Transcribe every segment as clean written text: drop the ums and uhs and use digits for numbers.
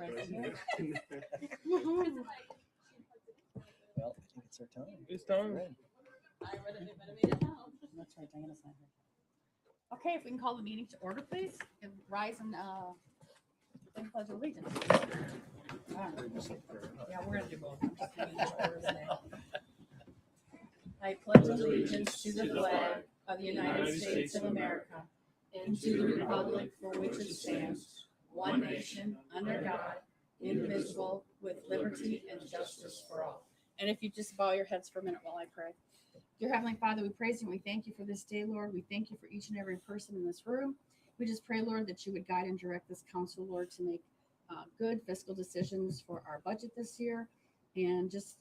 Well, I think it's our time. It's time. That's right, Diana signed it. Okay, if we can call the meeting to order, please, and rise and pledge allegiance. Yeah, we're gonna do both. I pledge allegiance to the flag of the United States of America and to the republic for which it stands, one nation, under God, indivisible, with liberty and justice for all. And if you just bow your heads for a minute while I pray. Dear Heavenly Father, we praise you and we thank you for this day, Lord. We thank you for each and every person in this room. We just pray, Lord, that you would guide and direct this council, Lord, to make good fiscal decisions for our budget this year and just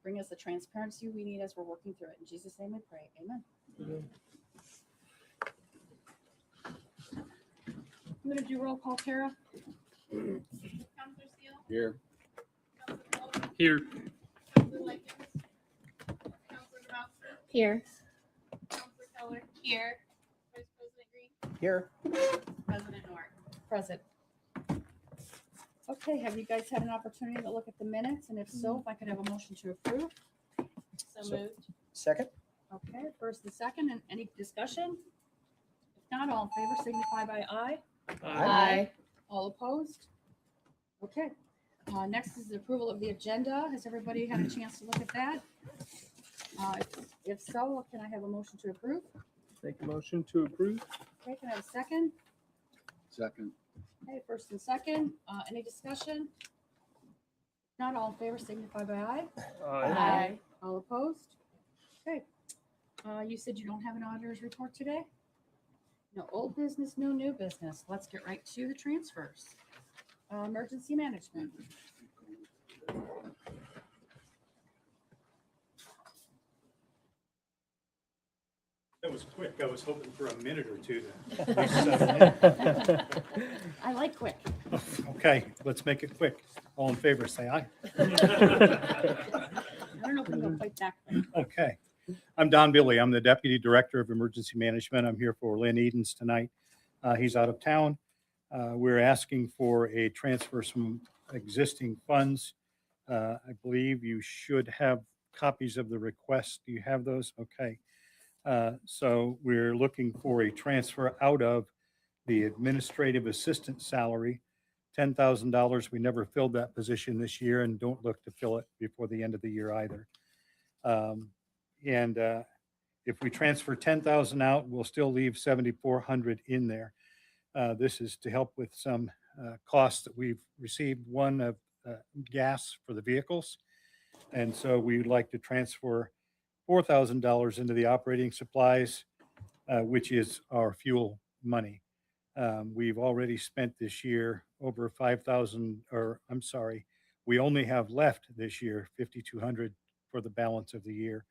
bring us the transparency we need as we're working through it. In Jesus' name we pray. Amen. I'm going to do roll call, Tara. Counselor Steele? Here. Counselor Culver? Here. Counselor Likens? Counselor Grabowski? Here. Counselor Keller? Here. Vice President Green? Here. President Nord? Present. Okay, have you guys had an opportunity to look at the minutes? And if so, if I could have a motion to approve. So So- moved. Second. Okay, first and second, and any discussion? If not, all in favor signify by aye. Aye. All opposed? Okay. Next is the approval of the agenda. Has everybody had a chance to look at that? If so, can I have a motion to approve? Make a motion to approve. Okay, can I have a second? Second. Okay, first and second. Any discussion? Not all in favor signify by aye. Aye. All opposed? Okay. You said you don't have an auditor's report today? No old business, no new business. Let's get right to the transfers. Emergency management. That was quick. I was hoping for a minute or two to settle in. I like quick. Okay, let's make it quick. All in favor, say aye. I don't know if we can go quite that quick. Okay. I'm Don Billy. I'm the Deputy Director of Emergency Management. I'm here for Lynn Edens tonight. He's out of town. We're asking for a transfer from existing funds. I believe you should have copies of the request. Do you have those? Okay. So we're looking for a transfer out of the administrative assistant salary, $10,000. We never filled that position this year and don't look to fill it before the end of the year either. And if we transfer 10,000 out, we'll still leave 7,400 in there. This is to help with some costs that we've received. One of gas for the vehicles. And so we'd like to transfer $4,000 into the operating supplies, which is our fuel money. We've already spent this year over 5,000, or I'm sorry, we only have left this year 5,200 for the balance of the year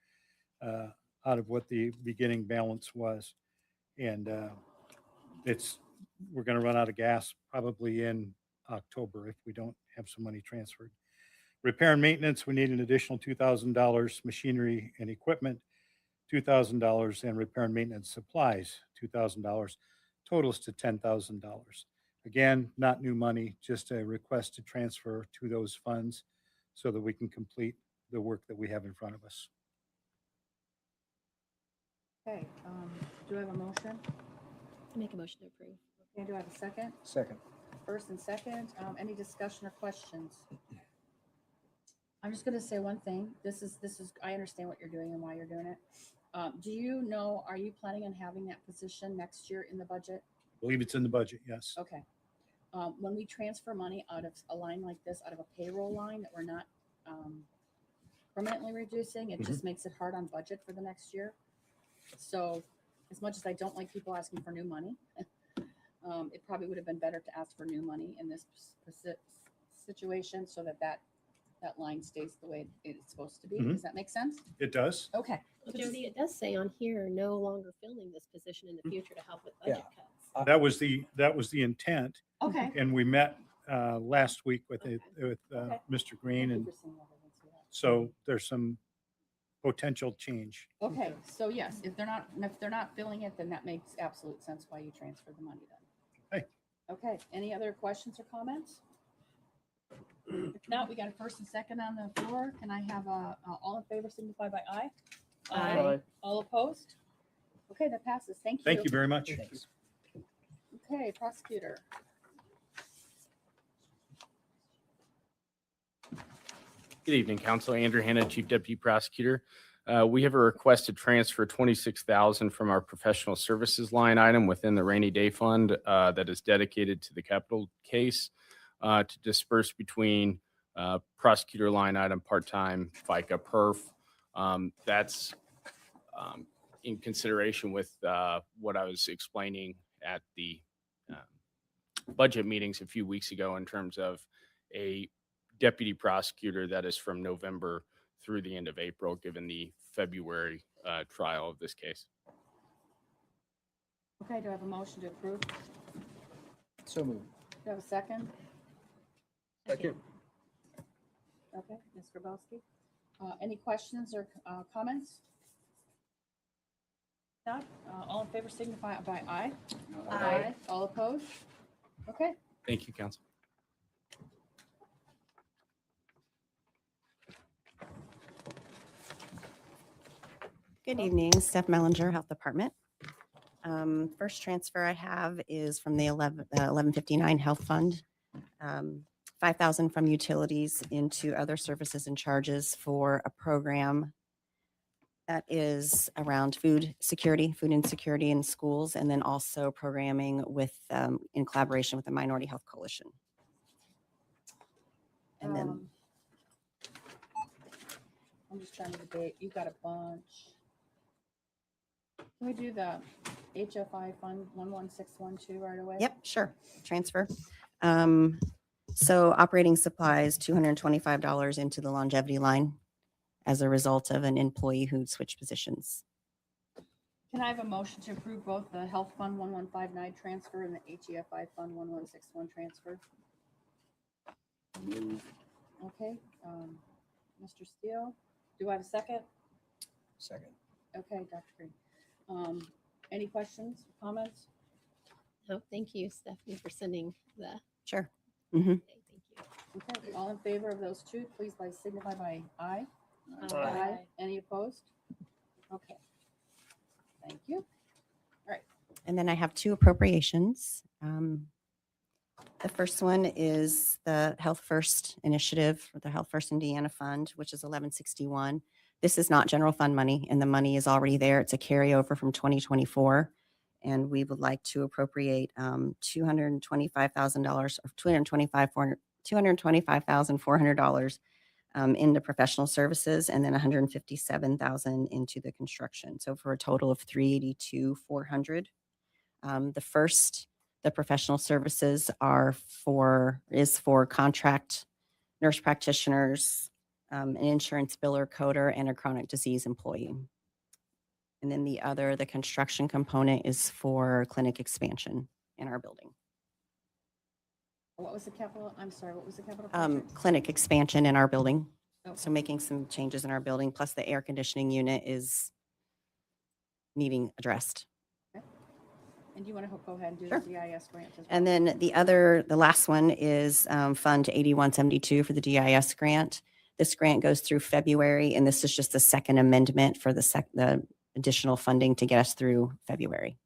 out of what the beginning balance was. And we're going to run out of gas probably in October if we don't have some money transferred. Repair and maintenance, we need an additional $2,000, machinery and equipment, $2,000, and repair and maintenance supplies, $2,000, totals to $10,000. Again, not new money, just a request to transfer to those funds so that we can complete the work that we have in front of us. Okay, do I have a motion? Make a motion to approve. Okay, do I have a second? Second. First and second, any discussion or questions? I'm just gonna say one thing. This is, I understand what you're doing and why you're doing it. Do you know, are you planning on having that position next year in the budget? I believe it's in the budget, yes. Okay. When we transfer money out of a line like this, out of a payroll line that we're not permanently reducing, it just makes it hard on budget for the next year. So as much as I don't like people asking for new money, it probably would have been better to ask for new money in this situation so that line stays the way it's supposed to be. Does that make sense? It does. Okay. Well, Jody, it does say on here, no longer filling this position in the future to help with budget cuts. That was the intent. Okay. And we met last week with Okay. Mr. Green, and Interesting that I didn't see that. so there's some potential change. Okay, so yes, if they're not filling it, then that makes absolute sense why you transfer the money then. Okay. Okay, any other questions or comments? If not, we got a first and second on the floor. Can I have all in favor signify by aye? Aye. All opposed? Okay, that passes. Thank you. Thank you very much. Thanks. Okay, prosecutor. Good evening, Council. Andrew Hanna, Chief Deputy Prosecutor. We have a request to transfer $26,000 from our professional services line item within the rainy day fund that is dedicated to the capital case to disperse between prosecutor line item, part-time, FICA, perf. That's in consideration with what I was explaining at the budget meetings a few weeks ago in terms of a deputy prosecutor that is from November through the end of April, given the February trial of this case. Okay, do I have a motion to approve? Do So moved. I have a second? Second. Okay, Ms. Grabowski. Any questions or comments? Not, all in favor signify by aye. Aye. All opposed? Okay, Thank you, Council. Good evening, Steph Mellinger, Health Department. First transfer I have is from the 1159 Health Fund. 5,000 from utilities into other services and charges for a program that is around food insecurity in schools, and then also programming with, in collaboration with the Minority Health Coalition. And then I'm just trying to debate. You've got a bunch. Can we do the HFI Fund 11612 right away? Yep, sure. Transfer. So operating supplies, $225 into the longevity line as a result of an employee who switched positions. Can I have a motion to approve both the Health Fund 1159 transfer and the HEFI Fund 1161 transfer? Move. Okay, Mr. Steele, do I have a second? Second. Okay, Dr. Green. Any questions, comments? No, thank you, Stephanie, for sending the. Sure. Okay, thank you. Okay, all in favor of those two, please signify by aye. Aye. Any opposed? Okay. Thank you. And then I have two appropriations. The first one is the Health First Initiative, or the Health First Indiana Fund, which is 1161. This is not general fund money, and the money is already there. It's a carryover from 2024. And we would like to appropriate $225,000 or $225,400 into professional services, and then $157,000 into the construction. So for a total of $382,400. The professional services is for contract nurse practitioners, an insurance biller, coder, and a chronic disease employee. And then the construction component is for clinic expansion in our building. What was the capital? I'm sorry, what was the capital? project? Clinic expansion in our building. Okay. So making some changes in our building, plus the air conditioning unit is needing addressed. And do you want to go ahead and do Sure. the DIS grant as well? And then the last one is Fund 8172 for the DIS grant. This grant goes through February, and this is just the second amendment for the additional funding to get us through February.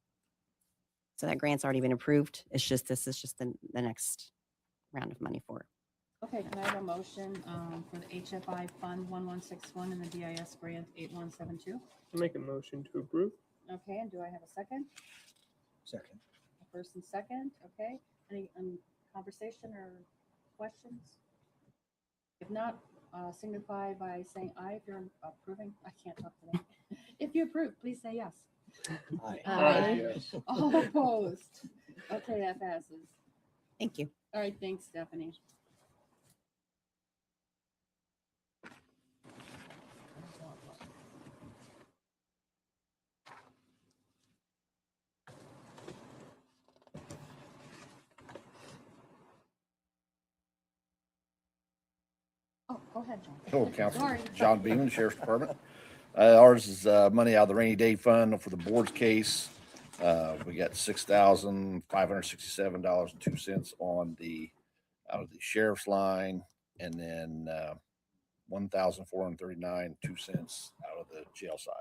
So that grant's already been approved. This is just the next round of money for it. Okay, can I have a motion for the HFI Fund 1161 and the DIS grant 8172? Make a motion to approve. Okay, and do I have a second? Second. A first and second, okay. Any conversation or questions? If not, signify by saying aye if you're approving. I can't talk today. If you approve, please say yes. Aye. Aye. Yes. All opposed. Okay, that passes. Thank you. All right, thanks, Stephanie. Oh, go ahead, John. Hello, Council. Sorry. John Beeman, Sheriff's Department. Ours is money out of the rainy day fund for the board's case. We got $6,567.02 out of the sheriff's line. and then 1,439.02 out of the jail side.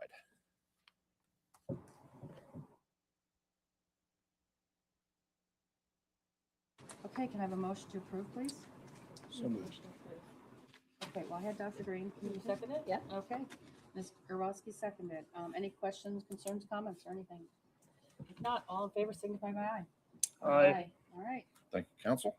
Okay, can I have a motion to approve, please? So moved. Okay, well, I had Dr. Green. Can you second it? Yeah. Okay. Ms. Grabowski seconded. Any questions, concerns, comments, or anything? If not, all in favor signify by aye. Aye. All right. Thank you, council.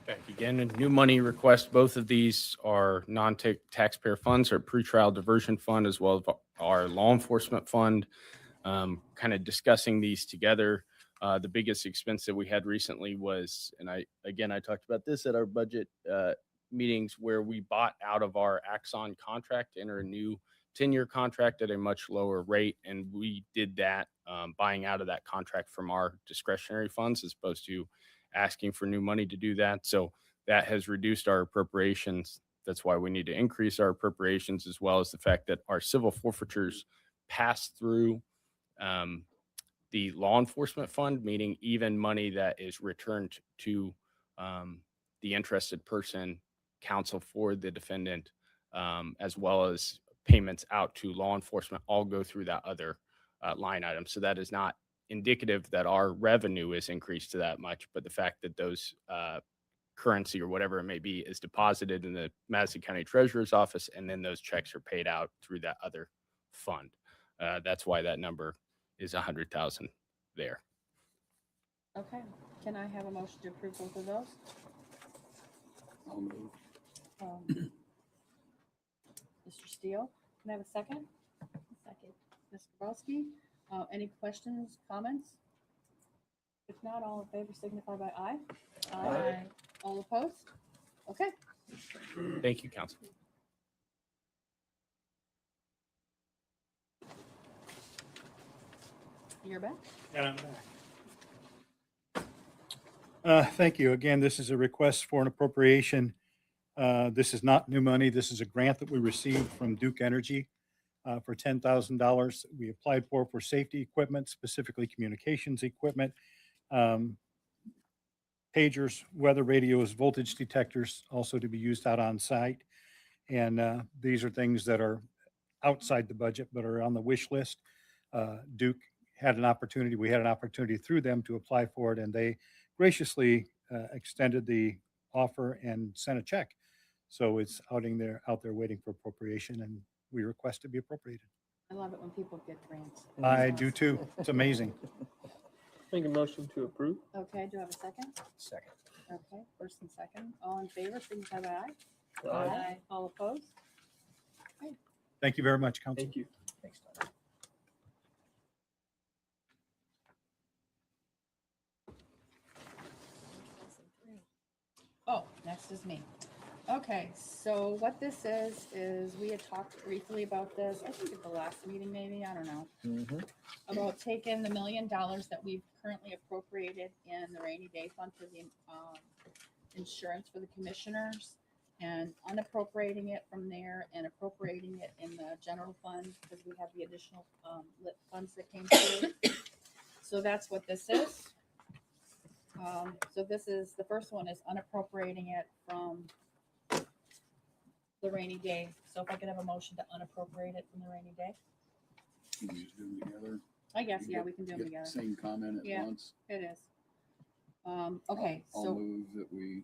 Back again, a new money request. Both of these are non-taxpayer funds, our pretrial diversion fund, as well as our law enforcement fund. Kind of discussing these together. The biggest expense that we had recently was, and I talked about this at our budget meetings, where we bought out of our Axon contract, enter a new 10-year contract at a much lower rate. And we did that buying out of that contract from our discretionary funds as opposed to asking for new money to do that. So that has reduced our appropriations. That's why we need to increase our appropriations, as well as the fact that our civil forfeitures pass through the law enforcement fund, meaning even money that is returned to the interested person, counsel for the defendant, as well as payments out to law enforcement, all go through that other line item. So that is not indicative that our revenue is increased to that much, but the fact that those currency or whatever it may be is deposited in the Madison County Treasurer's office, and then those checks are paid out through that other fund. That's why that number is 100,000 there. Okay. Can I have a motion to approve both of those? I'll move. Mr. Steele, can I have a second? Second. Ms. Grabowski, any questions, comments? If not, all in favor signify by aye. Aye. All opposed? Okay. Thank you, council. You're back. And I'm back. Thank you. Again, this is a request for an appropriation. This is not new money. This is a grant that we received from Duke Energy for $10,000. We applied for safety equipment, specifically communications equipment, pagers, weather radios, voltage detectors, also to be used out on site. And these are things that are outside the budget, but are on the wish list. Duke had an opportunity, we had an opportunity through them to apply for it, and they graciously extended the offer and sent a check. So it's out there waiting for appropriation, and we request to be appropriated. I love it when people get grants. I do too. It's amazing. Make a motion to approve. Okay, do I have a second? Second. Okay, first and second. All in favor signify by aye. Aye. All opposed? Thank you very much, Council. Thank you. Thanks, Tom. Oh, next is me. Okay, so what this is we had talked briefly about this, I think at the last meeting maybe, I don't know, Mm-hmm. about taking the $1 million that we've currently appropriated in the rainy day fund for the insurance for the commissioners and unappropriating it from there and appropriating it in the general fund because we have the additional lit funds that came through. So that's what this is. So this is, the first one is unappropriating it from the rainy day. So if I could have a motion to unappropriate it from the rainy day, Can we just do them together? I guess, yeah, we can do them Get together. the Same comment Yeah. at once? It is. Okay, I'll so, move that we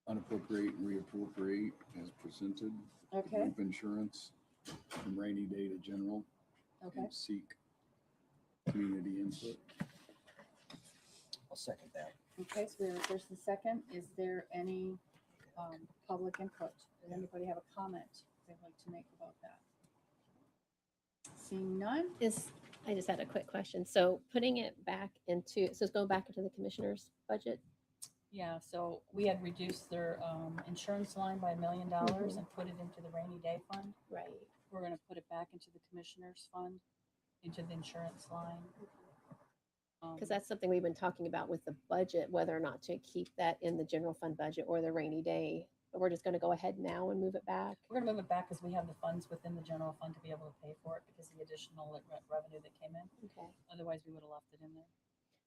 unappropriate and reappropriate as presented. okay, Group insurance from rainy day to general okay. and seek community input. I'll second that. Okay, so we have a first and second. Is there any public input? Does anybody have a comment they'd like to make about that? Seeing none? I just had a quick question. So putting it back into, so it's going back into the commissioner's budget? Yeah, so we had reduced their insurance line by $1 million and put it into the rainy day fund. Right. We're gonna put it back into the commissioner's fund, into the insurance line. Because that's something we've been talking about with the budget, whether or not to keep that in the general fund budget or the rainy day but we're just gonna go ahead now and move it back. We're gonna move it back because we have the funds within the general fund to be able to pay for it because of the additional revenue that came in. Okay. Otherwise, we would have left it in there.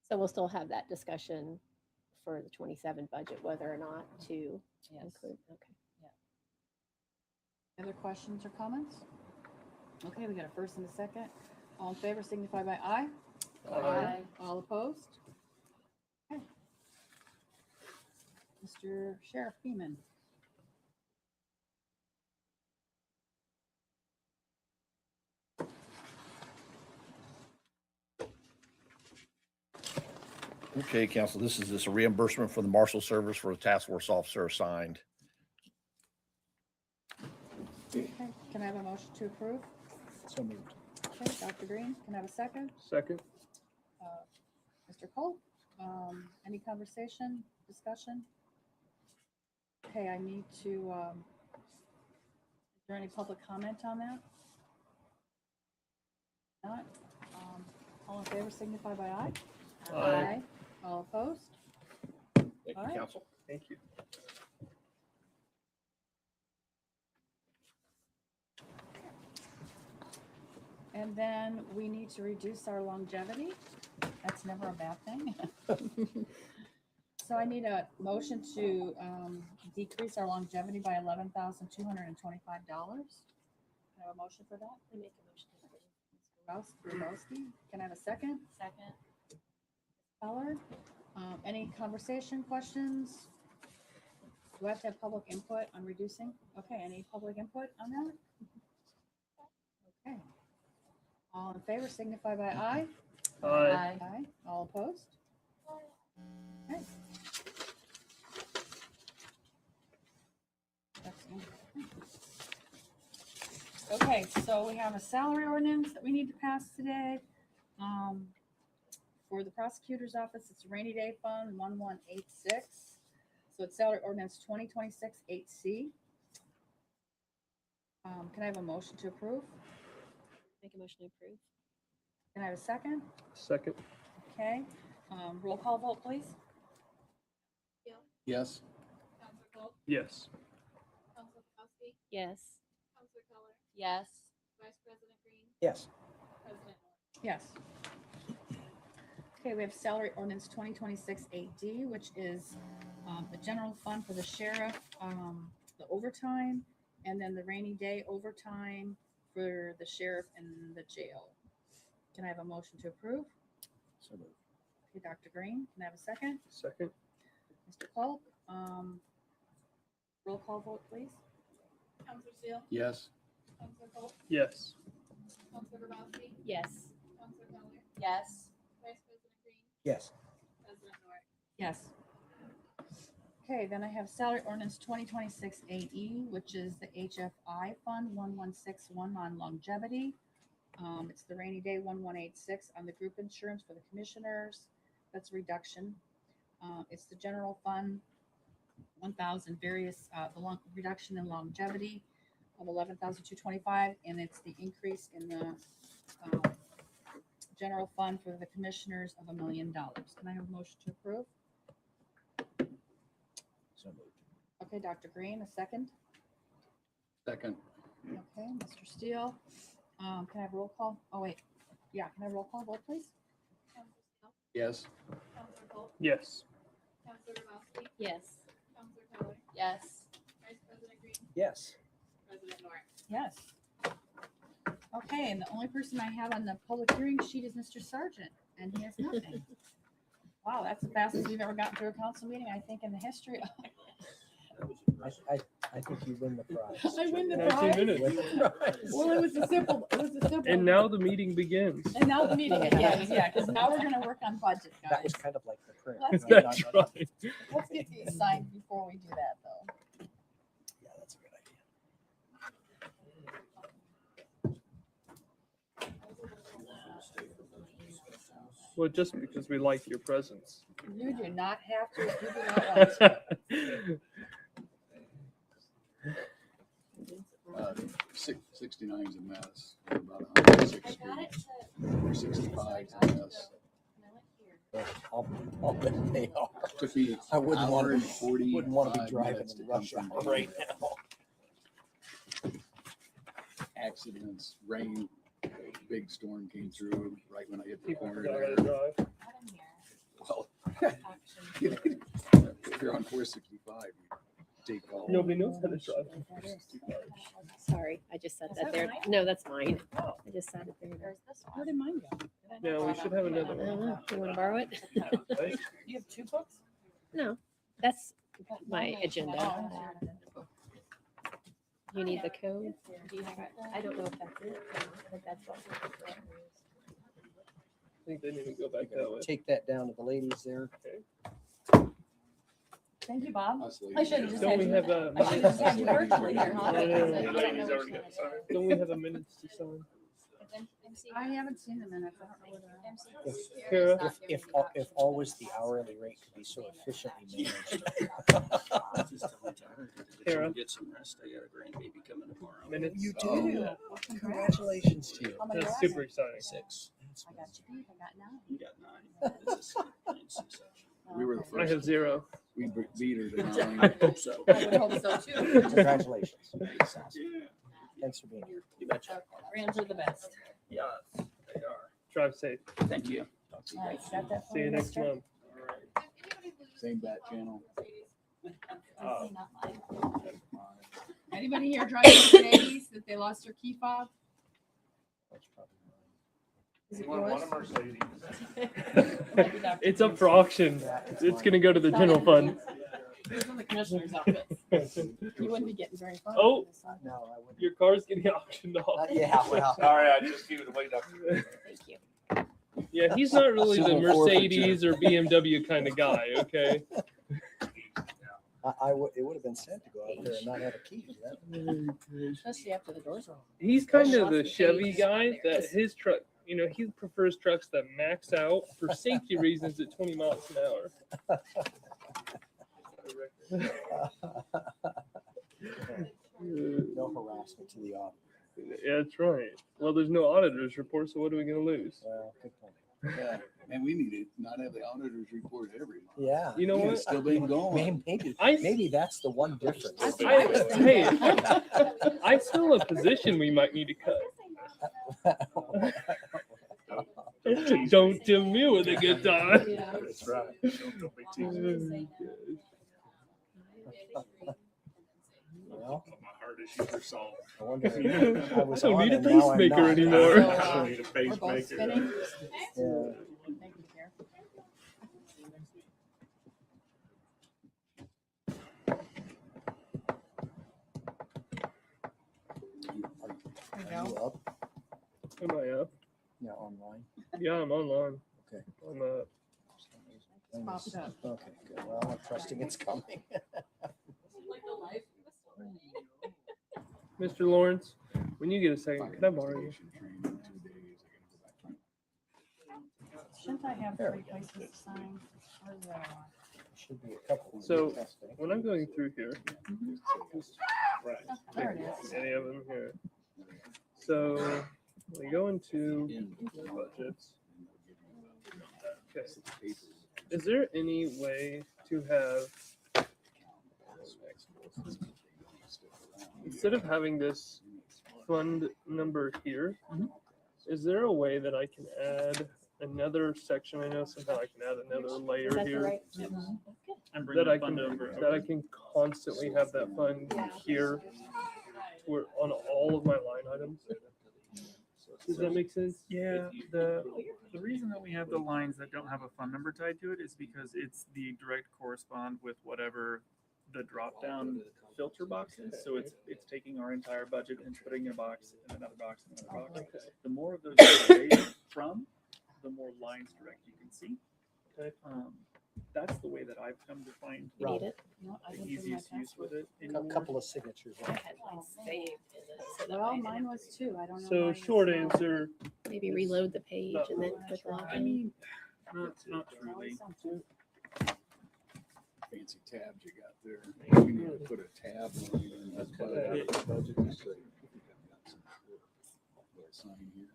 So we'll still have that discussion for the 27 budget, whether or not to Yes. include, okay. Other questions or comments? Okay, we got a first and a second. All in favor signify by aye. Aye. All opposed? Okay. Mr. Sheriff Beeman. Okay, council, this is a reimbursement for the marshal service for a task force officer assigned. Okay, can I have a motion to approve? So moved. Okay, Dr. Green, can I have a second? Second. Mr. Cole, any conversation, discussion? Okay, I need to, is there any public comment on that? Not, all in favor signify by aye. Aye. All opposed? Thank All you, right. council. Thank you. And then we need to reduce our longevity. That's never a bad thing. So I need a motion to decrease our longevity by $11,225. Can I have a motion for that? I make a motion to approve. Grabowski, can I have a second? Second. Keller, any conversation, questions? Do I have to have public input on reducing? Okay, any public input on that? Okay. All in favor signify by aye. Aye. Aye. All opposed? Okay. Okay, so we have a salary ordinance that we need to pass today. For the prosecutor's office, it's a rainy day fund 1186. So it's salary ordinance 2026 8C. Can I have a motion to approve? Make a motion to approve. Can I have a second? Second. Okay, roll call vote, please. Yes. Counselor Cole, Yes. Counselor Kowski, Yes. Counselor Keller, Yes. Vice President Green, Yes. President Moore. Yes. Okay, we have salary ordinance 2026 8D, which is the general fund for the sheriff, the overtime, and then the rainy day overtime for the sheriff and the jail. Can I have a motion to approve? So moved. Okay, Dr. Green, can I have a second? Second. Mr. Culp, roll call vote, please. Counselor Steele, Yes. Counselor Cole, Yes. Counselor Grabowski, Yes. Counselor Keller, Yes. Vice President Green, Yes. President Moore. Yes. Okay, then I have salary ordinance 2026 AE, which is the HFI fund 1161 on longevity. It's the rainy day 1186 on the group insurance for the commissioners. That's a reduction. It's the general fund 1,000 various, reduction in longevity of 11,225, and it's the increase in the general fund for the commissioners of $1 million. Can I have a motion to approve? So moved. Okay, Dr. Green, a second. Second. Okay, Mr. Steele. Can I have roll call? Oh, wait. Yeah, can I have roll call vote, please? Counselor Steele, Yes. Counselor Cole, Yes. Counselor Grabowski, Yes. Counselor Keller, Yes. Vice President Green, Yes. President Moore. Yes. Okay, and the only person I have on the public hearing sheet is Mr. Sargent, and he has nothing. Wow, that's the fastest we've ever gotten through a council meeting, I think, in the history. I think you win the prize. I win the 19 prize. minutes. Win the prize. Well, it was a simple. And now the meeting begins. And now the meeting begins, yeah, because now we're gonna work on budget, That guys. was kind of like the prayer. Let's No, That's no, no, no. right. Let's get these signed before we do that, though. Yeah, that's a good idea. Well, just because we like your presence. You do not have to, if you do not want to. 69 is a mess. About 160. I got it to. 65 is a mess. All that they are. Took me I wouldn't hour want and to, 45 wouldn't want to be driving minutes to in come rush from hour the right now. accidents, rain, big storm came through right when I hit the People corner forgot how there. to drive. Well, if you're on 465, you take all. Nobody knows how to drive. Sorry, I just said that there. No, that's mine. I just said it there. Where did mine go? Yeah, we should have another I one. don't know. You want to borrow it? You have 2 books? No, that's my agenda. You need the code? Do you have it? I don't know if that's it. But that's what. I think they need to go back that way. Take that down to the ladies there. Thank you, Bob. Us ladies. I should have just Don't had we you. have a I should have just had you virtually here, huh? Don't we have a minute to sign? I haven't seen the minutes. I don't know where Kara? If always the hourly rate could be so efficiently managed. Kara? Get some rest. I got a grandbaby coming tomorrow. Minutes? You Oh. do. Congratulations to you. How many That's are super there? exciting. 6. I got you beat. I got 9. You got 9. It's a 9 C-section. We were the I have first. 0. We beat her to I 9. Hope so. I would hope so too. Congratulations. Thanks for being here. You betcha. Rams are the best. Yeah, they are. Drive safe. Thank you. All right, got that for See you next mister? month. Same bat channel. Anybody here driving Mercedes that they lost their key fob? Is it yours? It's up for auction. It's gonna go to the general fund. It's in the commissioner's office. You wouldn't be getting very far. Oh. on this one. No, I wouldn't. Your car's getting auctioned off. Yeah, well. Sorry, I just gave it away. Thank you. Yeah, he's not really the Civil forfeiture. Mercedes or BMW kind of guy, okay? It would have been sent to go out there and not have a key. Especially after the doors are open. He's kind of the Lots of Chevy pages guy on there. that his truck, he prefers trucks that max out for safety reasons at 20 miles an hour. No harassment to the auditor. Yeah, that's right. Well, there's no auditor's report, so what are we going to lose? Well, good point. Yeah, and we need to not have the auditors report every month. Yeah. You know what? It's still been going. Maybe that's the one difference. Hey, I still a position we might need to cut. Don't tell me with a good time. Yeah. That's right. Don't be teasing. Well, My heart issues are solved. I wonder. I was don't on need a and now I'm pacemaker not. anymore. So, I need a we're both pacemaker. spinning. Yeah. Thank you, Karen. There you Are you go. up? Am I up? Yeah, online. Yeah, I'm online. Okay. I'm up. Popped up. Okay, good. Well, I'm trusting it's coming. Mr. Lawrence, when you get a second, can I borrow you? Shouldn't I have There 3 we go. places to sign? Where's the other one? Should be a couple. So, when I'm going through here, There it is. any of them here. So we go into budgets. Okay. Is there any way to have, instead of having this fund number here, is there a way that I can add another section? I know somehow I can add another layer Is that the here. right? That I can constantly have that fund here where on all of my line items. Does that make sense? Yeah, the reason that we have the lines that don't have a fund number tied to it is because it's the direct correspond with whatever the drop down filter box is. So it's taking our entire budget and putting in a box and another box and another box. Okay. The more of those you're away from, the more lines direct you can see. Okay. That's the way that I've come to find You need it? No, I the didn't bring my easiest use password. with it A anymore. couple of signatures. I had mine saved. in it, so that Well, way I mine didn't- was too. I don't know. So why it's short not. answer, Maybe reload the page and then click I login. mean, not truly. Fancy tabs you got there. We need to put a tab on it and just budget. Sign here.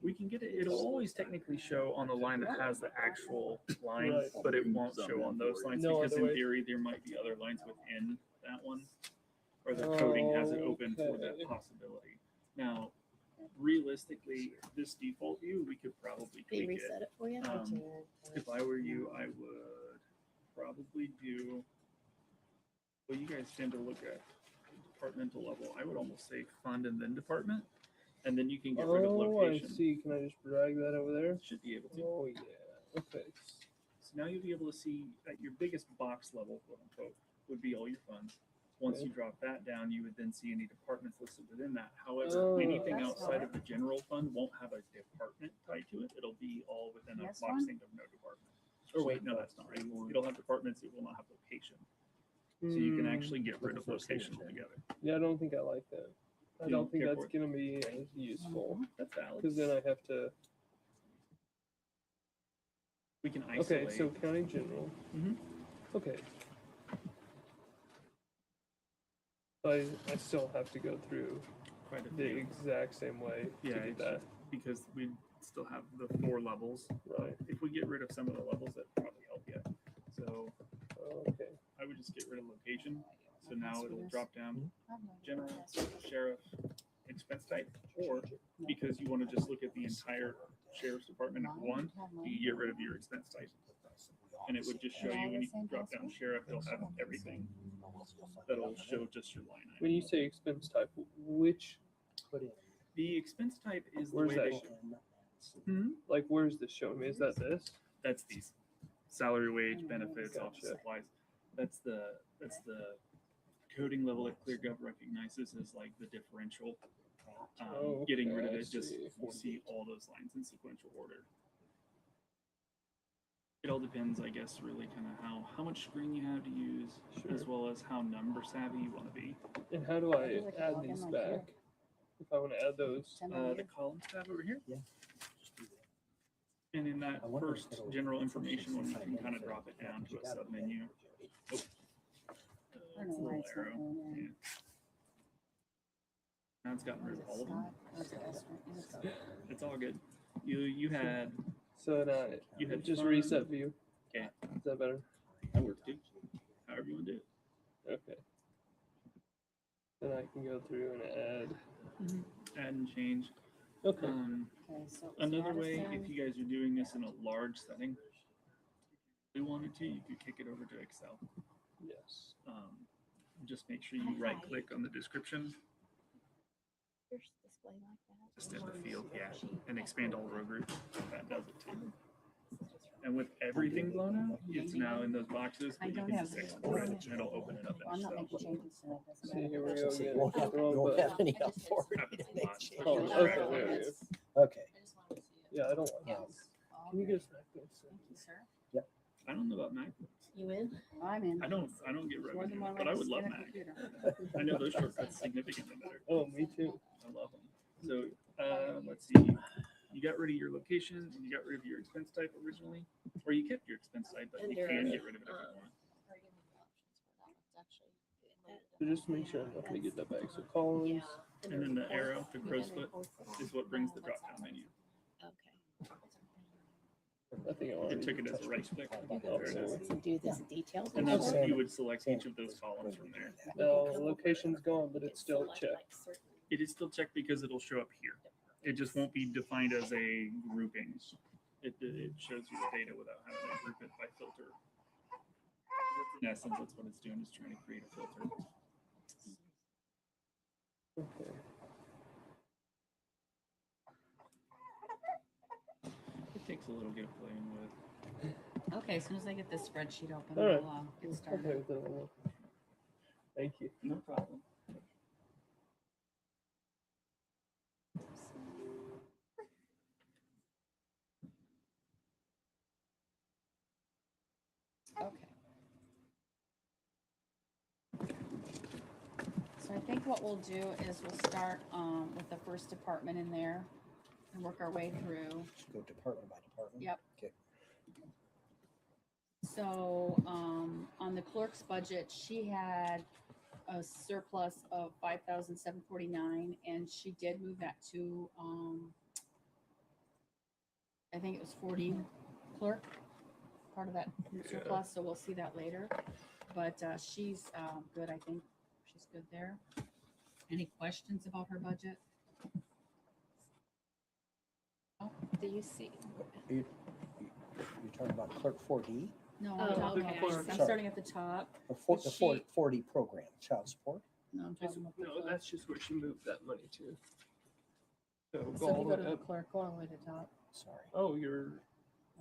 We can get it. It'll always technically show on the line that has the actual line, Right. but it won't show on those lines No because other in way. theory there might be other lines within that one, or the coding has it open for that Okay. possibility. Now, realistically, this default view we could probably They tweak it. reset it for you? If I were you, I would probably do. Well, you guys tend to look at departmental level. I would almost say fund and then department, and then you can get rid of Oh, location. I see. Can I just drag that over there? Should be able to. Oh, yeah. Okay. So now you'll be able to see at your biggest box level, quote unquote, would be all your funds. Once Okay. you drop that down, you would then see any departments listed within that. However, Oh. anything That's outside fine. of the general fund won't have a department tied to it. It'll be all within a That's box fine. thing of no department. Or wait, no, that's not right. It'll have departments, it will not have location. So you can actually get rid of location altogether. Yeah, I don't think I like that. I You don't don't think care that's for it? gonna be as useful That's valid. because then I have to. We can isolate. Okay, so county general. Mhm. Okay. I still have to go through Quite a the few. exact same way Yeah, to get that. because we still have the 4 levels. Right. If we get rid of some of the levels, that probably help you. So Okay. I would just get rid of location. So now it'll drop down general, sheriff, expense type, or because you want to just look at the entire sheriff's department at one, you get rid of your expense type. And it would just show you when you drop down sheriff, it'll have everything. That'll show just your line item. When you say expense type, which The expense type is the Where's way that? they like where's this showing me? Is that this? That's these salary, wage, benefits, office Gotcha. supplies. That's the coding level that ClearGov recognizes as like the differential. Getting rid of Okay, I it, just see. you see all those lines in sequential order. It all depends, I guess, really kind of how much screen you have to use, as Sure. well as how number savvy you want to be. And how do I add these back? If I want to add those. The columns tab over here. And in that first general information one, you can kind of drop it down to a sub menu. Oh. I don't know It's a why little it's not arrow. going in. Yeah. Now it's gotten rid of all of them. It's all good. You had So now You had just fun. reset view. Okay. Is that better? that works too. However you want to do it. Okay. Then I can go through and add. Add and change. Okay. Another way, if you guys are doing this in a large setting, if you wanted to, you could kick it over to Excel. Yes. Just make sure you right click on the description, There's display like that. just in the field, yeah, and expand all row groups. That does it too. And with everything blown out, it's now in those boxes, but you can just export it and it'll open it up in I'm not Excel. making changes, so it doesn't See, matter. here we go again. Won't have, Wrong won't button. have any on board. Happens a lot. Oh, okay, there it is. Okay. Yeah, I don't like Yes. those. Can you get us back this? Thank you, sir. I don't know about Mac. You in? I'm in. I don't get More revenue, than one but I way to would love skin a Mac. computer. I know those shortcuts significantly better. Oh, me too. I love them. So, let's see. You got rid of your location and you got rid of your expense type originally, or you kept your expense type, but you And there can are, get rid of it if you want. So just make sure I'm not gonna get that back. So columns. Yeah. And then the arrow, the crow's foot, is what brings the drop down menu. Okay. I think I It already. took it as a right click. You go There it through is. and do this details. And that's, you would select each of those columns from there. No, location's gone, but it's still checked. It is still checked because it'll show up here. It just won't be defined as a grouping. It shows you the data without having to group it by filter. In essence, that's what it's doing, is trying to create a filter. Okay. It takes a little get playing with. Okay, as soon as I get this spreadsheet open, All right. I'll get Okay started. with that one. Thank you. No problem. Okay. So I think what we'll do is we'll start with the first department in there and work our way through. Should go department by department. Yep. Okay. So on the clerk's budget, she had a surplus of 5,749, and she did move that to I think it was 40 clerk, part of that surplus, so we'll see that later. But she's good, I think. She's good there. Any questions about her budget? Do you see? You're talking about clerk 4D? No, Oh, I'm talking okay. about, I'm Sorry. starting at the top. The Is she- 40 program, child support? No, I'm talking about the No, clerk. that's just where she moved that money to. So go So if all you the go to way the up. clerk, go all the way to the top. Sorry. Oh, yours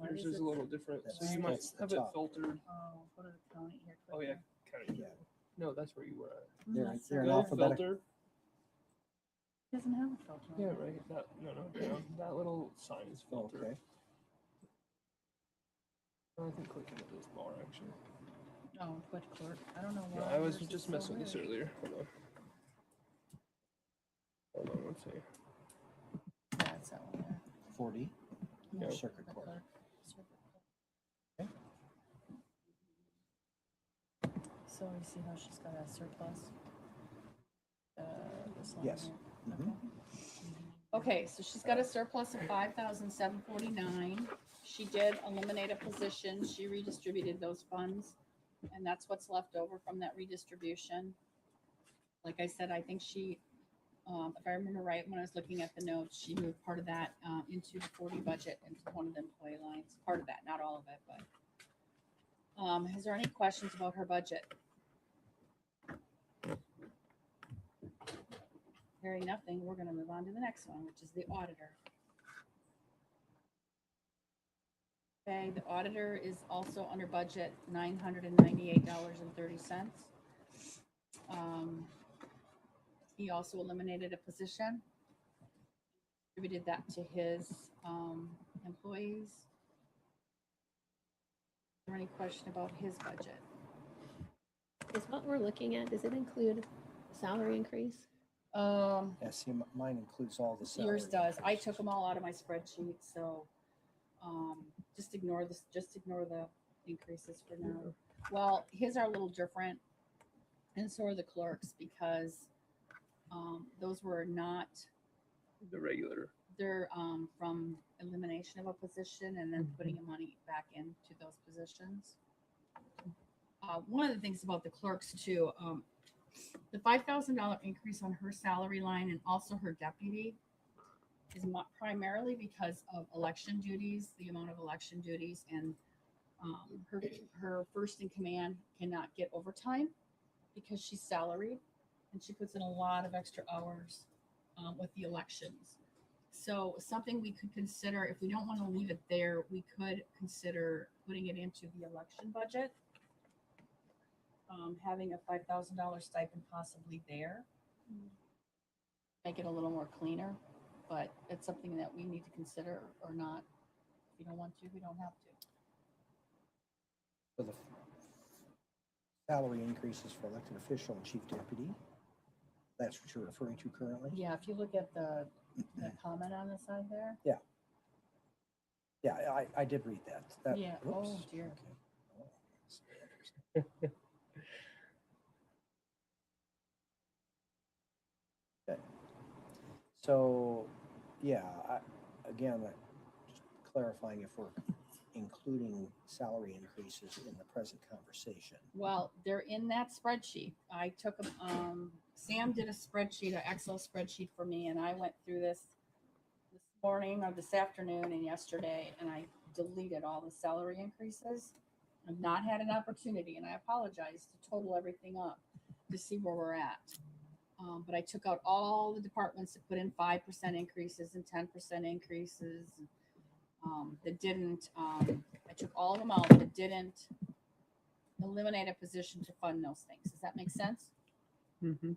Is is it- a little different. So That's- you might that's the have it top. filtered. Oh, go to the county here. Oh, click yeah. there. Kind Yeah. of. No, that's where you were at. They're, That's they're the in Go alphabetical. filter. Doesn't have a filter. on Yeah, it. right. No, down. That little sign is filtered. Okay. I think clicking at this bar actually. Oh, quit clerk. I don't know No, why. I was yours is just so messing with this weird. earlier. Hold on, let's see. Yeah, it's that one there. 40? Yeah. Circuit The court. clerk. Circuit clerk. So you see how she's got a surplus? This line Yes. here. Mhm. Okay, so she's got a surplus of 5,749. She did eliminate a position. She redistributed those funds. And that's what's left over from that redistribution. Like I said, I think she, if I remember right, when I was looking at the notes, she moved part of that into the 40 budget, into one of the employee lines. Part of that, not all of it, but. Is there any questions about her budget? Hearing nothing, we're gonna move on to the next one, which is the auditor. Okay, the auditor is also under budget, $998.30. He also eliminated a position, distributed that to his employees. Is there any question about his budget? Is what we're looking at, does it include salary increase? Yeah, see, mine includes all the Yours salary does. I increases. took them all out of my spreadsheet, so just ignore this. Just ignore the increases for now. Well, his are a little different, and so are the clerks because those were not. The regular. They're from elimination of a position and then putting money back into those positions. One of the things about the clerks too, the $5,000 increase on her salary line and also her deputy is primarily because of election duties, the amount of election duties, and her first in command cannot get overtime because she's salaried and she puts in a lot of extra hours with the elections. So something we could consider, if we don't want to leave it there, we could consider putting it into the election budget. Having a $5,000 stipend possibly there. Make it a little more cleaner, but it's something that we need to consider or not. If you don't want to, we don't have to. For the salary increases for elected official and chief deputy, that's what you're referring to currently? Yeah, if you look at the comment on the side there. Yeah, I did read that. Yeah, oops. oh dear. Okay. So, yeah, again, just clarifying if we're including salary increases in the present conversation. Well, they're in that spreadsheet. I took Sam did a spreadsheet, an Excel spreadsheet for me, and I went through this morning or this afternoon and yesterday, and I deleted all the salary increases. I've not had an opportunity, and I apologize, to total everything up to see where we're at. But I took out all the departments that put in 5% increases and 10% increases. That didn't, I took all of them out that didn't eliminate a position to fund those things. Does that make sense? Mm-hmm.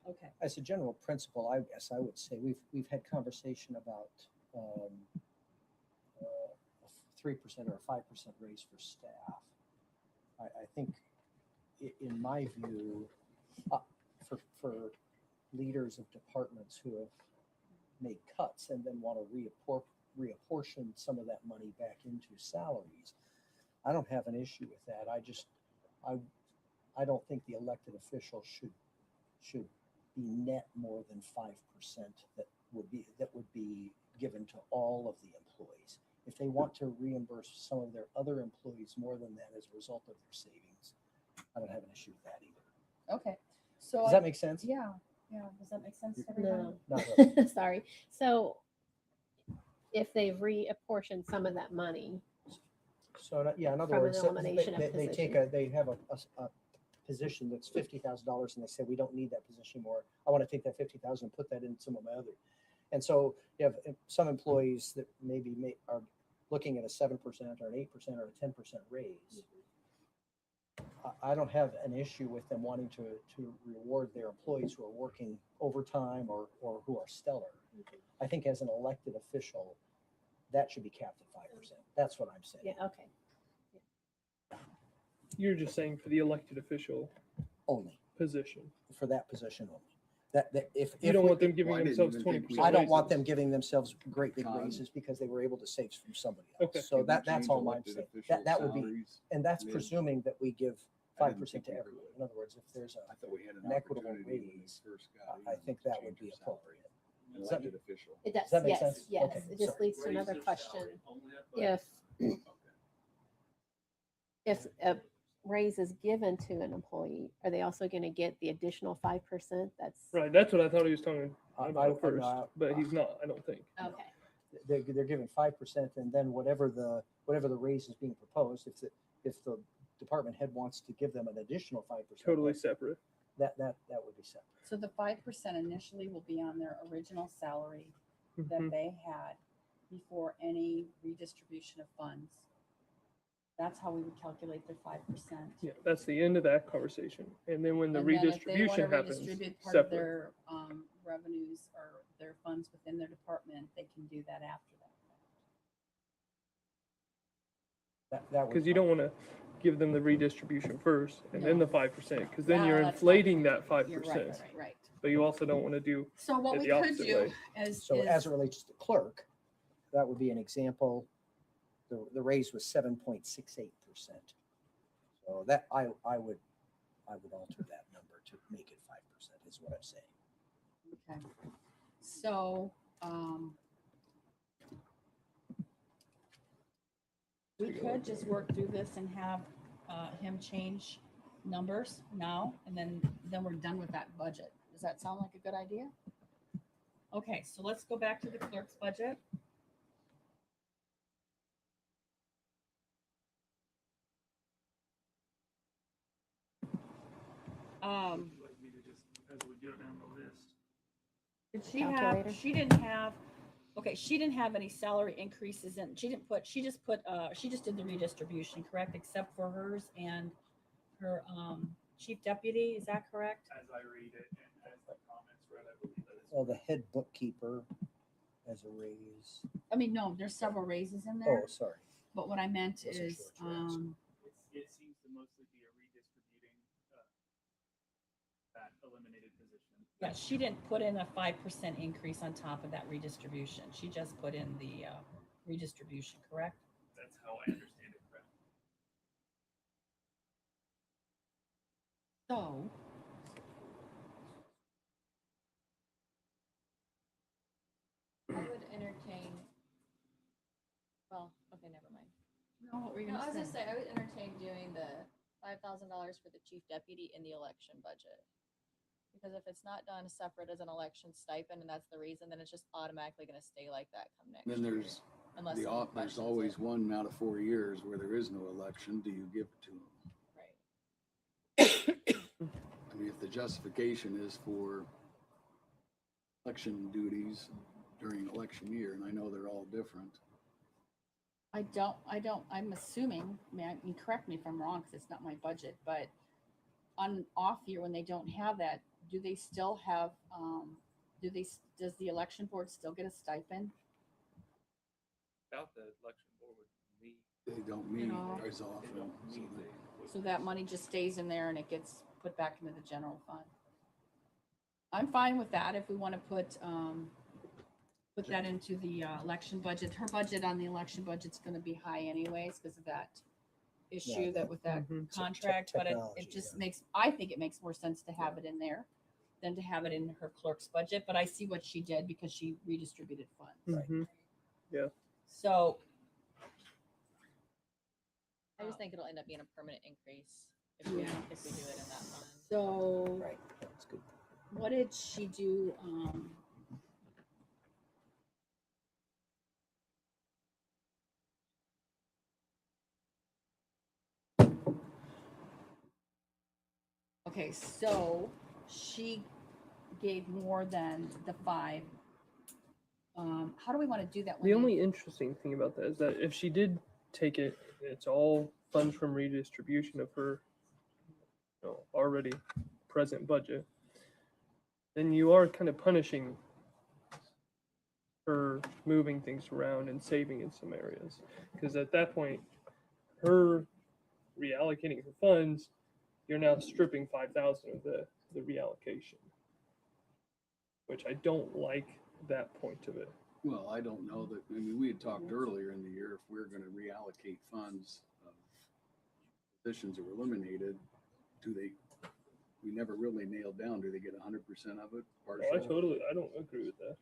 Okay. As a general principle, I guess I would say we've had conversation about a 3% or a 5% raise for staff. I think, in my view, for leaders of departments who have made cuts and then want to reapportion some of that money back into salaries, I don't have an issue with that. I don't think the elected officials should be net more than 5% that would be given to all of the employees. If they want to reimburse some of their other employees more than that as a result of their savings, I don't have an issue with that either. Okay, so. Does that make sense? Yeah, yeah, does that make sense to everybody? No. Not really. Sorry. So if they've reapportioned some of that money, So, yeah, in other From an words, elimination of they take they have a position that's $50,000 and they say, we don't need that position anymore. I want to take that 50,000 and put that in some of my other. And so you have some employees that maybe are looking at a 7% or an 8% or a 10% raise. I don't have an issue with them wanting to reward their employees who are working overtime or who are stellar. I think as an elected official, that should be capped at 5%. That's what I'm saying. yeah, okay. You're just saying for the elected official Only position. for that position only. That if You don't we- want them giving Well, I didn't themselves even 20%. think we- I don't want raises. them giving themselves great big Con- raises because they were able to save from somebody else. Okay. So Can we that's change all I'm elected saying. official That would be, salaries? and that's mid? presuming that we give I didn't 5% think to we everyone. could. In other words, if there's I thought we had an equitable opportunity when we raise, first got I in think to that would change be our salary. appropriate. An Does that- elected official. It does, Does that make yes, sense? yes. Okay, It just sorry. leads to another question. If If a raise is given to an employee, are they also going to get the additional 5%? That's Right, that's what I thought he was talking I- about I- first, I- but he's not, I don't think. okay. They're giving 5% and then whatever the raise is being proposed, if the department head wants to give them an additional 5%. Totally separate. That would be separate. So the 5% initially will be on their original salary that Mhm. they had before any redistribution of funds. That's how we would calculate their 5%. Yeah, that's the end of that conversation. And then when the And then if they redistribution wanna happens, redistribute part of separate. their revenues or their funds within their department, they can do that after that. That would. Because you don't want to give them the redistribution first and then No. the 5%, because then you're No, that's not inflating true. that 5%. You're right, right. But you also don't want to do So what it we the could opposite do way. So as it relates to clerk, that would be an example. The raise was 7.68%. So that I would alter that number to make it 5% is what I'm saying. Okay. So, we could just work through this and have him change numbers now, and then we're done with that budget. Does that sound like a good idea? Okay, so let's go back to the clerk's budget. Like me to just, as we go down the list. Did she Calculator. have, she didn't have, okay, she didn't have any salary increases in, she just did the redistribution, correct? Except for hers and her, chief deputy, is that correct? As I read it and as the comments read, I believe that is. Well, the head bookkeeper as a raise. I mean, no, there's several raises in Oh, there, sorry. but what I meant Wasn't is, sure what you asked. It seems to mostly be a redistributing that eliminated position. yeah, she didn't put in a 5% increase on top of that redistribution. She just put in the, redistribution, correct? That's how I understand it, correct? So. I would entertain, well, okay, never mind. No, what were you No, I was gonna gonna say? say, I would entertain doing the $5,000 for the chief deputy in the election budget. Because if it's not done separate as an election stipend and that's the reason, then it's just automatically gonna stay like that come next year. Then there's Unless the, someone there's questions always it. one out of 4 years where there is no election. Do you give it to them? Right. I mean, if the justification is for election duties during election year, and I know they're all different. I'm assuming, I mean, correct me if I'm wrong, because it's not my budget, but on off year, when they don't have that, do they still have, does the election board still get a stipend? Without the election board would meet. They don't meet know, as often. so they- So that money just stays in there and it gets put back into the general fund? I'm fine with that if we want to put that into the election budget. Her budget on the election budget's going to be high anyways because of that issue that with that Mhm. contract, but Technology, it just yeah. I think it makes more sense to have it in there than to have it in her clerk's budget, but I see what she did because she redistributed funds. Mhm. So I just think it'll end up being a permanent increase if we, if we do it in that fund. So Right, that's good. what did she do? Okay, so she gave more than the 5. How do we want to do that? The only interesting thing about that is that if she did take it, it's all funds from redistribution of her already present budget, then you are kind of punishing her moving things around and saving in some areas. Because at that point, her reallocating her funds, you're now stripping 5,000 of the reallocation, which I don't like that point of it. Well, I don't know that, I mean, we had talked earlier in the year, if we're gonna reallocate funds of positions that were eliminated, we never really nailed down, do they get 100% of it? Oh, I don't agree with that.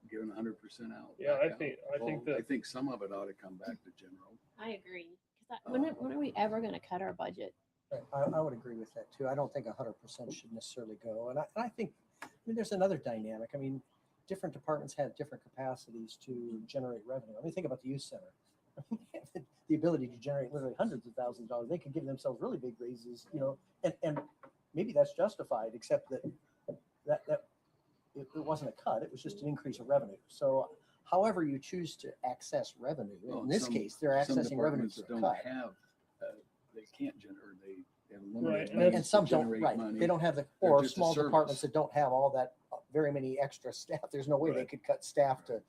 Given 100% out? Yeah, back I out? think Well, that I think some of it ought to come back to general. I agree. 'Cause when are we ever going to cut our budget? Right, I would agree with that too. I don't think 100% should necessarily go. And I think, I mean, there's another dynamic. I mean, different departments have different capacities to generate revenue. I mean, think about the youth center. They have the ability to generate literally hundreds of thousands of dollars. They could give themselves really big raises, and maybe that's justified, except that it wasn't a cut. It was just an increase of revenue. So however you choose to access revenue, Well, in this some- case, they're Some accessing revenue departments through a don't cut. have, they can't generate, they have Right, limited and budgets And to some don't, generate right, money. they don't have They're or just a small departments service. that don't have all that, very many extra staff. There's no way they Right. could cut staff to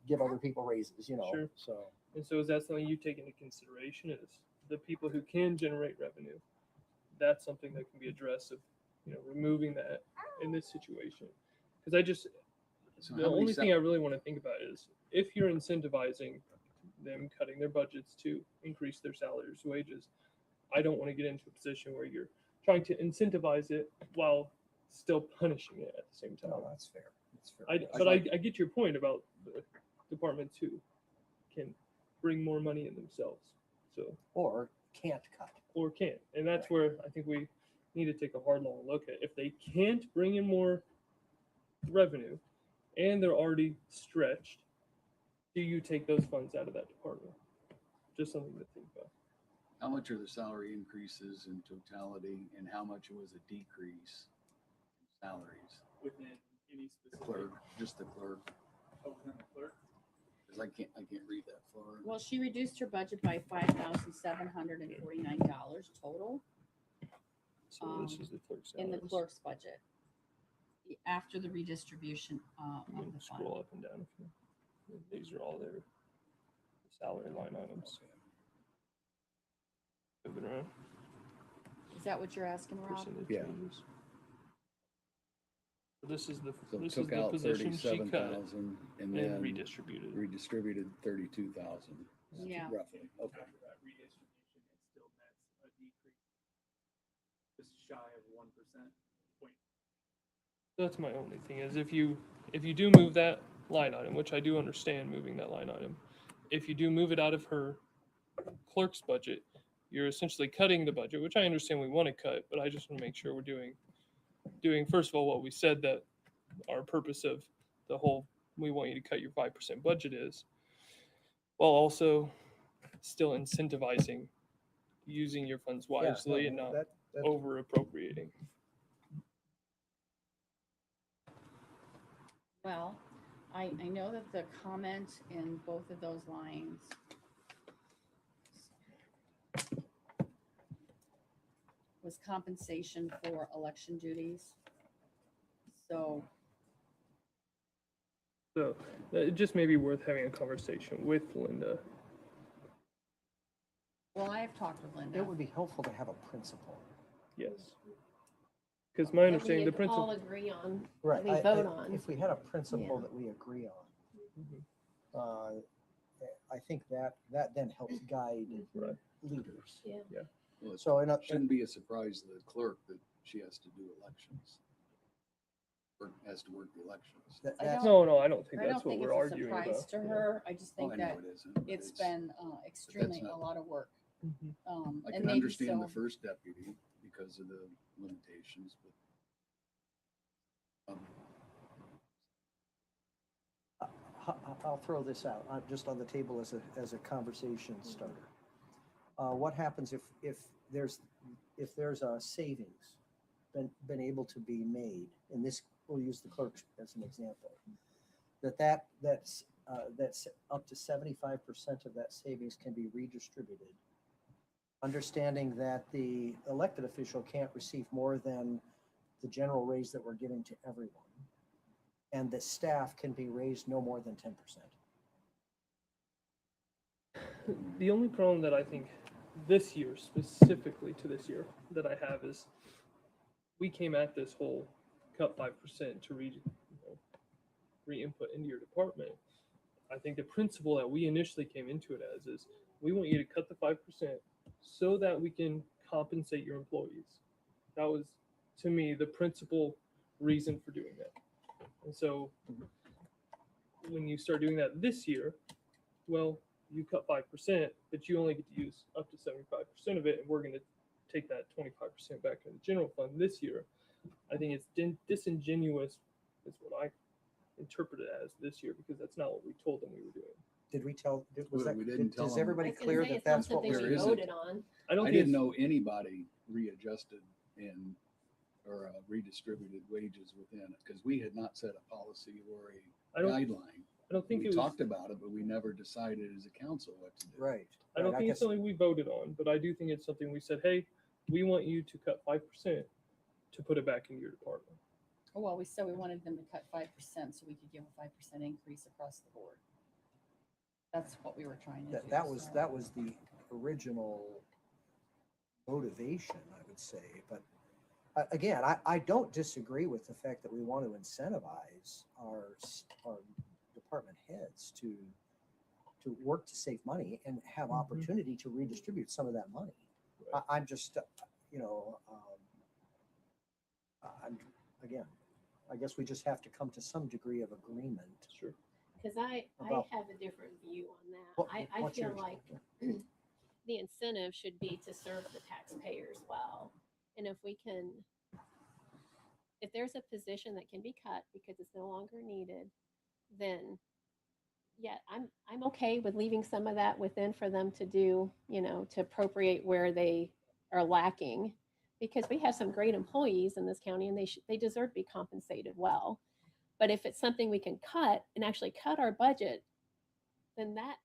give other people raises, Sure. so. And so is that something you take into consideration is the people who can generate revenue? That's something that can be addressed of, removing that in this situation. Because So the how many only thing I really want to think about is if you're incentivizing them cutting their budgets to increase their salaries, wages, I don't want to get into a position where you're trying to incentivize it while still punishing it at the same time. No, that's fair. That's fair. I get your point about the departments who can bring more money in themselves. So, Or can't cut. or can't. And that's where I think we need to take a hard, long look at. If they can't bring in more revenue and they're already stretched, do you take those funds out of that department? Just something to think about. How much are the salary increases in totality and how much was a decrease in salaries? Within any The specific. clerk, just the clerk, Within the clerk. because I can't read that far. Well, she reduced her budget by $5,749 total So this is the clerk's in the salaries. clerk's budget after the redistribution You of can the scroll fund. up and down. These are all their salary line items. Move it around. Is that what you're asking, Rob? Percentage Yeah. changes. So this is the So this is took the out position she cut 37,000 and then and redistributed. redistributed 32,000. Yeah. Roughly, okay. After that redistribution, it still nets a decrease just shy of 1%. That's my only thing is if you do move that line item, which I do understand moving that line item, if you do move it out of her clerk's budget, you're essentially cutting the budget, which I understand we want to cut, but I just want to make sure we're doing first of all what we said that our purpose of the whole we want you to cut your 5% budget is, while also still incentivizing using your funds wisely and not over appropriating. Well, I know that the comment in both of those lines was compensation for election duties. So, So it just may be worth having a conversation with Linda. well, I have talked with Linda. It would be helpful to have a principle. Yes. Because my understanding, the That we all principal. agree on, Right. we vote on. If we had a principle Yeah. that we agree on, Mhm. I think that then helps guide Right. leaders. Well, it So shouldn't be a surprise to the clerk that she has to do elections. Or has to work the elections. that- I that's, don't- No, I don't think I don't that's what think we're it's a arguing surprise about. to Yeah. her. I just Oh, think I know that it isn't. but it's been extremely a not- lot of work. I And can maybe understand the so. first deputy because of the limitations, but I'll throw this out, just on the table as a conversation starter. What happens if there's a savings been able to be made, and this, we'll use the clerks as an example, that's up to 75% of that savings can be redistributed, understanding that the elected official can't receive more than the general raise that we're giving to everyone, and the staff can be raised no more than 10%. The only problem that I think this year, specifically to this year, that I have is we came at this whole cut 5% to re-input into your department. I think the principle that we initially came into it as is we want you to cut the 5% so that we can compensate your employees. That was, to me, the principal reason for doing that. And so when you start doing that this year, well, you cut 5%, but you only get to use up to 75% of it, and we're going to take that 25% back in the general fund this year. I think it's disingenuous, is what I interpret it as this year, because that's not what we told them we were doing. Did we tell? Well, we didn't tell Is them. everybody I was gonna clear say, that it's not that's what something we're there we isn't. voted on. I don't I think didn't it's- know anybody readjusted and or redistributed wages within it, because we had not set a policy or I a don't- guideline. I don't think We it was. talked about it, but we never decided as a council what to do. right? I don't right, think it's something we voted on, but I do think it's something we said, hey, we want you to cut 5% to put it back into your department. Oh, well, we said we wanted them to cut 5% so we could give a 5% increase across the board. That's what we were trying to do. That was so. the original motivation, I would say. But again, I don't disagree with the fact that we want to incentivize our department heads to work to save money and have opportunity to redistribute some of that money. Right. I'm just, again, I guess we just have to come to some degree of agreement. Sure. Because I About- have a different view on that. What- I what's feel yours? like the incentive should be to serve the taxpayers well. And if we can, if there's a position that can be cut because it's no longer needed, then yeah, I'm okay with leaving some of that within for them to do, to appropriate where they are lacking. Because we have some great employees in this county and they deserve to be compensated well. But if it's something we can cut and actually cut our budget, then that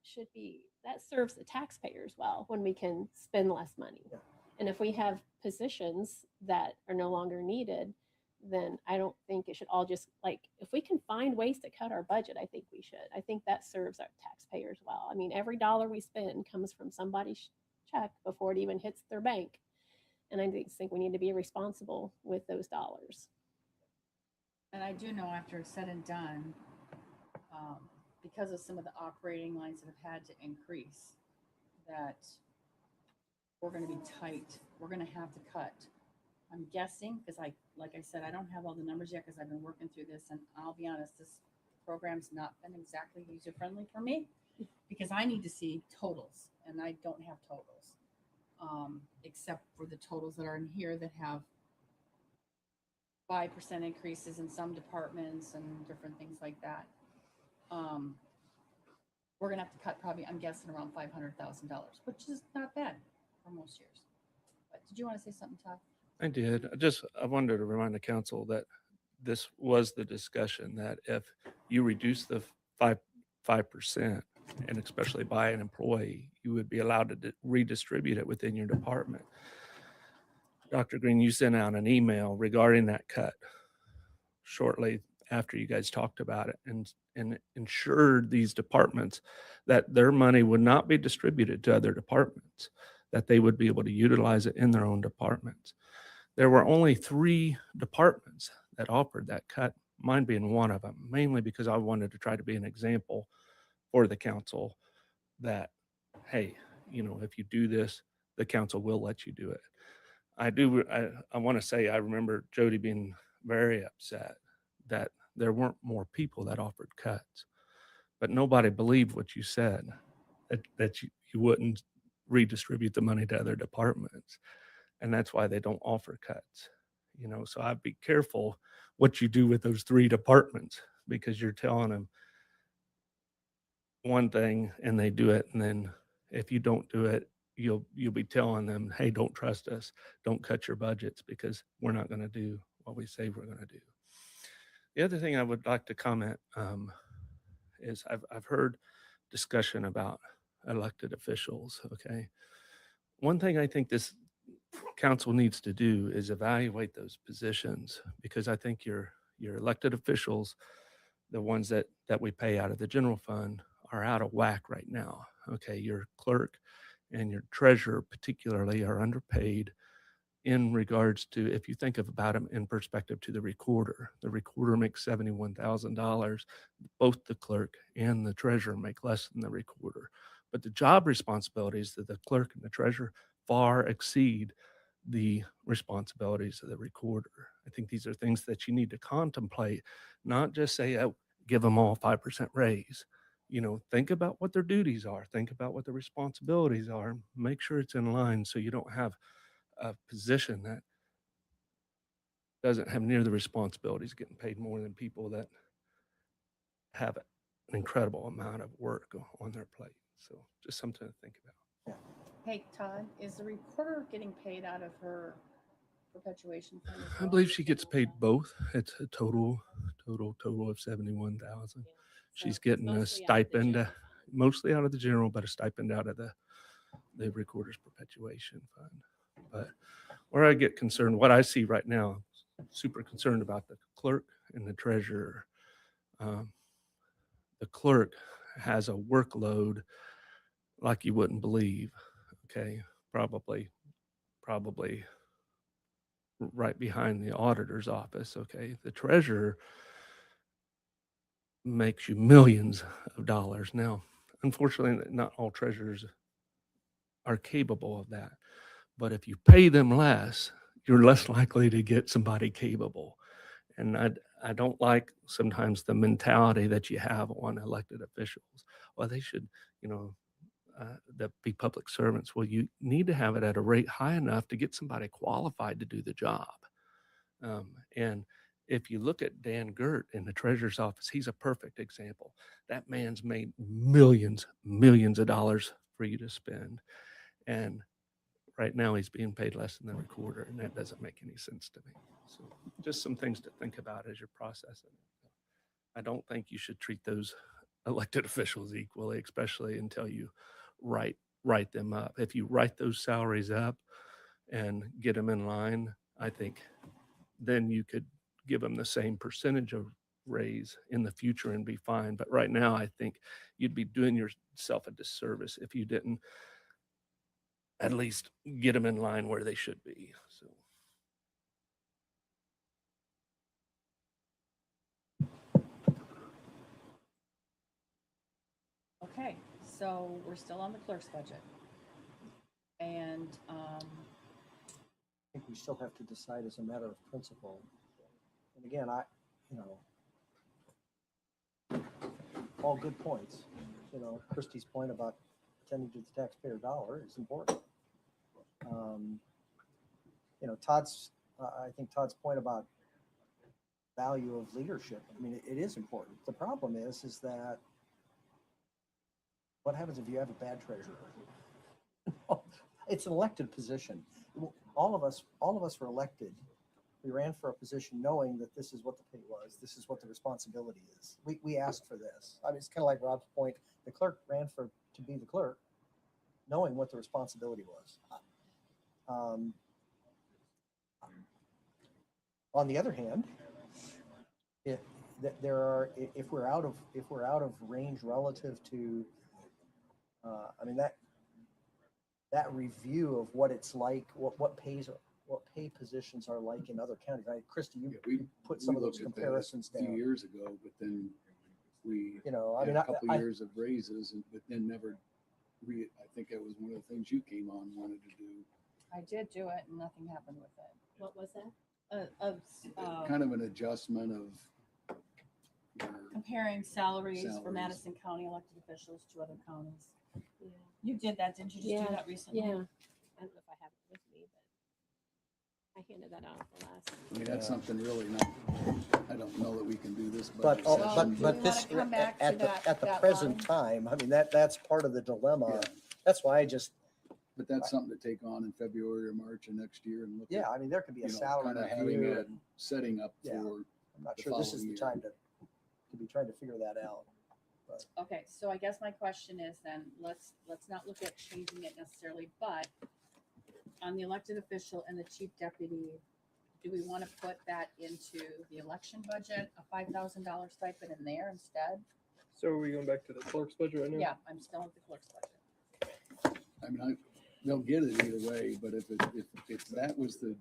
serves the taxpayers well when we can spend less money. Yeah. And if we have positions that are no longer needed, then I don't think it should all just if we can find ways to cut our budget, I think we should. I think that serves our taxpayers well. I mean, every dollar we spend comes from somebody's check before it even hits their bank. And I just think we need to be responsible with those dollars. And I do know after it's said and done, because of some of the operating lines that have had to increase, that we're going to be tight. We're going to have to cut. I'm guessing, because like I said, I don't have all the numbers yet because I've been working through this, and I'll be honest, this program's not been exactly user-friendly for me because I need to see totals, and I don't have totals, except for the totals that are in here that have 5% increases in some departments and different things like that. We're gonna have to cut probably, I'm guessing, around $500,000, which is not bad for most years. But did you want to say something, Todd? I did. I wanted to remind the council that this was the discussion that if you reduce the 5%, and especially by an employee, you would be allowed to redistribute it within your department. Dr. Green, you sent out an email regarding that cut shortly after you guys talked about it and ensured these departments that their money would not be distributed to other departments, that they would be able to utilize it in their own departments. There were only 3 departments that offered that cut, mine being one of them, mainly because I wanted to try to be an example for the council that, hey, if you do this, the council will let you do it. I want to say I remember Jody being very upset that there weren't more people that offered cuts, but nobody believed what you said, that you wouldn't redistribute the money to other departments. And that's why they don't offer cuts. So I'd be careful what you do with those 3 departments, because you're telling them one thing and they do it. And then if you don't do it, you'll be telling them, hey, don't trust us. Don't cut your budgets, because we're not going to do what we say we're going to do. The other thing I would like to comment is I've heard discussion about elected officials. Okay. One thing I think this council needs to do is evaluate those positions, because I think your elected officials, the ones that we pay out of the general fund, are out of whack right now. Okay. Your clerk and your treasurer particularly are underpaid in regards to, if you think about them in perspective to the recorder makes $71,000. Both the clerk and the treasurer make less than the recorder, but the job responsibilities of the clerk and the treasurer far exceed the responsibilities of the recorder. I think these are things that you need to contemplate, not just say, oh, give them all 5% raise. Think about what their duties are, think about what their responsibilities are, make sure it's in line, so you don't have a position that doesn't have near the responsibilities, getting paid more than people that have an incredible amount of work on their plate. So just something to think about. Hey, Todd, is the recorder getting paid out of her perpetuation fund as I well? believe she gets paid both. It's a total of 71,000. She's So getting a mostly out of the stipend, general fund. mostly out of the general, but a stipend out of the recorder's perpetuation fund. But where I get concerned, what I see right now, I'm super concerned about the clerk and the treasurer. The clerk has a workload like you wouldn't believe. Okay, probably right behind the auditor's office. Okay, the treasurer makes you millions of dollars. Now, unfortunately, not all treasurers are capable of that. But if you pay them less, you're less likely to get somebody capable. And I don't like sometimes the mentality that you have on elected officials. Well, they should, that be public servants. Well, you need to have it at a rate high enough to get somebody qualified to do the job. And if you look at Dan Gert in the treasurer's office, he's a perfect example. That man's made millions of dollars for you to spend. And right now he's being paid less than the recorder, and that doesn't make any sense to me. So just some things to think about as you're processing it. I don't think you should treat those elected officials equally, especially until you write them up. If you write those salaries up and get them in line, I think then you could give them the same percentage of raise in the future and be fine. But right now, I think you'd be doing yourself a disservice if you didn't at least get them in line where they should be. So. Okay, so we're still on the clerk's budget. And, I think we still have to decide as a matter of principle. And again, all good points. Christie's point about attending to the taxpayer dollar is important. I think Todd's point about value of leadership, I mean, it is important. The problem is that what happens if you have a bad treasurer? It's an elected position. All of us were elected. We ran for a position knowing that this is what the pay was. This is what the responsibility is. We asked for this. I mean, it's kind of like Rob's point. The clerk ran to be the clerk, knowing what the responsibility was. On the other hand, if we're out of range relative to, that review of what it's like, what pay positions are like in other counties. Christy, you put some of those comparisons a few down years ago, but then we had a couple years of raises, but then never. I think that was one of the things you came on wanted to do. I did do it and nothing happened with it. What was that? Kind of an adjustment of Comparing salaries for Salaries. Madison County elected officials to other counties. Yeah. You did that, didn't you just Yeah, do that recently? Yeah. I don't know if I have it with me, but I handed that out the last. I mean, that's something really not, I don't know that we can do this But, budget oh, Well, session. do we but wanna this, come back to at the, that- at the that present line? time, I mean, that's part of the dilemma. That's why I just, But that's something to take on in February or March of next year and look at, yeah, I mean, there could be a you know, salary kind of having review. a setting up Yeah. for, I'm not the sure this is following the year. time to be trying to figure that out. Okay, so I guess my question is then, let's not look at changing it necessarily, but on the elected official and the chief deputy, do we want to put that into the election budget, a $5,000 stipend in there instead? So are we going back to the clerk's budget right now? Yeah, I'm still at the clerk's budget. I mean, they'll get it either way, but if that was the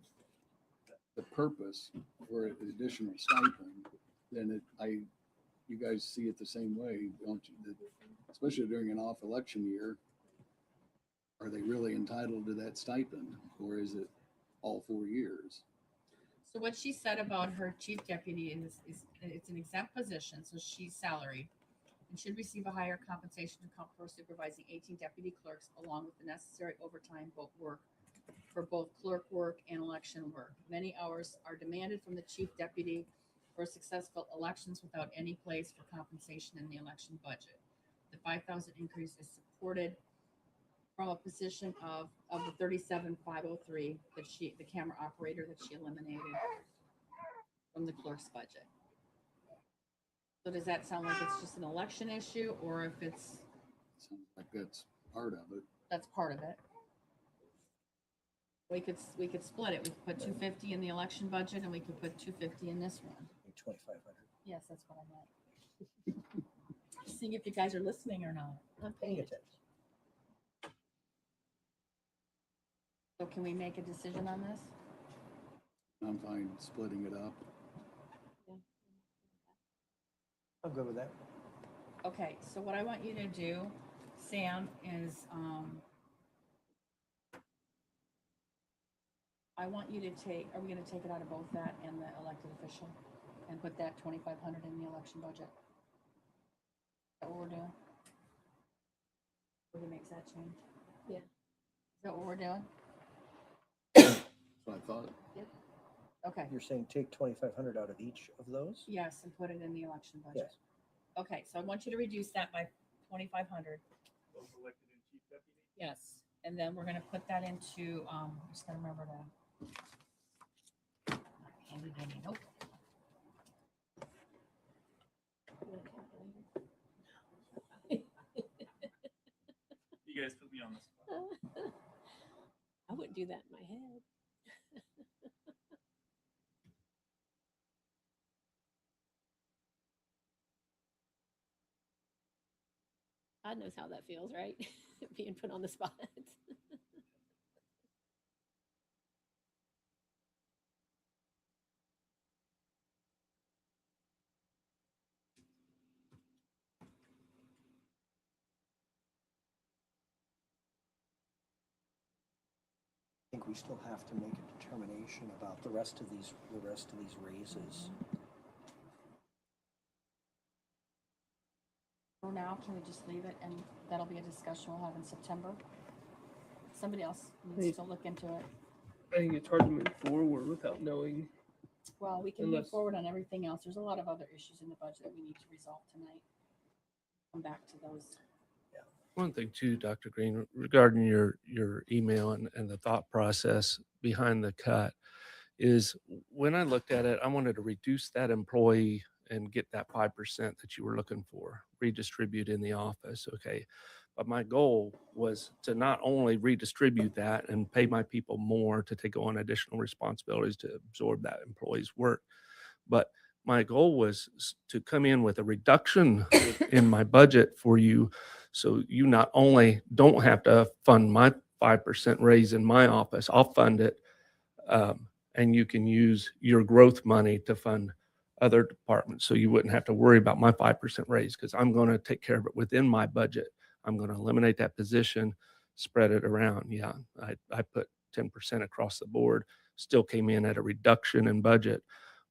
purpose for an additional stipend, then you guys see it the same way, don't you? Especially during an off election year, are they really entitled to that stipend, or is it all 4 years? So what she said about her chief deputy is it's an exempt position, so she's salaried and should receive a higher compensation to account for supervising 18 deputy clerks along with the necessary overtime work for both clerk work and election work. Many hours are demanded from the chief deputy for successful elections without any place for compensation in the election budget. The 5,000 increase is supported from a position of the 37,503 that the camera operator that she eliminated from the clerk's budget. So does that sound like it's just an election issue, or if it's, Sounds like that's part of it. that's part of it? We could split it. We could put 250 in the election budget and we could put 250 in this one. 2,500. Yes, that's what I meant. Just seeing if you guys are listening or not. I'm Paying paying attention. So can we make a decision on this? I'm fine splitting it up. I'm good with that. Okay, so what I want you to do, Sam, is I want you to are we gonna take it out of both that and the elected official and put that 2,500 in the election budget? Is that what we're doing? What makes that change? Yeah. Is that what we're doing? That's what I thought. Okay, You're saying take 2,500 out of each of those? yes, and put it in the election budget. Yes. Okay, so I want you to reduce that by 2,500. Both elected and chief deputy. Yes, and then we're gonna put that into, I'm just gonna remember to. Handy dandy note. You guys put me on the spot. I wouldn't do that in my head. God knows how that feels, right? Being put on the spot. I think we still have to make a determination about the rest of these raises. For now, can we just leave it and that'll be a discussion we'll have in September? Somebody else needs to look into it. I think it's hard to move forward without knowing. Well, we can move Unless- forward on everything else. There's a lot of other issues in the budget that we need to resolve tonight. Come back to those. One thing too, Dr. Green, regarding your email and the thought process behind the cut is when I looked at it, I wanted to reduce that employee and get that 5% that you were looking for, redistribute in the office. Okay. But my goal was to not only redistribute that and pay my people more to take on additional responsibilities to absorb that employee's work, but my goal was to come in with a reduction in my budget for you. So you not only don't have to fund my 5% raise in my office, I'll fund it. And you can use your growth money to fund other departments. So you wouldn't have to worry about my 5% raise because I'm going to take care of it within my budget. I'm going to eliminate that position, spread it around. Yeah, I put 10% across the board, still came in at a reduction in budget.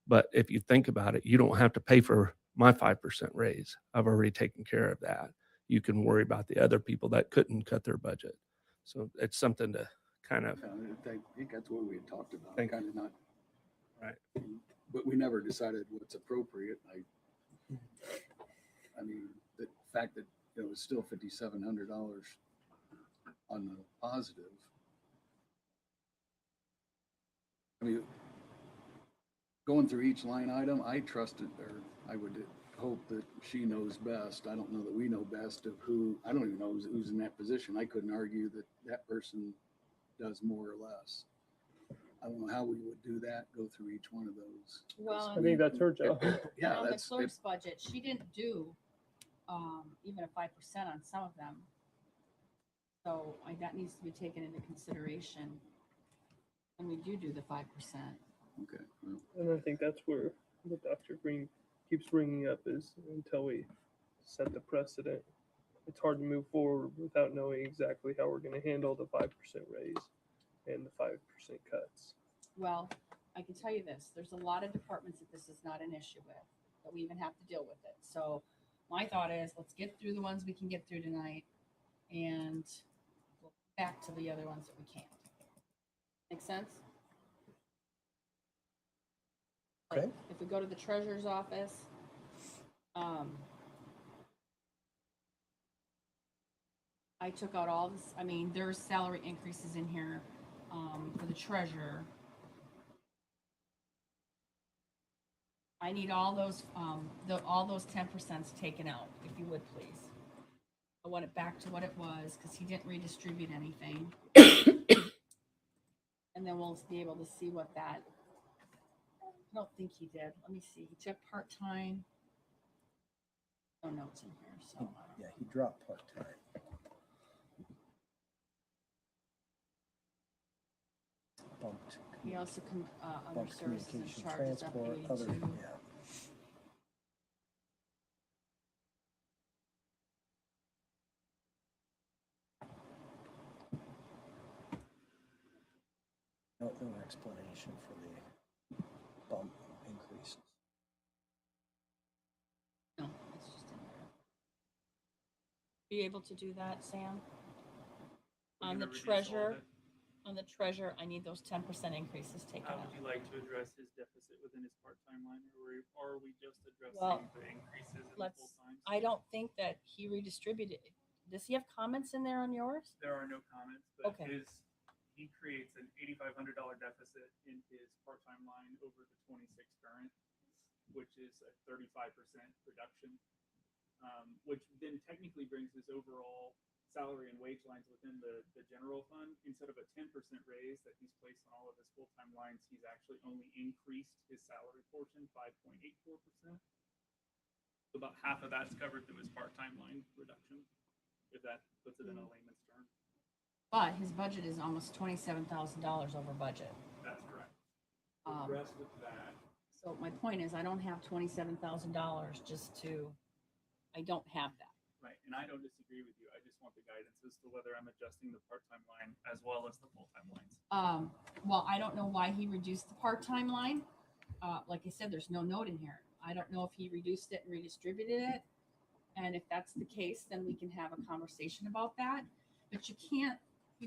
But if you think about it, you don't have to pay for my 5% raise. I've already taken care of that. you can worry about the other people that couldn't cut their budget. So it's something to kind of, I think that's what we had talked about, Thank kind of not, right. but we never decided what's appropriate. I mean, the fact that it was still $5,700 on the positive. I mean, going through each line item, I trusted, or I would hope that she knows best. I don't know that we know best of who, I don't even know who's in that position. I couldn't argue that that person does more or less. I don't know how we would do that, go through each one of those. Well, I think that's her job. Yeah, on the that's, clerk's budget, she didn't do, even a 5% on some of them. So that needs to be taken into consideration when we do the 5%. okay. Well, And I think that's where what Dr. Green keeps bringing up is until we set the precedent, it's hard to move forward without knowing exactly how we're going to handle the 5% raise and the 5% cuts. Well, I can tell you this, there's a lot of departments that this is not an issue with, that we even have to deal with it. So my thought is, let's get through the ones we can get through tonight and we'll back to the other ones that we can't. Make sense? Like, Okay. if we go to the treasurer's office, I took out all this, I mean, there's salary increases in here, for the treasurer. I need all those, all those 10% taken out, if you would please. I want it back to what it was, because he didn't redistribute anything. And then we'll be able to see what that, I don't think he did. Let me see. He took part-time. No notes in here, so. I don't know. Yeah, he dropped part-time. Bumped. He also, under Bumped services and communication charges up transport, 82. other, yeah. No explanation for the bump increases. No, it's just in there. Be able to do that, Sam? We're On the gonna reduce all of treasurer, it. on the treasurer, I need those 10% increases taken How out. would you like to address his deficit within his part-time line, or are we just addressing Well, the increases in the let's- full-time? I don't think that he redistributed. Does he have comments in there on yours? There are no comments, but Okay. he creates an $8,500 deficit in his part-time line over the 26 current, which is a 35% reduction, which then technically brings his overall salary and wage lines within the general fund. Instead of a 10% raise that he's placed on all of his full-time lines, he's actually only increased his salary portion 5.84%. So about half of that's covered through his part-time line reduction, if that puts it in a layman's term. But his budget is almost $27,000 over budget. That's correct. Um, The rest of that, So my point is, I don't have $27,000 just to, I don't have that. right, and I don't disagree with you. I just want the guidance as to whether I'm adjusting the part-time line as well as the full-time lines. Well, I don't know why he reduced the part-time line. Like I said, there's no note in here. I don't know if he reduced it and redistributed it. And if that's the case, then we can have a conversation about that. But you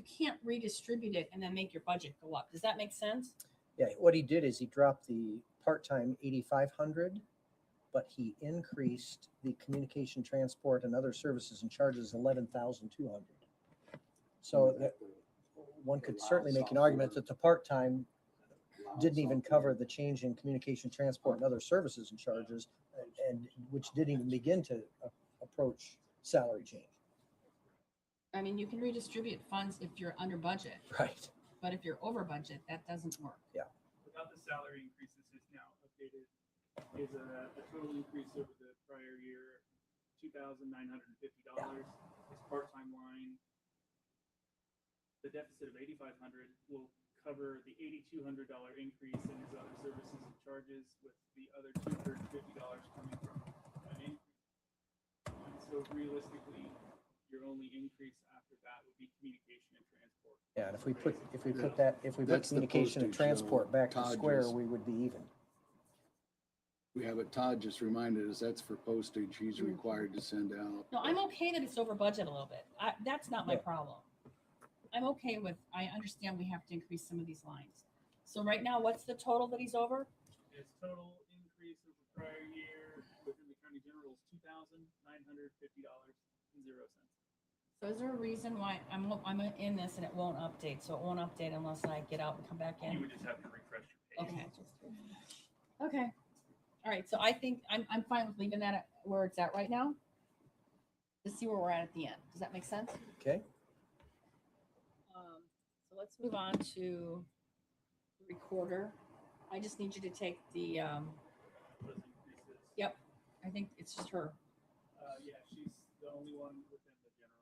can't redistribute it and then make your budget go up. Does that make sense? Yeah, what he did is he dropped the part-time 8,500, but he increased the communication, transport, and other services and charges 11,200. So that one could certainly make an argument that the part-time didn't even cover the change in communication, transport, and other services and charges, and which didn't even begin to approach salary change. I mean, you can redistribute funds if you're under budget, Right. but if you're over budget, that doesn't work. Without the salary increases, his now updated is a total increase over the prior year, $2,950. His part-time line, the deficit of $8,500 will cover the $8,200 increase in his other services and charges, with the other $250 coming from an increase. And so realistically, your only increase after that would be communication and transport. Yeah, and if we put That's the communication and postage, transport though. back to Todd square, just- we would be even. We have it, Todd just reminded us, that's for postage. He's required to send out. No, I'm okay that it's over budget a little bit. That's not my Yeah. problem. I'm okay with, I understand we have to increase some of these lines. So right now, what's the total that he's over? His total increase of the prior year within the county general is $2,950.00. So is there a reason why I'm in this and it won't update? So it won't update unless I get out and come back You in? would just have to refresh your page. Okay. Okay. All right. So I think I'm fine with leaving that at where it's at right now. To see where we're at the end. Does that make sense? Okay. So let's move on to the recorder. I just need you to take the, Those increases. yep, I think it's just her. Yeah, she's the only one within the general.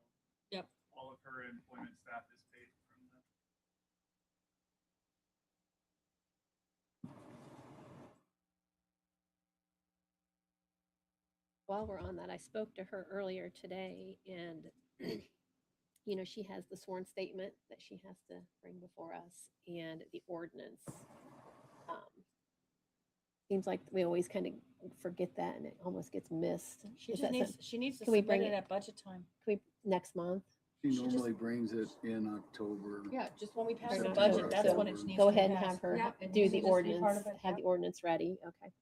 Yep. All of her employment staff is paid from the. While we're on that, I spoke to her earlier today and, you know, she has the sworn statement that she has to bring before us and the ordinance. Seems like we always kind of forget that and it almost gets missed. She Is just that needs, some- she needs to can we submit bring it it- at budget time. Can we, next month? She She just- normally brings it in October. Yeah, just when we pass Or the not, budget, so- that's so when it needs to be Go ahead and passed. have her Yep, it do needs the to just be part ordinance, of it, have yep. the ordinance ready, okay.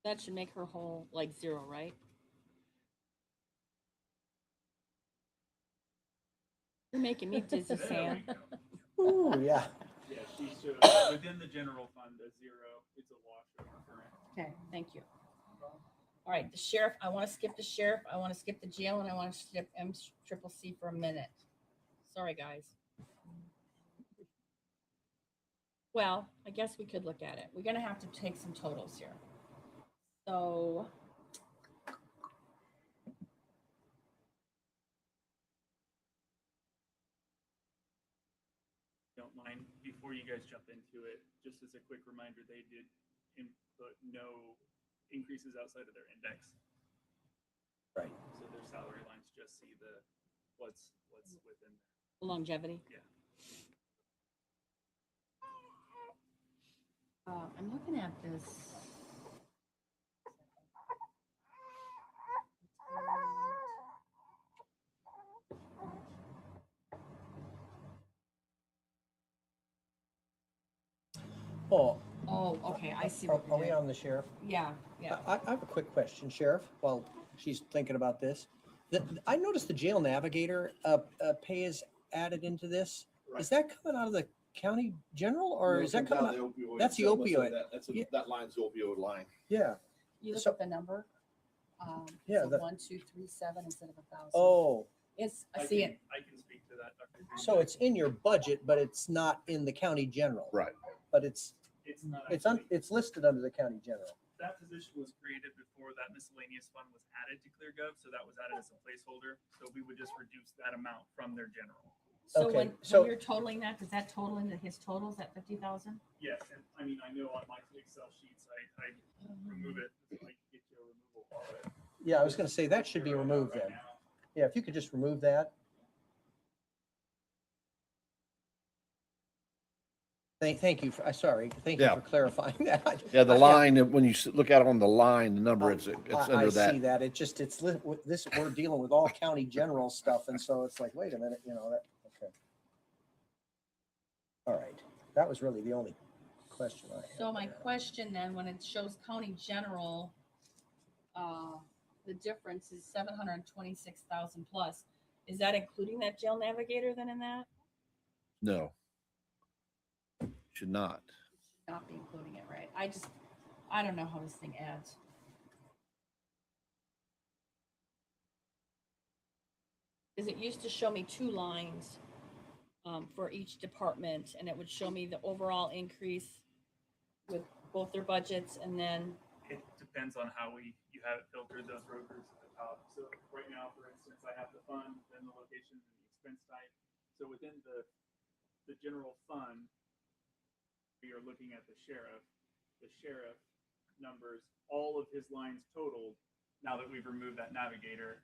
That should make her whole like zero, right? You're making me dizzy, Sam. Ooh, yeah. Yeah, she should, within the general fund, a zero, it's a wash over current. Okay, thank you. All right, the sheriff, I want to skip the sheriff, I want to skip the jail, and I want to skip MCCC for a minute. Sorry, guys. Well, I guess we could look at it. We're gonna have to take some totals here. So. Don't mind, before you guys jump into it, just as a quick reminder, they did input no increases outside of their index. Right. So their salary lines just see the, what's within there. Longevity. Yeah. I'm looking at this. Oh, Oh, okay, I see are what are you're we doing. on the sheriff? Yeah, yeah. I have a quick question, Sheriff, while she's thinking about this. I noticed the jail navigator pay is added into this. Is that coming out of the county general or is that coming out? That's the opioid. Yeah. That line's the opioid line. Yeah. You look So- at the number. Yeah, So the- 1237 instead of 1,000. Oh, It's, I see it. I can speak to that, Dr. Green. so it's in your budget, but it's not in the county general. Right. But it's not it's actually- it's listed under the county general. That position was created before that miscellaneous fund was added to ClearGov, so that was added as a placeholder. So we would just reduce that amount from their general. So Okay, when so- you're totaling that, does that total into his totals at 50,000? Yes, and I mean, I know on my Excel sheets, I remove it, so I can get you a removal of it. Yeah, I was gonna say that should be Zero it out removed right then. now. Yeah, if you could just remove that. Thank you, sorry, thank you Yeah. for clarifying that. Yeah, the line, when you look at it on the line, the number, it's I under see that. that. It just, this, we're dealing with all county general stuff, and so it's like, wait a minute, that, okay. All right, that was really the only question I had. So my question then, when it shows county general, the difference is 726,000 plus. Is that including that jail navigator then in that? No. Should not. Not be including it, right? I don't know how this thing adds. Because it used to show me two lines for each department, and it would show me the overall increase with both their budgets, and then, It depends on how you have it filtered, those road groups at the top. So right now, for instance, I have the fund, then the location and the expense type. So within the general fund, we are looking at the sheriff numbers, all of his lines totaled, now that we've removed that navigator,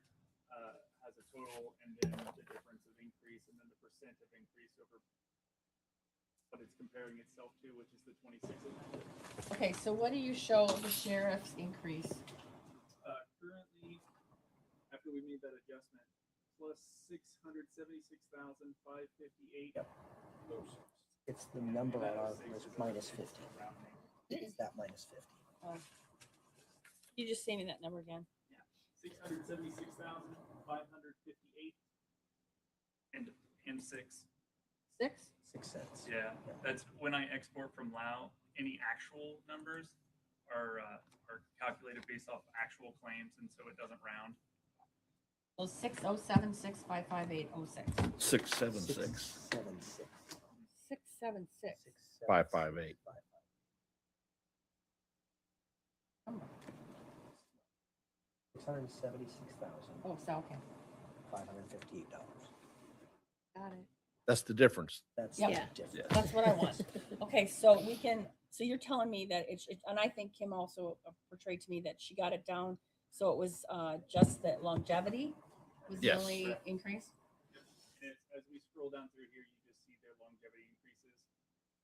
has a total and then the difference of increase and then the percent of increase over what it's comparing itself to, which is the 26 amended. Okay, so what do you show the sheriff's increase? Currently, after we made that adjustment, plus 676,558. Yep. It's the number on our was minus 50. It's that minus 50. You just say me that number again. 676,558 and 6. 6? 6 cents. Yeah, that's when I export from Lao. Any actual numbers are calculated based off actual claims, and so it doesn't round. So 607655806. 676. 676. 558. 676,558 Oh, so okay. $558. Got it. That's the difference. That's Yep. the Yeah. difference. That's what I want. Okay, so we can, so you're telling me that it's, and I think Kim also portrayed to me that she got it down. So it was just that longevity was the Yes. only increase? And as we scroll down through here, you just see their longevity increases.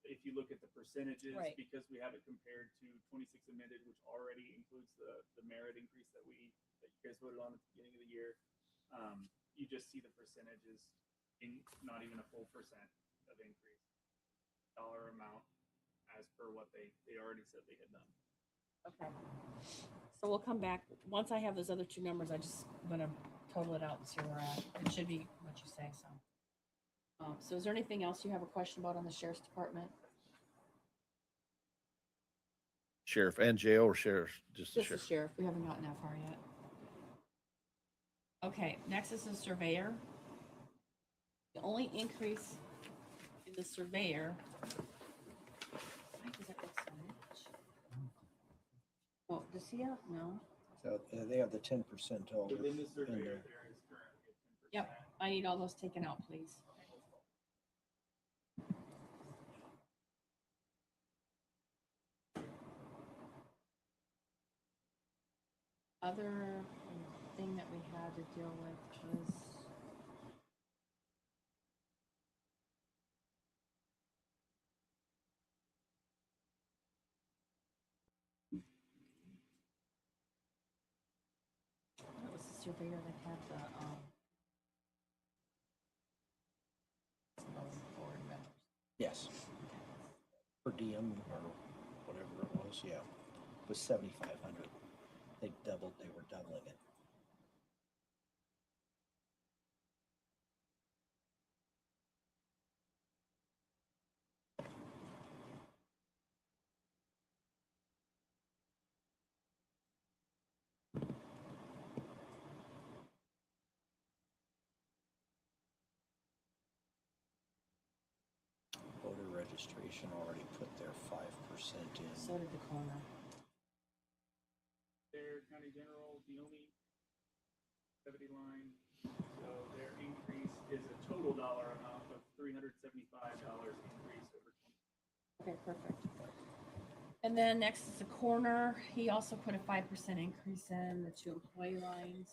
If you look at the percentages, Right. because we have it compared to 26 amended, which already includes the merit increase that you guys voted on at the beginning of the year, you just see the percentages in not even a full percent of increase. Dollar amount as per what they already said they had done. Okay. So we'll come back. Once I have those other two numbers, I'm gonna total it out and see where we're at. It should be what you say, so. So is there anything else you have a question about on the sheriff's department? Sheriff and jail or sheriff? Just the Just the sheriff. sheriff. We haven't gotten that far yet. Okay, next is the surveyor. The only increase in the surveyor. Why does it look so much? Oh, does he have? No. So they have the 10% over. Within the in surveyor, there. there is currently a 10%. Yep, I need all those taken out, please. Other thing that we had to deal with was that was the surveyor that had the board members. Yes. Per diem or whatever it was, yeah. It was 7,500. They were doubling it. Voter registration already put their 5% in. So did the coroner. Their county general, the only 70 line, so their increase is a total dollar amount of $375 increase over 20. Okay, perfect. And then next is the coroner. He also put a 5% increase in the two employee lines.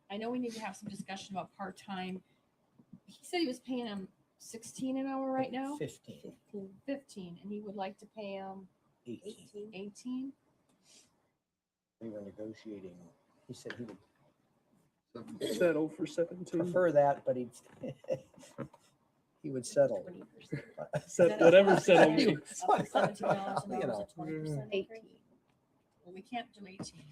I know we need to have some discussion about part-time. He said he was paying him 16 an hour right now? 15. 15, and he would like to pay him 18. 18? We were negotiating. He said he would Settle for 17. prefer that, but he would settle. '20%. Whatever settle He means. would- $17 an You hour know. is a 20% increase? Well, we can't do 18.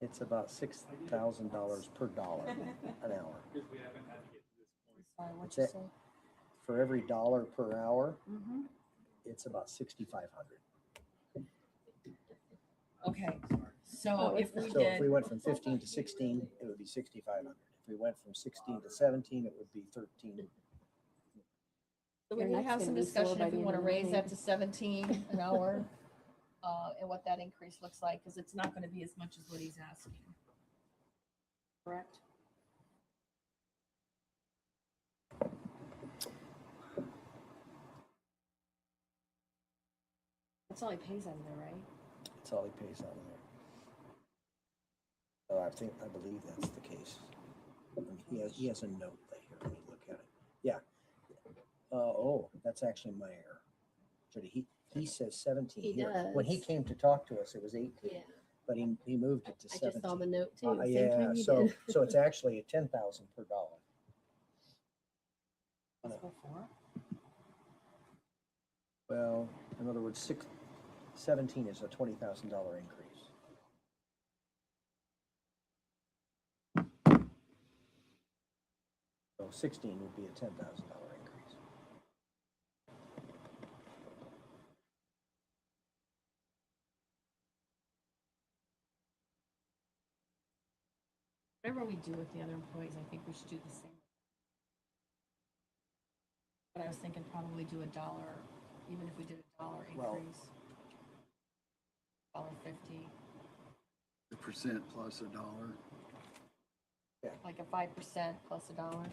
It's about $6,000 per dollar an hour. Because we haven't had to get to this point. Sorry, what'd That's you it. say? For every dollar per hour, Mm-hmm. it's about 6,500. Okay, so if we So if we did, went from 15 to 16, it would be 6,500. If we went from 16 to 17, it would be 13. so we Your need to neck's have some gonna be sore discussion by if we the want to end of the raise that meeting. to 17 an hour. And what that increase looks like, because it's not going to be as much as what he's asking. Correct? That's all he pays on there, right? That's all he pays out of there. So I believe that's the case. He has a note here. Let me look at it. Yeah. Oh, that's actually my error. He says 17 He here. When he does. came to talk to us, it was 18, Yeah. but he moved it to I 17. just saw the note too. Same Yeah, time you so did. so it's actually 10,000 per dollar. What's before? Well, in other words, 17 is a $20,000 increase. So 16 would be a $10,000 increase. Whatever we do with the other employees, I think we should do the same. But I was thinking probably do $1, even if we did $1 Well- increase. $1.50, The percent plus $1. like a 5% plus $1.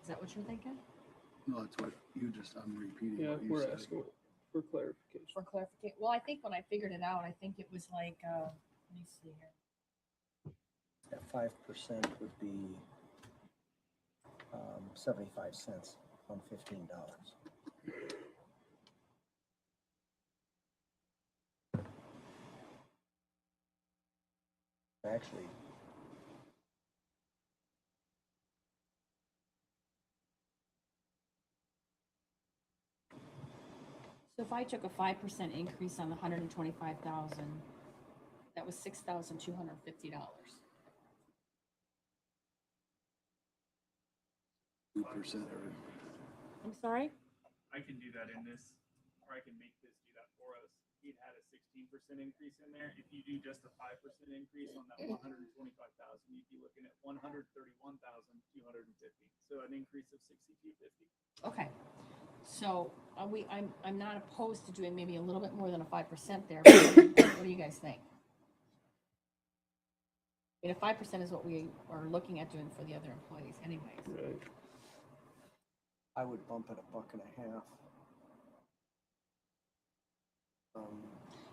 Is that what you're thinking? No, that's what I'm repeating Yeah, what you we're said. asking for clarification. For clarification, well, I think when I figured it out, I think it was like, let me see here. That 5% would be 75 cents on $15. Actually, So if I took a 5% increase on the 125,000, that was $6,250. 2% I'm sorry? I can do that in this, or I can make this do that for us. He'd had a 16% increase in there. If you do just a 5% increase on that 125,000, you'd be looking at 131,250. So an increase of 6250. Okay, so I'm not opposed to doing maybe a little bit more than a 5% there. What do you guys think? I mean, a 5% is what we are looking at doing for the other employees anyways. Right. I would bump it $1.50.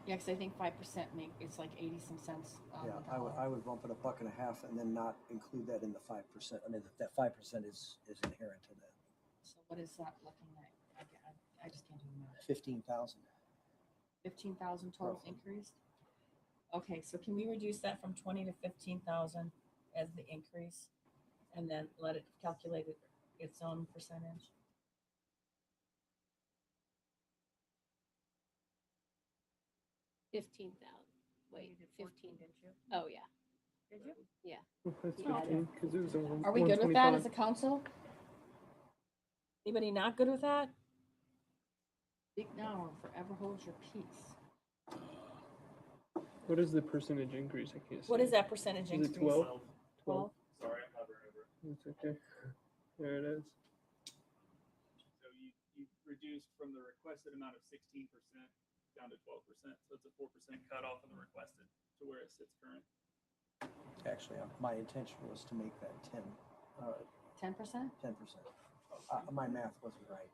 Yeah, because I think 5% it's like 80 some cents. On Yeah, the I dollar. would bump it $1.50 and then not include that in the 5%. I mean, that 5% is inherent in that. So what is that looking like? I just can't do the math. 15,000. 15,000 total Roughly. increase? Okay, so can we reduce that from 20 to 15,000 as the increase? And then let it calculate its own percentage? $15,000. Wait, You did 15. didn't you? Oh, yeah. Did you? Yeah. That's Yeah. 15, 'cause it was a Are we good with that 125. as a council? Anybody not good with that? Speak now or forever hold your peace. What is the percentage increase? I can't see. What is that percentage Is increase? it 12? 12? Sorry, I'm hovering over. That's okay. There it is. So you reduced from the requested amount of 16% down to 12%. So it's a 4% cutoff on the requested to where it sits current. Actually, my intention was to make that 10%? 10%. My math wasn't right.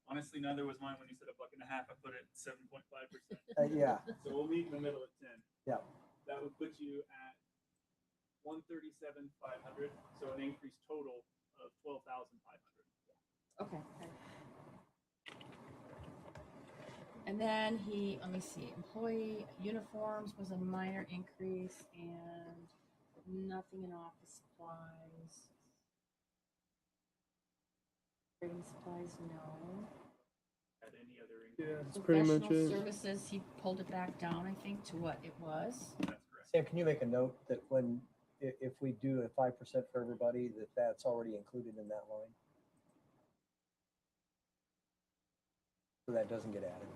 Honestly, neither was mine when you said $1.50. I put it at 7.5%. Yeah, So we'll meet in the middle at 10. yeah. That would put you at 137,500. So an increase total of 12,500. Okay. And then let me see, employee uniforms was a minor increase and nothing in office supplies. Trading supplies, no. Had any other increase? Yeah, that's pretty much Professional it. services, he pulled it back down, I think, to what it was. That's correct. Sam, can you make a note that if we do a 5% for everybody, that's already included in that line? So that doesn't get added.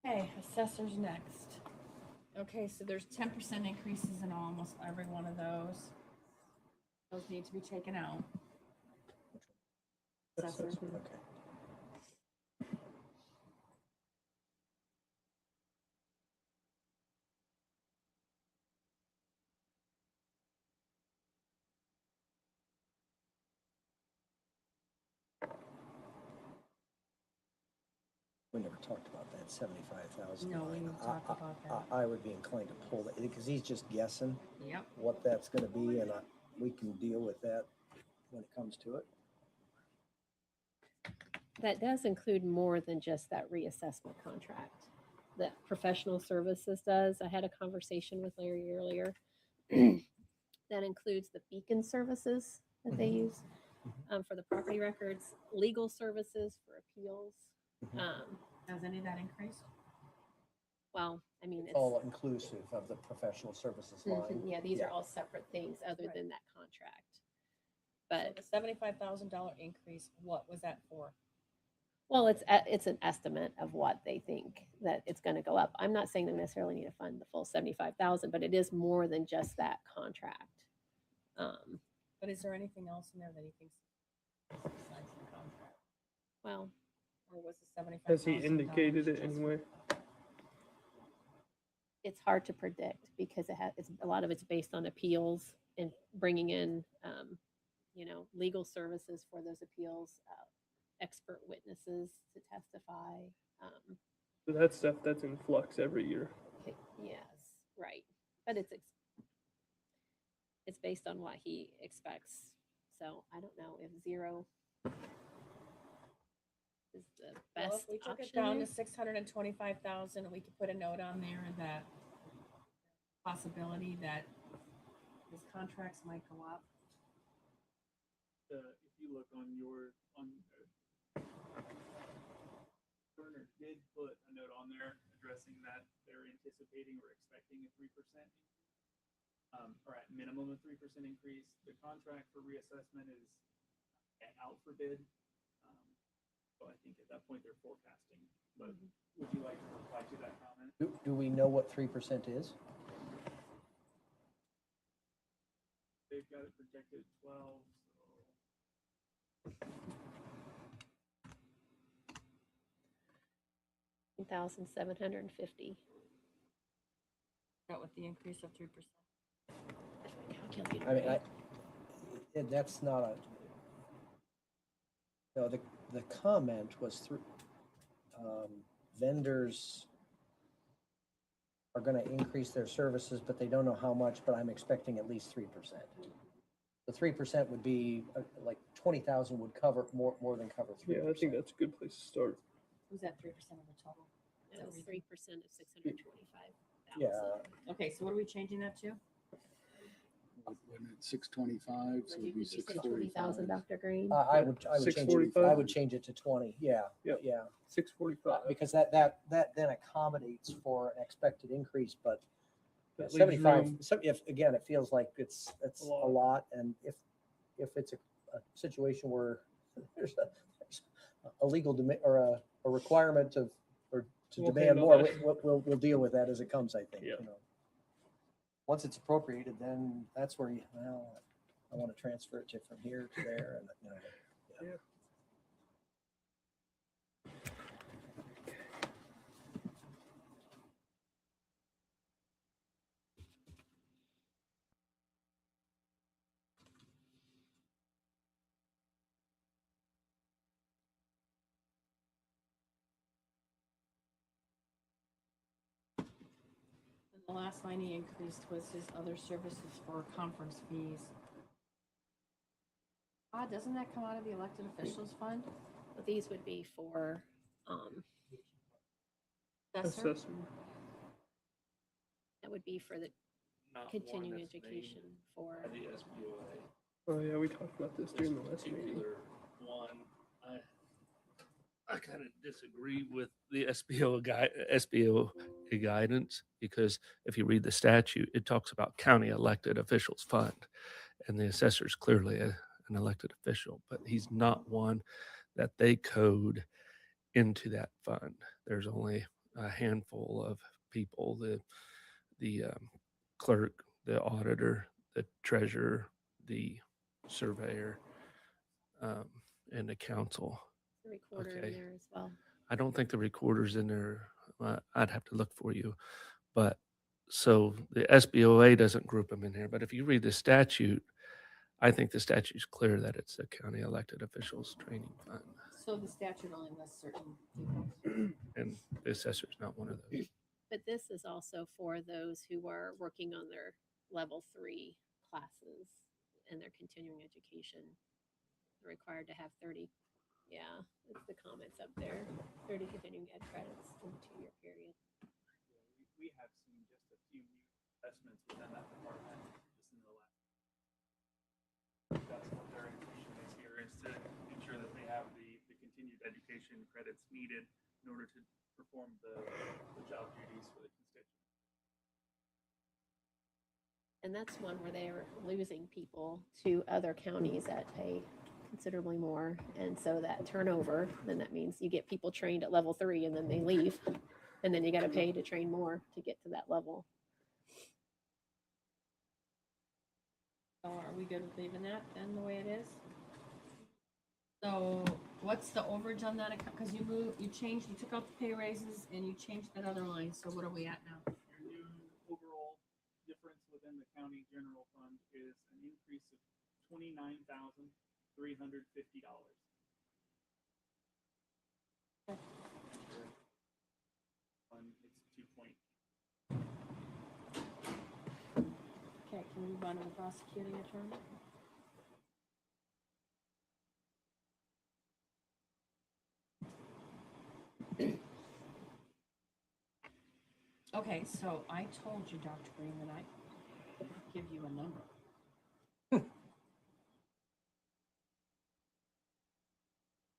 Okay, assessors next. Okay, so there's 10% increases in almost every one of those. Those need to be taken out. Assessor. Okay. We never talked about that 75,000. No, we didn't talk about that. I would be inclined to pull that because he's just guessing Yep. what that's going to be, and we can deal with that when it comes to it. That does include more than just that reassessment contract that professional services does. I had a conversation with Larry earlier. That includes the beacon services that they use for the property records, legal services for appeals. Does any of that increase? Well, I mean, it's All inclusive of the professional services line. yeah, these are all separate things other Right. than that contract. So But the $75,000 increase, what was that for? well, it's an estimate of what they think that it's going to go up. I'm not saying they necessarily need to fund the full 75,000, but it is more than just that contract. But is there anything else in there that he thinks besides the contract? Well, Or was the 75,000? Has he indicated it anyway? it's hard to predict because it's a lot of it's based on appeals and bringing in, legal services for those appeals, expert witnesses to testify. So that's stuff that's in flux every year. Yes, right. But it's based on what he expects. So I don't know if 0 is the Well, best if we took it option down there. to 625,000, we could put a note on there that possibility that his contracts might go up. If you look on Turner did put a note on there addressing that they're anticipating or expecting a 3% or at minimum a 3% increase. The contract for reassessment is out for bid. So I think at that point they're forecasting. But would you like to reply to that comment? Do we know what 3% is? They've got it projected at 12. So 1,750. That with the increase of 3%. Calculator, I mean, right? that's not a, no, the comment was through, vendors are gonna increase their services, but they don't know how much, but I'm expecting at least 3%. The 3% would be, like 20,000 would cover, more than cover 3%. Yeah, I think that's a good place to start. Was that 3% of the total? That was 3% of 625,000. Yeah, Okay, so what are we changing that to? Wasn't it 625, so it'd be You said 20,000, 645. Dr. Green. I would change it, 645? to 20, yeah, Yep. yeah. 645. Because that then accommodates for an expected increase, but That leaves 75, room. if, again, it feels like it's A a lot. lot, and if it's a situation where there's a legal or a requirement to We'll demand handle more, that. we'll deal with that as it comes, I think, Yeah. you know. Once it's appropriated, then that's where I want to transfer it from here to there, and, you know. Yeah. And the last line he increased was his other services for conference fees. Doesn't that come out of the elected officials fund? But these would be for, Assessor? Assessor. that would be for the continuing education for, Oh yeah, we talked about this during the last meeting. One, I kind of disagree with the SBO guidance, because if you read the statute, it talks about county elected officials fund, and the assessor is clearly an elected official, but he's not one that they code into that fund. There's only a handful of people, the clerk, the auditor, the treasurer, the surveyor, and the council. The recorder Okay. in there as well. I don't think the recorder's in there. I'd have to look for you. But so the SBOA doesn't group them in here. But if you read the statute, I think the statute's clear that it's a county elected officials training fund. So the statute only lists certain people. And the assessor's not one of those. But this is also for those who are working on their level 3 classes and their continuing education. They're required to have 30. Yeah, it's the comments up there. 30 continuing ed credits in a 2-year period. We have seen just a few new investments within that department just in the last. That's what their intention is here, is to ensure that they have the continued education credits needed in order to perform the job duties for the constituents. And that's one where they're losing people to other counties that pay considerably more. And so that turnover, then that means you get people trained at level 3 and then they leave. And then you got to pay to train more to get to that level. So are we good with leaving that then the way it is? So what's the overage on that account? Because you took out the pay raises and you changed that other line. So what are we at now? Your new overall difference within the county general fund is an increase of $29,350. It's 2 point. Okay, can we move on to the prosecuting attorney? Okay, so I told you, Dr. Green, that I would give you a number.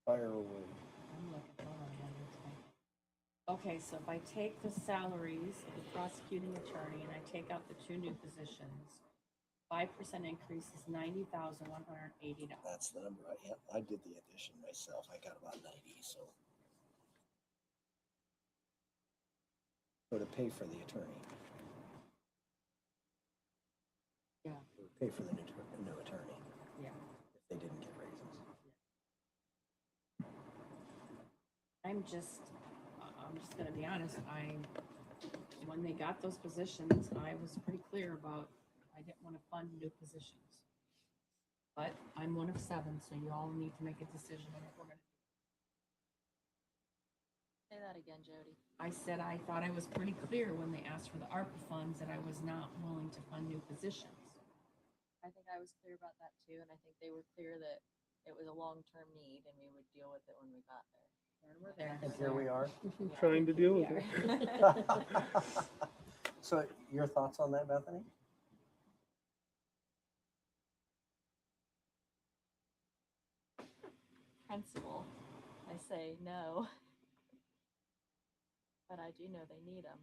Fire away. I'm looking, hold on, one more time. Okay, so if I take the salaries of the prosecuting attorney and I take out the 2 new positions, 5% increase is $90,180. That's the number. I did the addition myself. I got about 90, so. So to pay for the attorney. Yeah. Or pay for the new attorney. Yeah. If they didn't get raises. I'm just gonna be honest, when they got those positions, I was pretty clear about, I didn't want to fund new positions. But I'm one of 7, so you all need to make a decision on what we're gonna do. Say that again, Jody. I said I thought I was pretty clear when they asked for the ARPA funds that I was not willing to fund new positions. I think I was clear about that too, and I think they were clear that it was a long-term need and we would deal with it when we got there. And we're there. And here we are. Trying to deal with We it. So your thoughts on that, Bethany? Principle, I say no. But I do know they need them.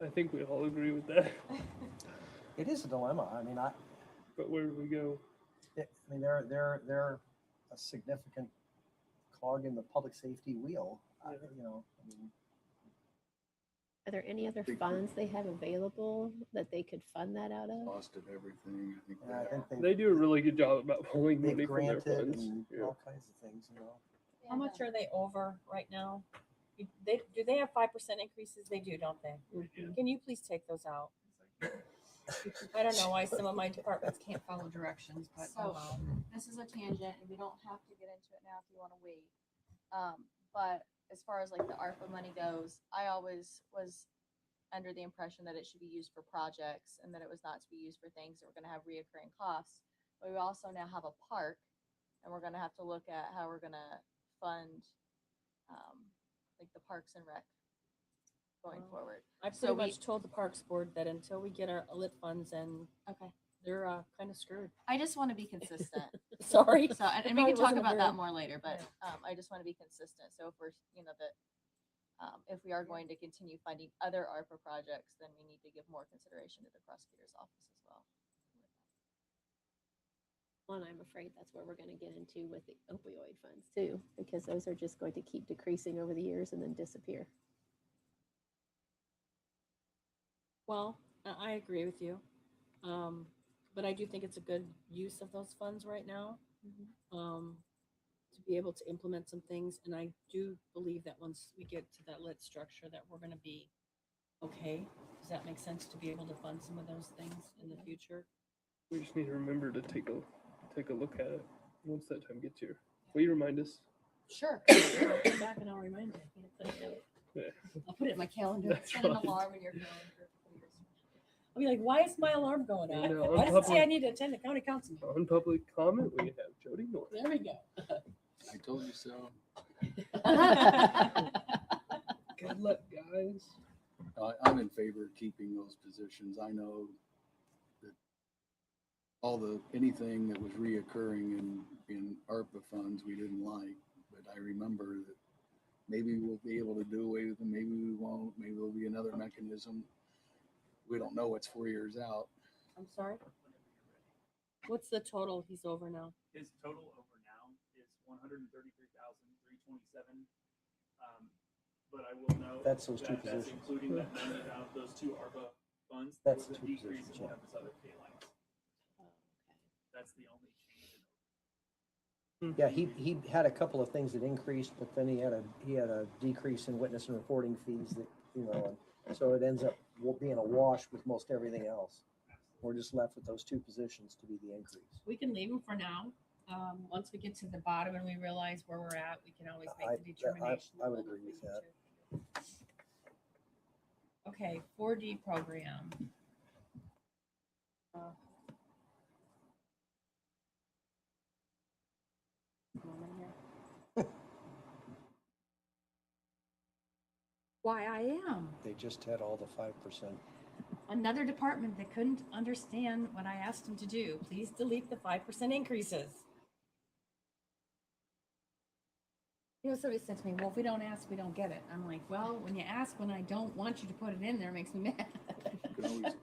I think we all agree with that. It is a dilemma. I mean, But where do we go? they're a significant clog in the public safety wheel. You know, I mean, Are there any other funds they have available that they could fund that out of? Cost of everything. I think and I think They do a really good job about pulling they've money from their granted funds. and Yeah. all kinds of things, you know. How much are they over right now? Do they have 5% increases? They do, don't they? Can you please take those out? I don't know why some of my departments can't follow directions, but oh well. This is a tangent, and we don't have to get into it now if you want to wait. But as far as like the ARPA money goes, I always was under the impression that it should be used for projects and that it was not to be used for things that were going to have reoccurring costs. But we also now have a park, and we're going to have to look at how we're going to fund like the Parks and Rec going forward. I So pretty much told the Parks Board that until we get our lit funds and Okay. they're kind of screwed. I just want to be consistent. Sorry. So, and we Probably can talk wasn't a about very- that more later, but I just want to be consistent. So if we're, if we are going to continue funding other ARPA projects, then we need to give more consideration to the prosecutor's office as well. Well, and I'm afraid that's where we're gonna get into with the opioid funds too, because those are just going to keep decreasing over the years and then disappear. Well, I agree with you. But I do think it's a good use of those funds right now. To be able to implement some things. And I do believe that once we get to that lit structure, that we're gonna be okay. Does that make sense to be able to fund some of those things in the future? We just need to remember to take a look at it once that time gets here. Will you remind us? Sure. I'll come back and I'll remind you. Put a note. Yeah. I'll put it in my calendar. That's Set an fine. alarm in your calendar. I'll be like, why is my alarm going I off? know, Why does it say I public- need to attend the county council meeting? On public comment, we have Jody North. There we go. I told you so. Good luck, guys. I'm in favor of keeping those positions. I know that anything that was reoccurring in ARPA funds, we didn't like, but I remember that maybe we'll be able to do away with them, maybe we won't, maybe there'll be another mechanism. We don't know what's 4 years out. I'm sorry? What's the total he's over now? His total over now is 133,327. But I will note That's those two that that's positions. including that 90,000, those two ARPA funds. That's There was the a two decrease positions, in one yeah. of his other pay lines. That's the only change. Yeah, he had a couple of things that increased, but then he had a decrease in witness and reporting fees that, and so it ends up being a wash with most everything else. We're just left with those two positions to be the increase. We can leave them for now. Once we get to the bottom and we realize where we're at, we can always make the determination. I would agree with that. Okay, 4D program. Why I am. They just had all the 5%. Another department that couldn't understand what I asked them to do. Please delete the 5% increases. Somebody said to me, well, if we don't ask, we don't get it. I'm like, well, when you ask, when I don't want you to put it in there, it makes me mad. You can always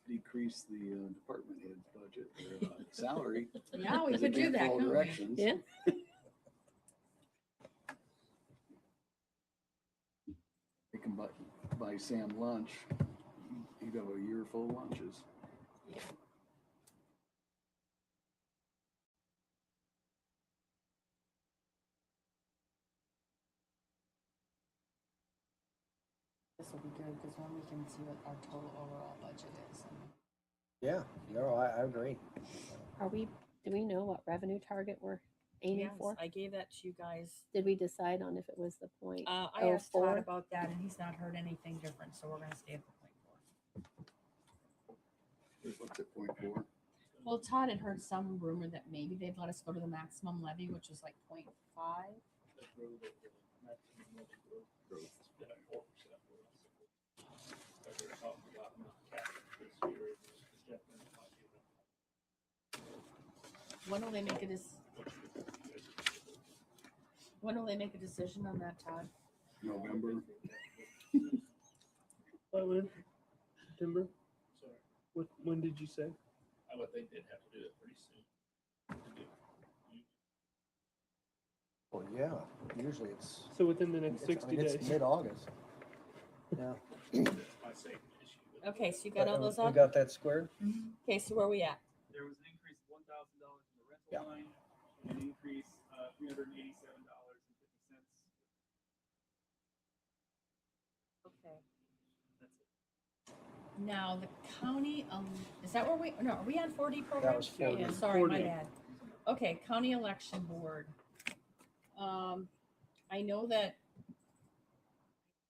decrease the department head's budget or salary. Yeah, we because they could do can't that, follow couldn't we? directions. Yeah. They can buy Sam lunch. He'd have a year full of lunches. This will be good because then we can see what our total overall budget is. Yeah, no, I agree. Do we know what revenue target we're aiming for? I gave that to you guys. Did we decide on if it was the point? I asked Todd 04? about that and he's not heard anything different, so we're gonna stay at the 0.4. What's at 0.4? Well, Todd had heard some rumor that maybe they'd let us go to the maximum levy, which was like 0.5. When will they make a decision on that, Todd? November. When? September? When did you say? I would think they'd have to do it pretty soon. Well, yeah, usually it's. So within the next 60 days. It's mid-August. Yeah. Okay, so you got all those We on? got that squared? Okay, so where are we at? There was an increase of $1,000 in the rental Yeah. line, and an increase of $387.50. Okay. That's it. Now, the county, is that where we, no, are we on 4D program? was 4D. Yeah, sorry, my 4D. bad. Okay, county election board. I know that,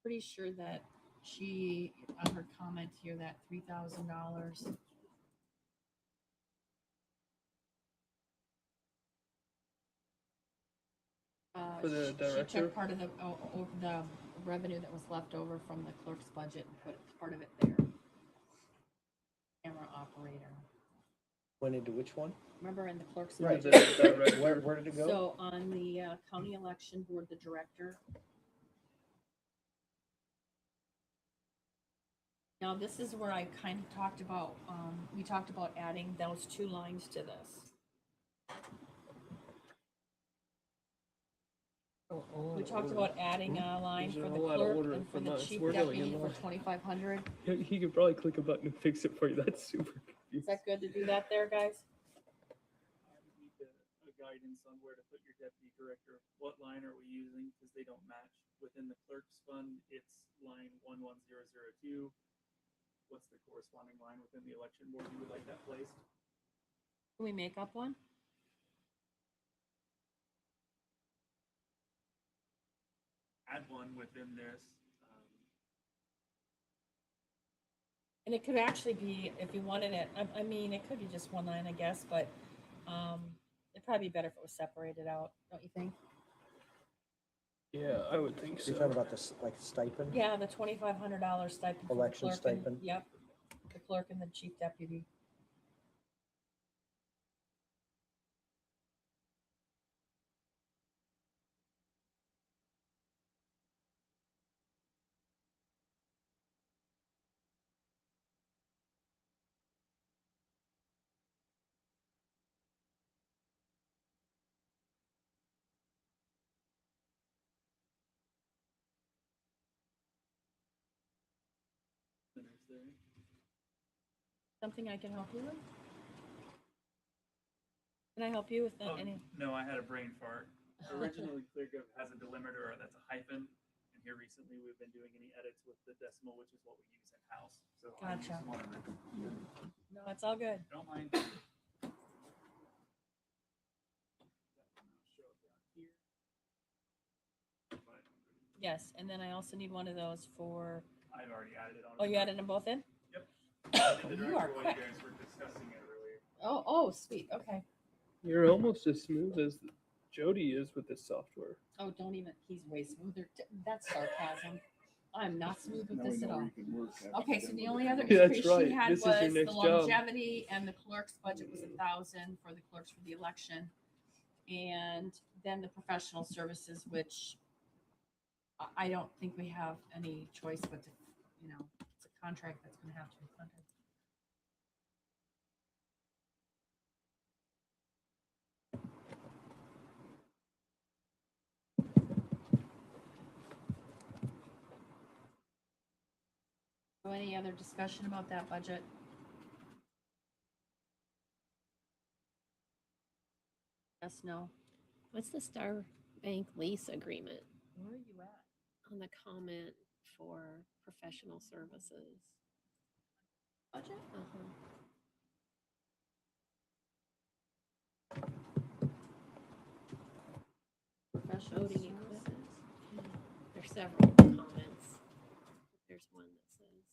pretty sure that she, on her comment here, that $3,000. For the She director? took part of the revenue that was left over from the clerk's budget and put part of it there. Camera operator. Went into which one? Remember in the clerk's Right. The budget? director. Where did it go? So on the county election board, the director. Now, this is where I kind of talked about, we talked about adding those two lines to this. We talked about adding a line There's a for the whole lot of clerk order and for from the us. chief We're going deputy in for line. 2,500. He could probably click a button and fix it for you. That's super Is confusing. that good to do that there, guys? We need a guidance on where to put your deputy director. What line are we using? Because they don't match. Within the clerk's fund, it's line 11002. What's the corresponding line within the election board you would like that placed? Can we make up one? Add one within this. And it could actually be, if you wanted it, I mean, it could be just one line, I guess, but it'd probably be better if it was separated out, don't you think? Yeah, I would think You're so. talking about this, like stipend? Yeah, the $2,500 stipend for the Election clerk and- stipend? Yep, the clerk and the chief deputy. Something I can help you with? Can I help you with any? No, I had a brain fart. Originally, ClearGov has a delimiter that's a hyphen, and here recently we've been doing any edits with the decimal, which is what we use in house. So I just Gotcha. wanted to, No, it's all good. don't mind. Yes, and then I also need one of those for, I've already added it on. oh, you added them both in? Yep. You are quick. You guys were discussing it earlier. Oh, sweet, okay. You're almost as smooth as Jody is with this software. Oh, don't even, he's way smoother. That's sarcasm. I'm not smooth with Now we this at know all. where you can work after Okay, you're so done the with only it. other Yeah, that's increase she right. had This is your was the next job. longevity, and the clerk's budget was 1,000 for the clerks for the election. And then the professional services, which I don't think we have any choice but to, it's a contract that's gonna have to be funded. So any other discussion about that budget? Yes, no? What's the Star Bank lease agreement Where are you at? on the comment for professional services? Budget? Uh-huh. Professional Voting services? equipment. There's several comments. There's one that says.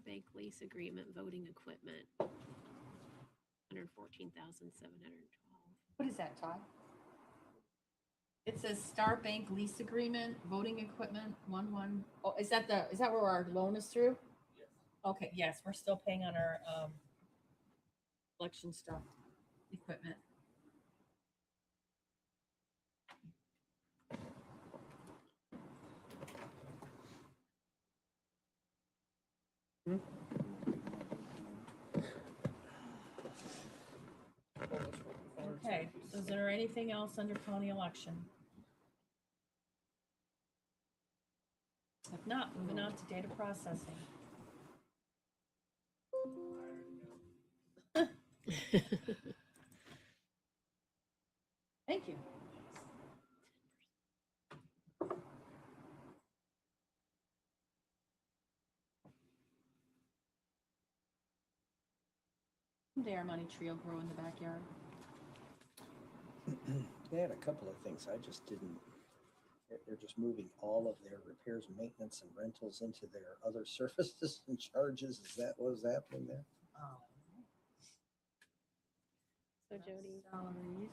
Bank lease agreement, voting equipment, 114,712. What is that, Todd? It says Star Bank lease agreement, voting equipment, Oh, is that where our loan is through? Yes. Okay, yes, we're still paying on our, election stuff, equipment. Okay, so is there anything else under county election? If not, moving on to data processing. Thank you. Someday our money tree will grow in the backyard. They had a couple of things. I just didn't. They're just moving all of their repairs, maintenance, and rentals into their other services and charges. Is that what was happening there? So Jody. Salaries.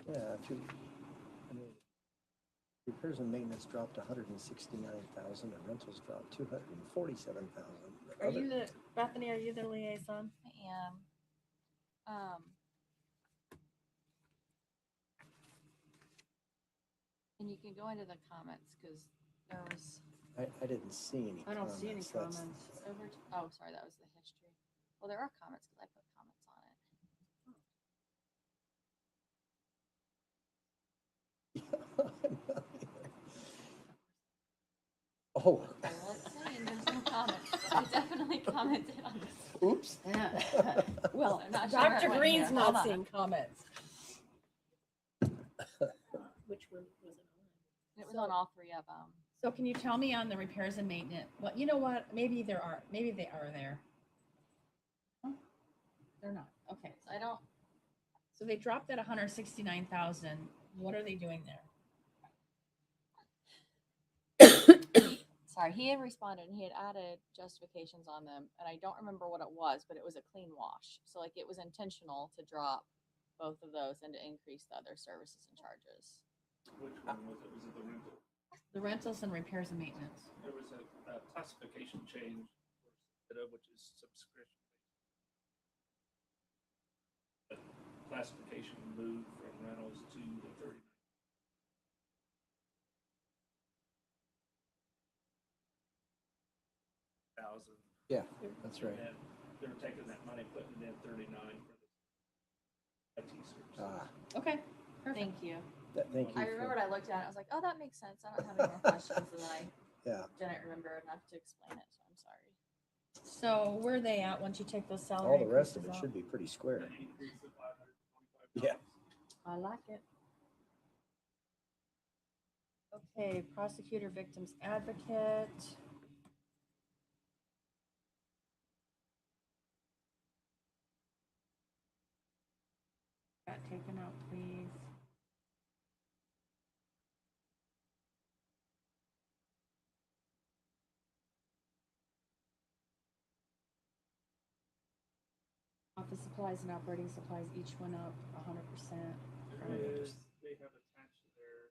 Yeah, I mean, Repairs and maintenance dropped 169,000 and rentals dropped 247,000. Are you the, Bethany, are you the liaison? I am. And you can go into the comments because there was I didn't see any. I don't see any That's- comments. over. Oh, sorry, that was the history. Well, there are comments because I put comments on it. Oh. I wasn't saying there's no comments. But I definitely commented on this. Oops. Well, I'm not sure where it Dr. went Green's here. Hold not on. seeing comments. Which one was it on? It was on all three of them. So can you tell me on the repairs and maintenance? Well, you know what? Maybe they are there. Huh? They're not. Okay. So I don't. So they dropped at 169,000. What are they doing there? Sorry, he had responded and he had added justifications on them, and I don't remember what it was, but it was a clean wash. So like it was intentional to drop both of those and to increase the other services and charges. Which one was it? Was it the rental? The rentals and repairs and maintenance. There was a classification change, which is subscription. The classification moved from rentals to the 39,000. Yeah, that's right. And they're taking that money, putting it in 39 for the IT services. Okay. Perfect. Thank you. Thank you. I remembered I looked at it. I was like, oh, that makes sense. I don't have any more questions, and I Yeah. didn't remember enough to explain it, so I'm sorry. So where are they at once you take those salary All the rest of it increases should out? be pretty square. An increase of $525. Yeah. I like it. Okay, prosecutor victims advocate. Got taken out, please. Office supplies and operating supplies each went up 100%. There is, they have attached to their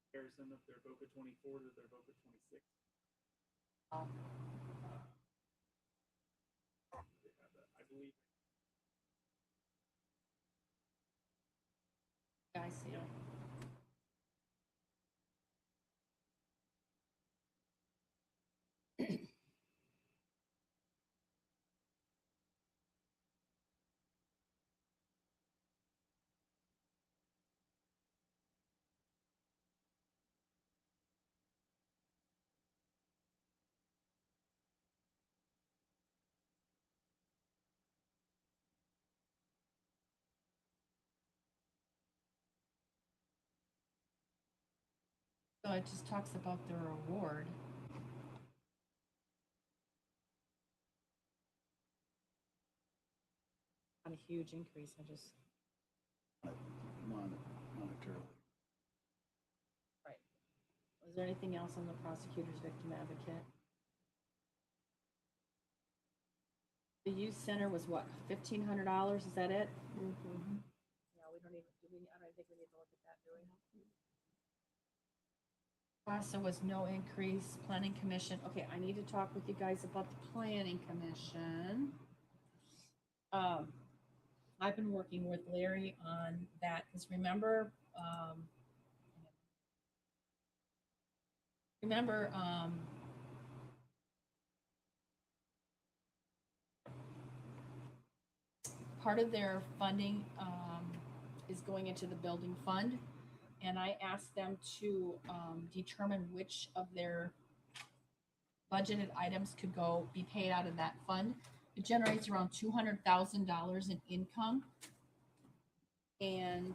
comparison of their VOCA 24 to their VOCA 26. They have that, I believe. I see it. So it just talks about their award. Not a huge increase, I just, Monetarily. right. Was there anything else on the prosecutor's victim advocate? The youth center was what, $1,500, is that it? Mm-hmm. Yeah, we don't even, I don't think we need to look at that, do we? CASA was no increase, planning commission, okay, I need to talk with you guys about the planning commission. I've been working with Larry on that, because remember, part of their funding is going into the building fund, and I asked them to determine which of their budgeted items could be paid out of that fund. It generates around $200,000 in income, and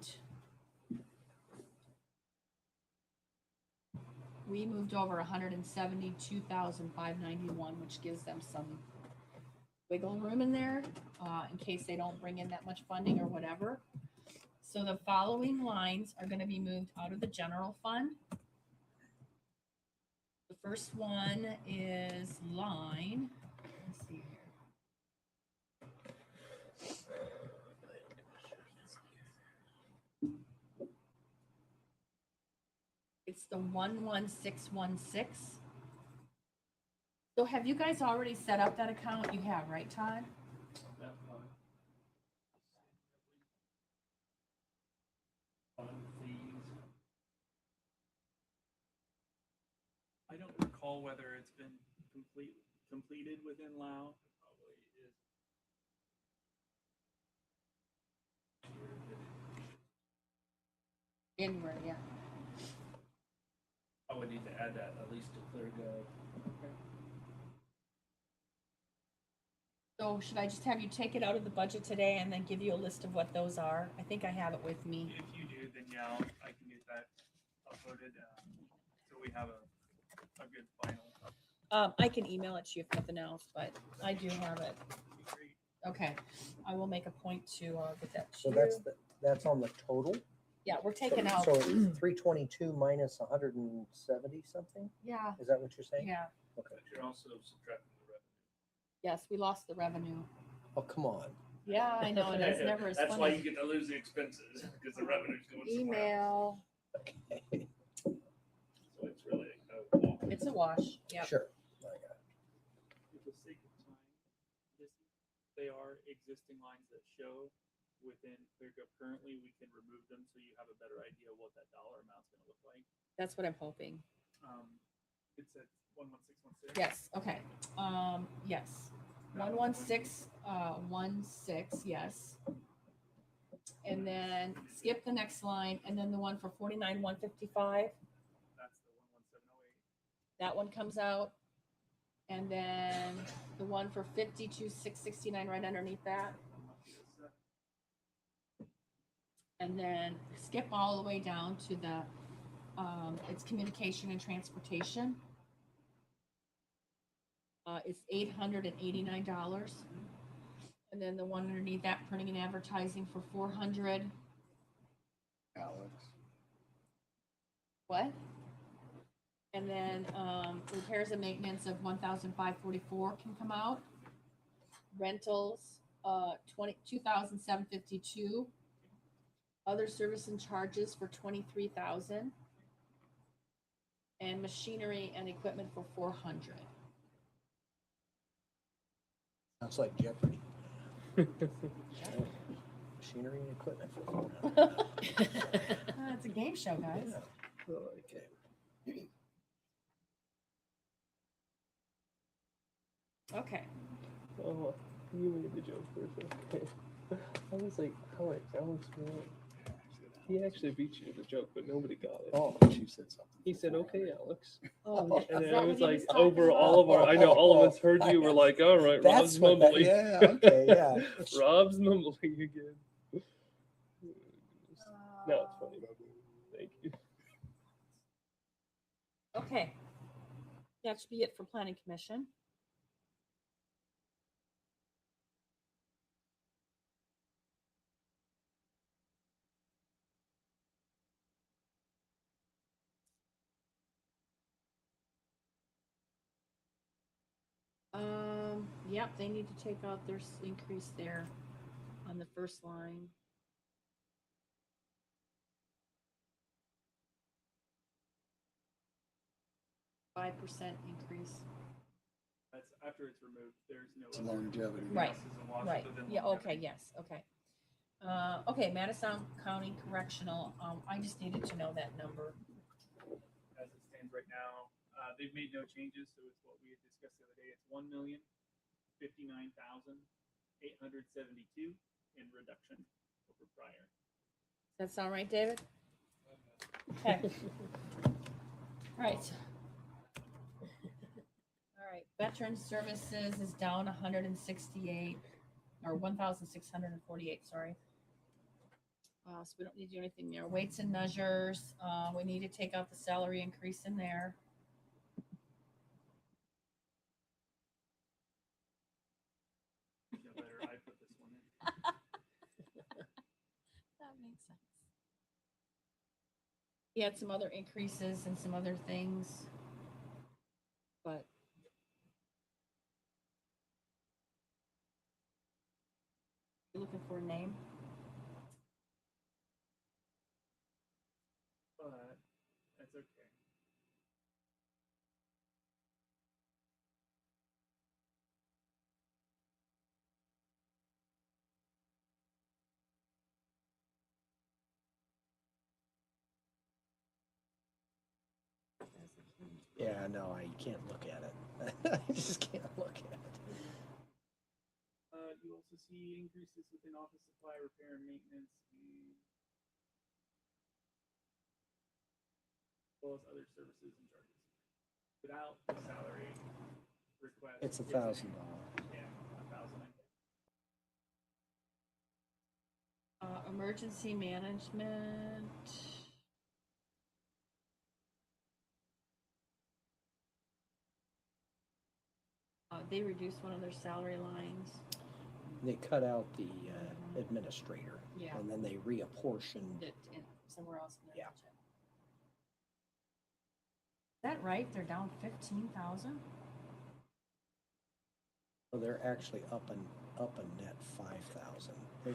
we moved over 172,591, which gives them some wiggle room in there in case they don't bring in that much funding or whatever. So the following lines are going to be moved out of the general fund. The first one is line, let's see here. It's the 11616. So have you guys already set up that account? You have, right, Todd? I don't recall whether it's been completed within Lao. January, yeah. I would need to add that at least to ClearGov. So should I just have you take it out of the budget today and then give you a list of what those are? I think I have it with me. If you do, then yeah, I can get that uploaded, so we have a good final. I can email it to you if nothing else, but I do have it. Great. Okay, I will make a point to get that to So you. that's on the total? Yeah, we're taking out, So 322 minus 170 something? yeah, Is that what you're saying? yeah. Okay. But you're also subtracting the revenue. Yes, we lost the revenue. Oh, come on. Yeah, I know, and it's never as funny. That's why you get to lose the expenses, because the revenue's going somewhere else. Email, Okay. So it's really a walk. it's a wash, yeah. Sure. I got it. For the sake of time, they are existing lines that show within ClearGov currently. We can remove them so you have a better idea of what that dollar amount's gonna look like. That's what I'm hoping. It's at 11616. Yes, okay, yes. 11616, yes. And then skip the next line, and then the one for 49,155, That's the 11708. that one comes out. And then the one for 52,669 right underneath that. And then skip all the way down to the, it's communication and transportation. It's $889. And then the one underneath that, printing and advertising for 400. Alex. What? And then repairs and maintenance of 1,544 can come out. Rentals, 2,752. Other service and charges for 23,000. And machinery and equipment for 400. Sounds like Jeopardy. Machinery and equipment. It's a game show, guys. Okay. Okay. Oh, you made the joke first. Okay. I was like, Alex, man. He actually beat you to the joke, but nobody got it. Oh, she said something. He said, "Okay, Alex." Oh, And is then I that was what he like, was talking over about? all of our, I know all of us heard you. We're like, all right, That's Rob's what that, mumbling. yeah, okay, yeah. Rob's mumbling again. No, it's funny. Thank you. Okay. That should be it for planning commission. Yep, they need to take out their increase there on the first line. $5 increase. That's after it's removed. There's no It's other longevity. Right, losses and losses right. within Yeah, longevity. okay, yes, okay. Okay, Madison County Correctional, I just needed to know that number. As it stands right now, they've made no changes, so it's what we had discussed the other day. It's 1,059,872 in reduction over prior. Does that sound right, David? Okay. All right. All right, Veteran Services is down 168, or 1,648, sorry. So we don't need to do anything there. Weights and measures, we need to take out the salary increase in there. Feel better, I put this one in. That makes sense. He had some other increases and some other things, but. You looking for a name? But at That's okay. Yeah, no, I can't look at it. I just can't look at it. You also see increases within office supply, repair, and maintenance, as well as other services and charges. Without the salary request. It's $1,000. Yeah, 1,000. Emergency management. They reduced one of their salary lines. They cut out the administrator. Yeah. And then they reapportioned. It in somewhere else in their Yeah. budget. Is that right? They're down 15,000? So they're actually up a net 5,000. Yeah,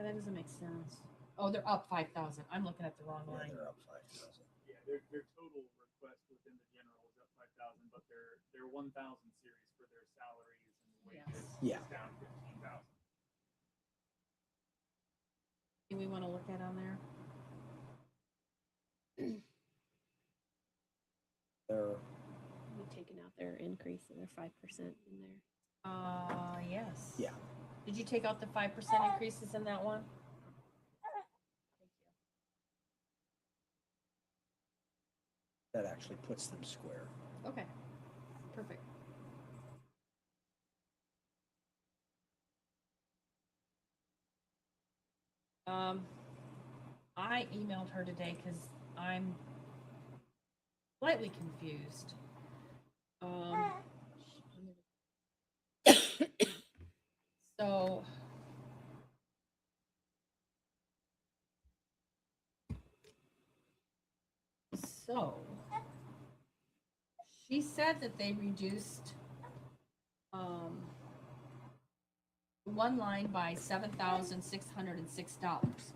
that doesn't make sense. Oh, they're up 5,000. I'm looking at the wrong line. They're up 5,000. Yeah, their total request within the general is up 5,000, but their 1,000 series for their salaries and wages Yeah. is down 15,000. Do we want to look at on there? They're We've taken out their increase and their 5% in there. Yes. Yeah. Did you take out the 5% increases in that one? that actually puts them square. Okay, perfect. I emailed her today because I'm slightly confused. So she said that they reduced one line by $7,606,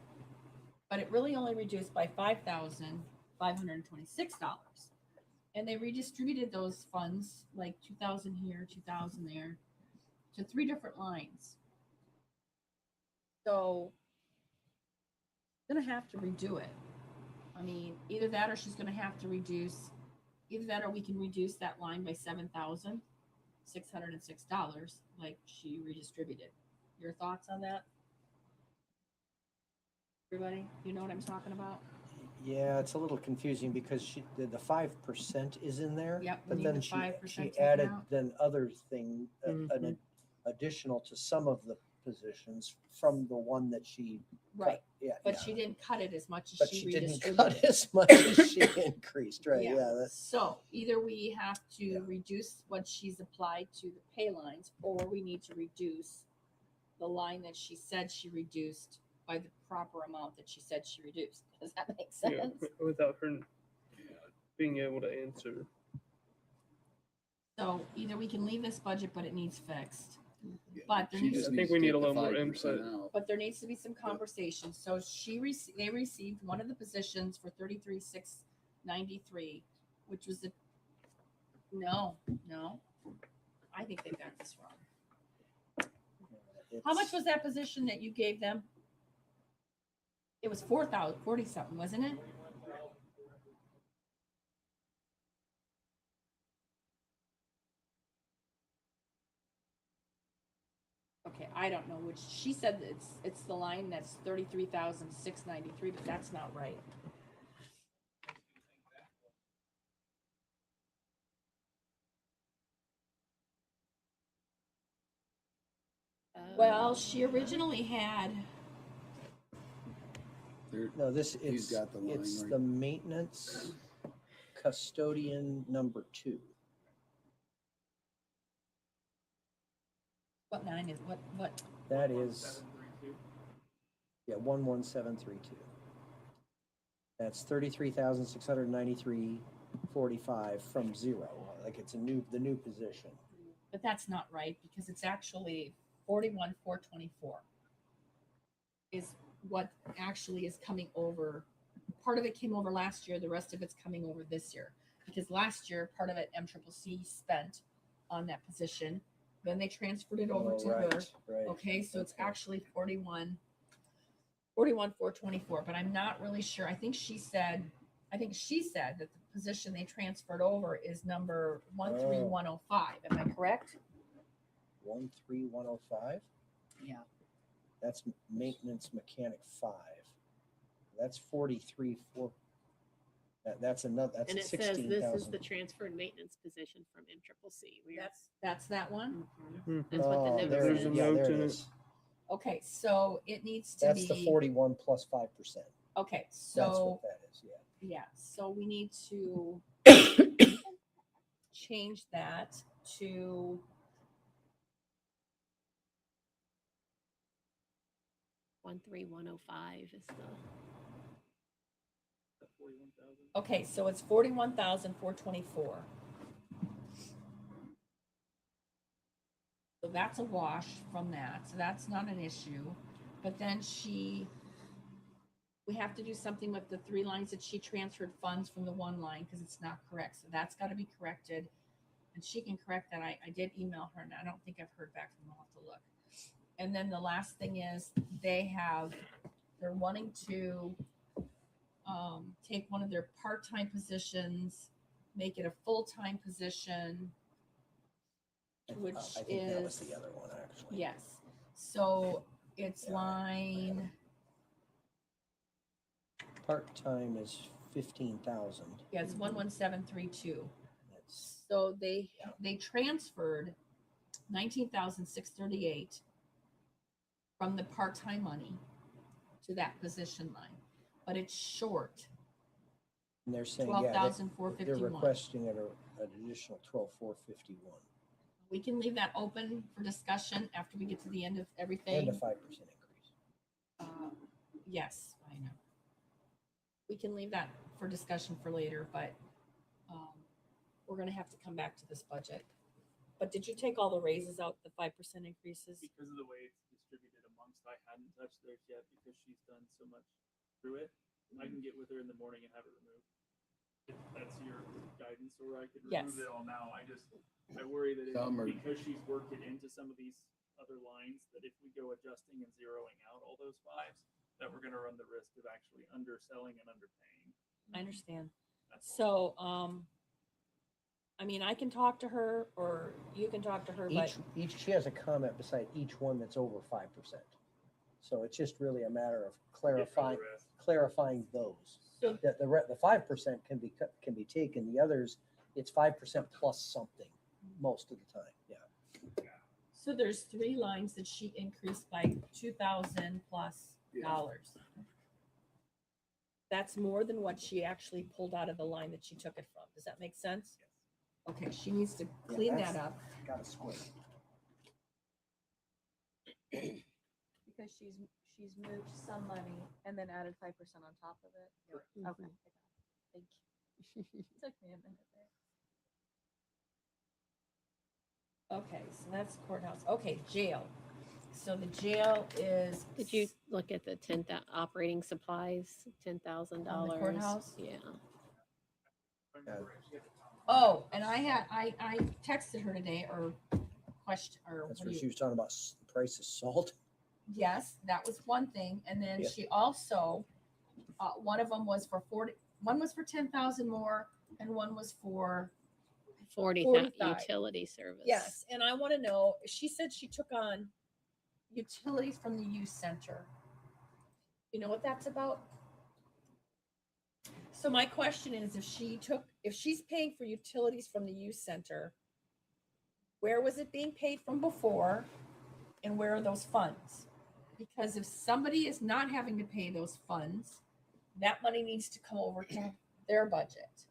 but it really only reduced by $5,526. And they redistributed those funds, like 2,000 here, 2,000 there, to 3 different lines. So gonna have to redo it. I mean, either that or she's gonna have to reduce, either that or we can reduce that line by $7,606, like she redistributed. Your thoughts on that? Everybody, you know what I'm talking about? Yeah, it's a little confusing because the 5% is in there. Yep, we But need then the she 5% taken added out. then other thing, an additional to some of the positions from the one that she. Right, Yeah. but yeah. she didn't cut it as much as But she she didn't redistributed. cut as much as she increased, right? Yeah. that's, So either we have to Yeah. reduce what she's applied to the pay lines, or we need to reduce the line that she said she reduced by the proper amount that she said she reduced. Does that make Yeah, sense? without her being able to answer. So either we can leave this budget, but it needs fixed. Yeah, But there she needs just I think needs we to need take a the little more 5% input. out. But there needs to be some conversation. So they received one of the positions for $33,693, which was no. I think they got this wrong. How much was that position that you gave them? It was 40 something, wasn't it? Okay, I don't know which. She said that it's the line that's 33,693, but that's not right. Well, she originally had. No, He's got the line it's right. the maintenance custodian number 2. What line is what? That is, yeah, 11732. That's 33,693.45 from 0. Like it's the new position. But that's not right because it's actually 41,424 is what actually is coming over part of it came over last year, the rest of it's coming over this year. Because last year, part of it MCCC spent on that position. Then they transferred it over to her. Right. Okay, so it's actually 41,424, but I'm not really sure. I think she said that the position they transferred over is number 13105. Am I correct? 13105. Yeah. That's maintenance mechanic 5. That's 43,4. That's another. That's And a it says this is 16,000. the transferred maintenance position from MCCC. That's that one. That's what the Oh, note there it says. is. Yeah, there it is. Okay, so it needs to That's be the 41 plus 5%. Okay, That's so what that is. Yeah. yeah, so we need to change that to 13105 is the. okay, so it's 41,424. So that's a wash from that. So that's not an issue. But then we have to do something with the 3 lines that she transferred funds from the 1 line because it's not correct. So that's got to be corrected. And she can correct that. I did email her and I don't think I've heard back from her. I'll have to look. And then the last thing is they're wanting to take one of their part-time positions, make it a full-time position, which I think that was is the other one actually. yes. So it's Yeah, line Part-time is 15,000. yeah, it's 11732. That's So they transferred 19,638 from the part-time money to that position line, but it's short. and they're saying 12,451. they're requesting an additional 12,451 We can leave that open for discussion after we get to the end of everything. and a 5% increase. Yes, I know. We can leave that for discussion for later, but we're gonna have to come back to this budget. But did you take all the raises out, the 5% increases? Because of the way it's distributed amongst, I hadn't touched theirs yet because she's done so much through it. I can get with her in the morning and have it removed. If that's your guidance, or I could remove Yes. it all now. I worry that Some are- because she's worked it into some of these other lines, that if we go adjusting and zeroing out all those 5s, that we're gonna run the risk of actually underselling and underpaying. I understand. That's all. So, I mean, I can talk to her or you can talk to her, but She has a comment beside each one that's over 5%. So it's just really a matter of clarifying those. So- The 5% can be taken. The others, it's 5% plus something most of the time. Yeah. so there's 3 lines that she increased by $2,000 plus dollars. That's more than what she actually pulled out of the line that she took it from. Does that make sense? Okay, she needs to clean that's- that up. Got to square. Because she's moved some money and then added 5% on top of it. Mhm. Okay. Thank you. Took me a minute there. Okay, so that's courthouse. Okay, jail. So the jail is. Did you look at the operating supplies, $10,000? courthouse? Yeah. Oh, and I texted her today or question or That's what where do she you- was talking about the price of salt. yes, that was one thing. And then Yeah. she also, one of them was for 10,000 more and one was for 40,000 45. utility service. yes. And I want to know, she said she took on utilities from the youth center. You know what that's about? So my question is, if she's paying for utilities from the youth center, where was it being paid from before and where are those funds? Because if somebody is not having to pay those funds, that money needs to come over to their budget.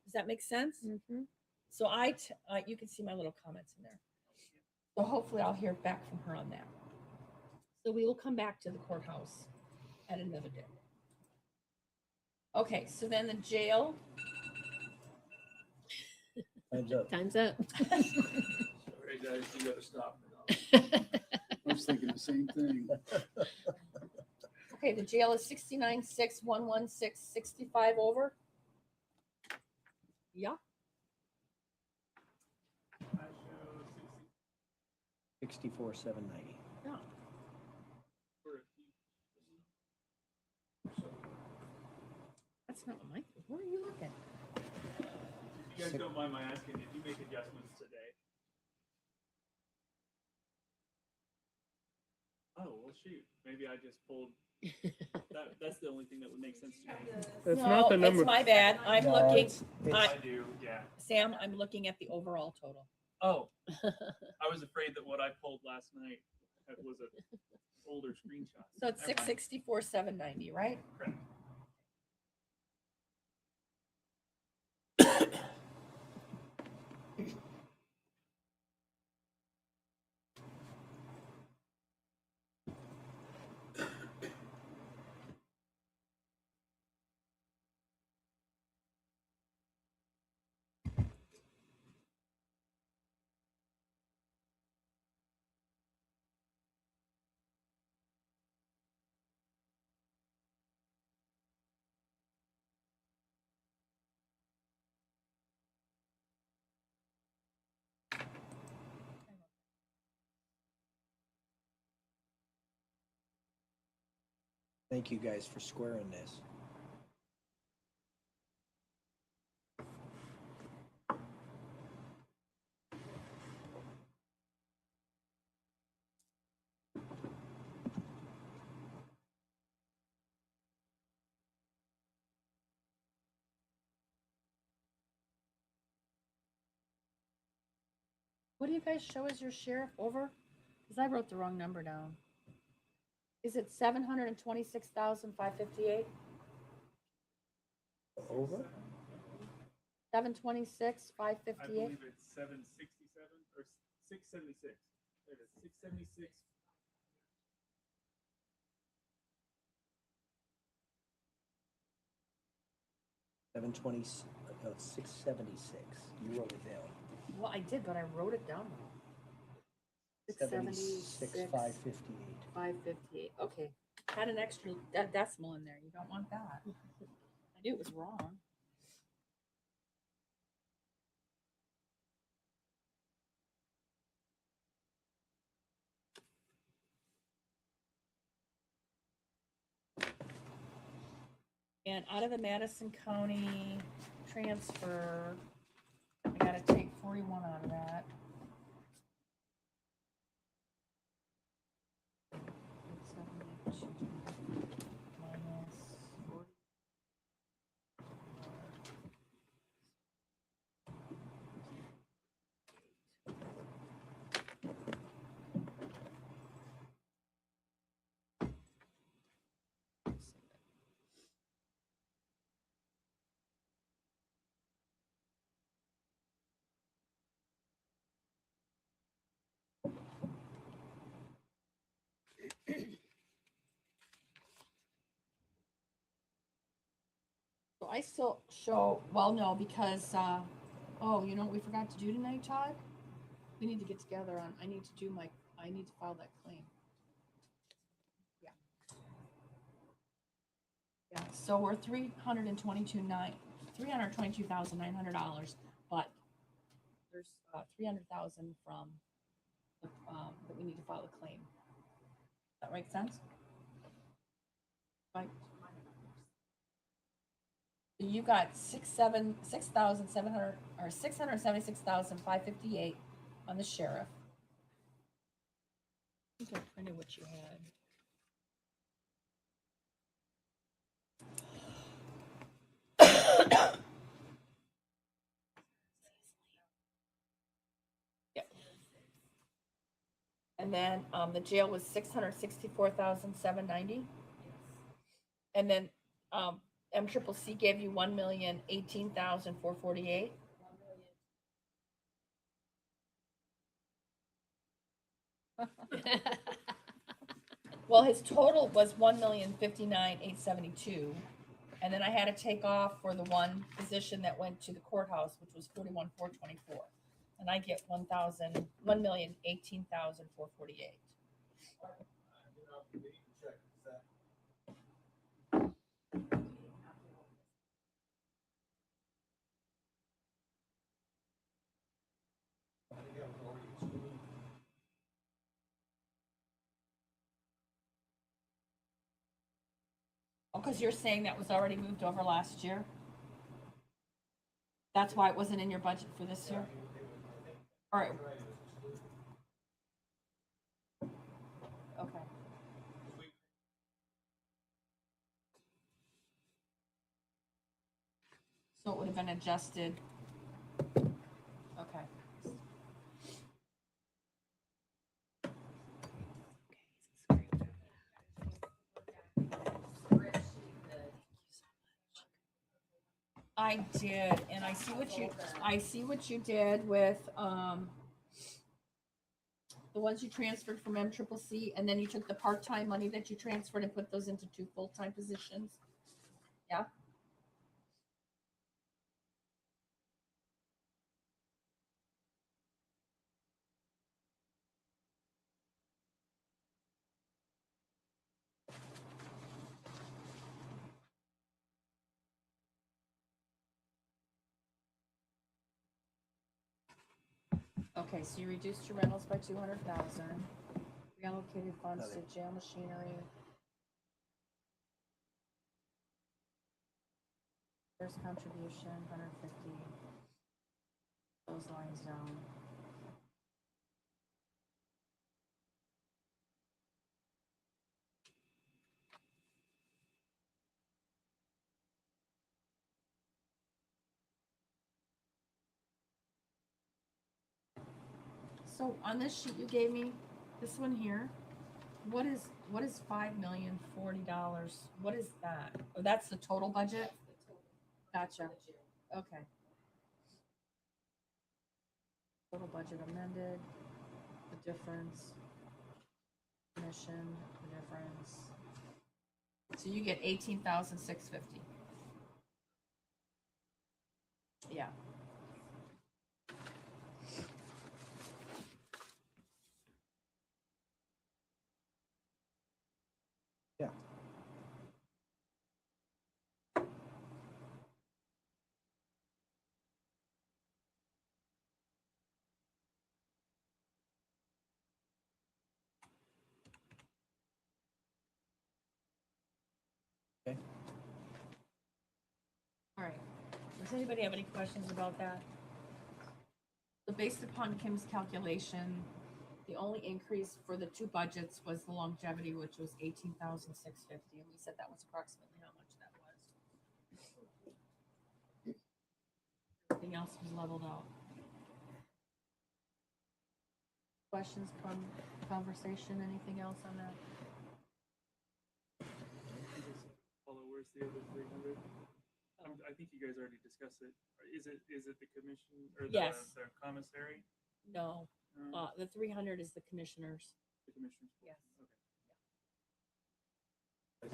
Does that make sense? Mm-hmm. So you can see my little comments in there. So hopefully I'll hear back from her on that. So we will come back to the courthouse at another day. Okay, so then the jail. Time's up. Time's up. Sorry, guys, you gotta stop. I was thinking the same thing. Okay, the jail is 69,616,65 over. Yeah. 64,790. Yeah. That's not my, where are you looking? You guys don't mind my asking, did you make adjustments today? Oh, well, shoot, maybe I just pulled, that's the only thing that would make sense to me. That's No, not the number. It's my bad. I'm No, looking, it's- I do, yeah. Sam, I'm looking at the overall total. Oh, I was afraid that what I pulled last night was a older screenshot. So it's Never mind. 664,790, right? Correct. Thank you guys for squaring this. What do you guys show as your sheriff over? Because I wrote the wrong number down. Is it 726,558? Over? 726, I 558? believe it's 767 or 676. There it is, 676. No, 676. You wrote it down. Well, I did, but I wrote it down wrong. 676, 558. 558. Okay. Had an extra decimal in there. You don't want that. I knew it was wrong. And out of the Madison County transfer, I gotta take 41 out of that. Minus 40. So I still show, well, no, because, oh, you know what we forgot to do tonight, Todd? We need to get together on, I need to file that claim. Yeah. Yeah, so we're $322,900, but there's, 300,000 from, that we need to file a claim. Does that make sense? Right. You got 6,700 or 676,558 on the sheriff. I think I printed what you had. Yeah. And then the jail was 664,790. And then MCCC gave you 1,018,448. Well, his total was 1,059,872, and then I had to take off for the one position that went to the courthouse, which was 41,424, and I get 1,018,448. because you're saying that was already moved over last year? That's why it wasn't in your budget for this year? All right. Okay. So it would have been adjusted. Okay. I did, and I see what you did with the ones you transferred from MCCC, and then you took the part-time money that you transferred and put those into 2 full-time positions. Yeah. Okay, so you reduced your rentals by 200,000, reallocated funds to jail machinery. First contribution, 150. Those lines down. So on this sheet you gave me, this one here, what is $5,040? What is that? Oh, that's the total budget? Gotcha. Okay. Total budget amended, the difference, commission, the difference. So you get 18,650. Yeah. Yeah. Okay. All right. Does anybody have any questions about that? So based upon Kim's calculation, the only increase for the 2 budgets was the longevity, which was 18,650, and we said that was approximately how much that was. Everything else was leveled out. Questions, conversation, anything else on that? Paula, where's the other 300? I think you guys already discussed it. Is it the commission or Yes. the commissary? No, the 300 is the commissioners. The commissioners? Yes. Okay.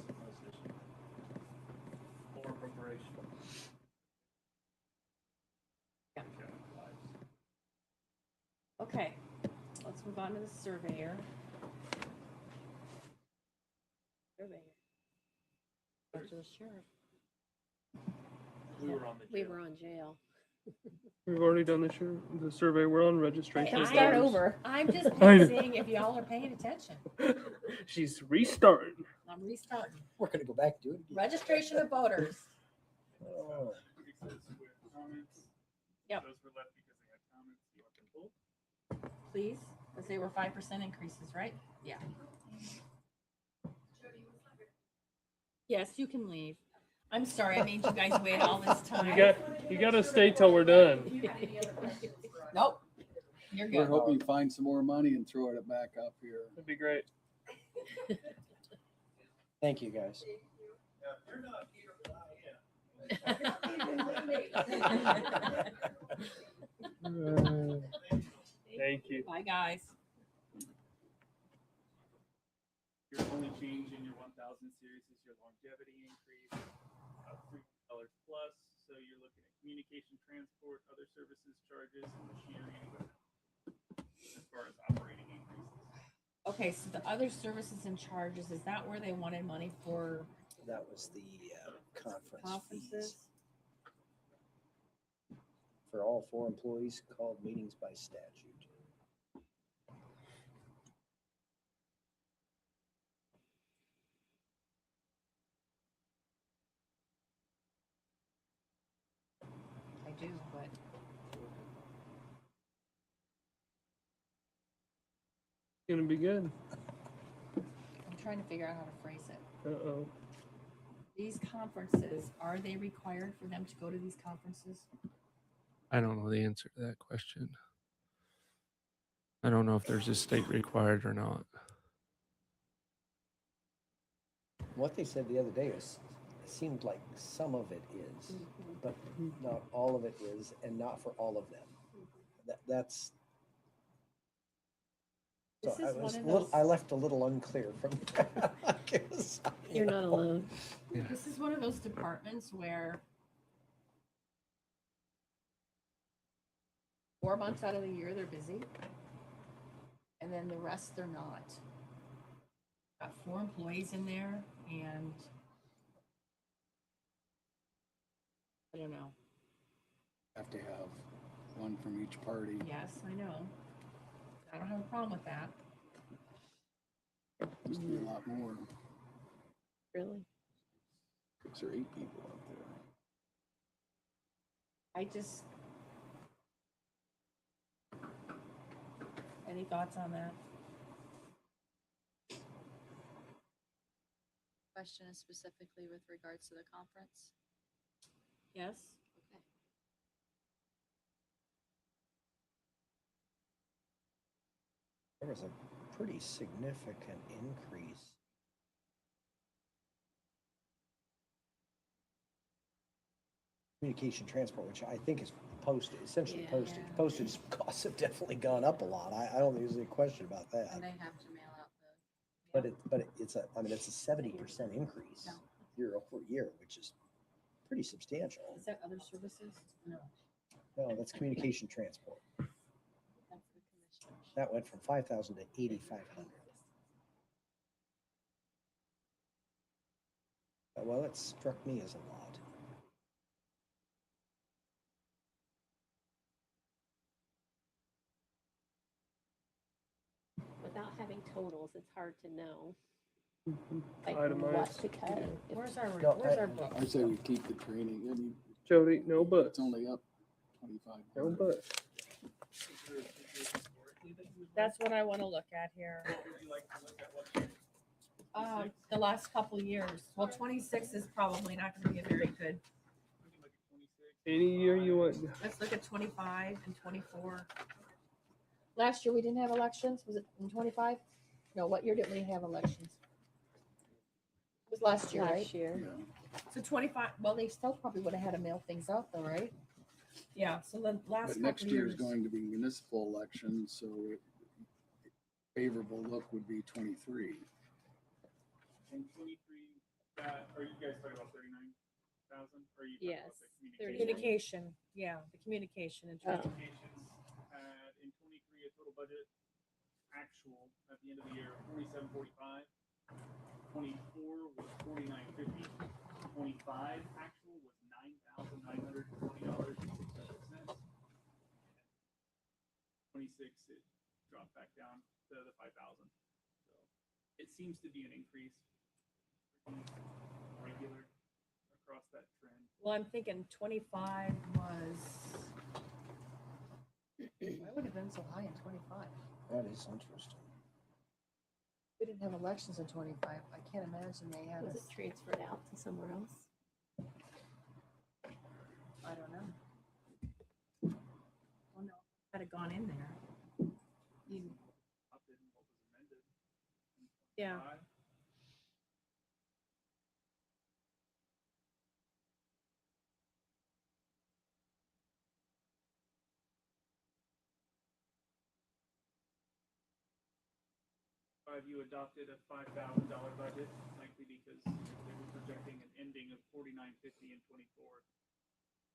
Or appropriation. Yeah. Okay, let's move on to the surveyor. Surveyor. Back to the sheriff. We were on the We were on jail. We've already done the survey. We're on registration. Hey, of start voters. over. I'm just I know. seeing if y'all are paying attention. She's restarting. I'm restarting. We're gonna go back to it. again. Registration of voters. Oh, Comments. Yep. Those were left because they had comments. You want them pulled? Please, because they were 5% increases, right? Yeah. Yes, you can leave. I'm sorry, I made you guys wait all this time. You got to stay till we're done. Nope. You're We're good. hoping to find some more money and throw it back up here. That'd be great. thank you, guys. Thank you. Bye, guys. Your only change in your 1,000 series is your longevity increase of $3 plus. So you're looking at communication, transport, other services charges, and machinery and equipment as far as operating increases. Okay, so the other services and charges, is that where they wanted money for That was the conference conferences? fees for all 4 employees called meetings by statute. gonna be good. I'm trying to figure out how to phrase it. Uh-oh. These conferences, are they required for them to go to these conferences? I don't know the answer to that question. I don't know if there's a state required or not. What they said the other day is, it seemed like some of it is, but not all of it is, and not for all of them. That's. So This is one of those- I left a little unclear from that. 'Cause, You're not alone. Yeah. This is one of those departments where 4 months out of the year, they're busy. And then the rest, they're not. Got 4 employees in there and I don't know. Have to have one from each party. Yes, I know. I don't have a problem with that. Used to be a lot more, Really? 6 or 8 people up there. I just. Any thoughts on that? Question is specifically with regards to the conference. Yes? Okay. There was a pretty significant increase. Communication transport, which I think is posted, essentially postage. Yeah. Postage costs have definitely gone up a lot. I don't think there's any question about that. And they have to mail out the. But it's a 70% increase No. year over year, which is pretty substantial. Is that other services? No. No, that's communication transport. That's the commissioners. That went from 5,000 to 8,500. Well, it struck me as a lot. Without having totals, it's hard to know like Itemized. what to cut. If- Where's our, No, where's our book? I say we keep the training, I mean, Jody, no buts. it's only up 25. No buts. That's what I want to look at here. The last couple of years. Well, 26 is probably not going to be a very good. Any year you want. Let's look at 25 and 24. Last year we didn't have elections. Was it in 25? No, what year didn't we have elections? It was last year, right? Last year. Yeah. So 25. Well, they still probably would have had to mail things out, though, right? Yeah. So the last But couple next of year is years. going to be municipal elections, so favorable look would be 23. And 23, are you guys talking about 39,000? Or are you talking Yes, about the 39. Communication. Yeah, the communication and Oh. communications had in 23 a total budget actual at the end of the year 4745. 24 was 4950. 25 actual was $9,920. 26 it dropped back down to the 5,000. So it seems to be an increase regular across that trend. Well, I'm thinking 25 was. Why would it have been so high in 25? That is interesting. We didn't have elections in 25. I can't imagine they had Was us. it transferred out to somewhere else? I don't know. Oh, no. Had it gone in there. You, Up in what was amended in Yeah. 25. You adopted a $5,000 budget, likely because they were projecting an ending of 4950 and 24.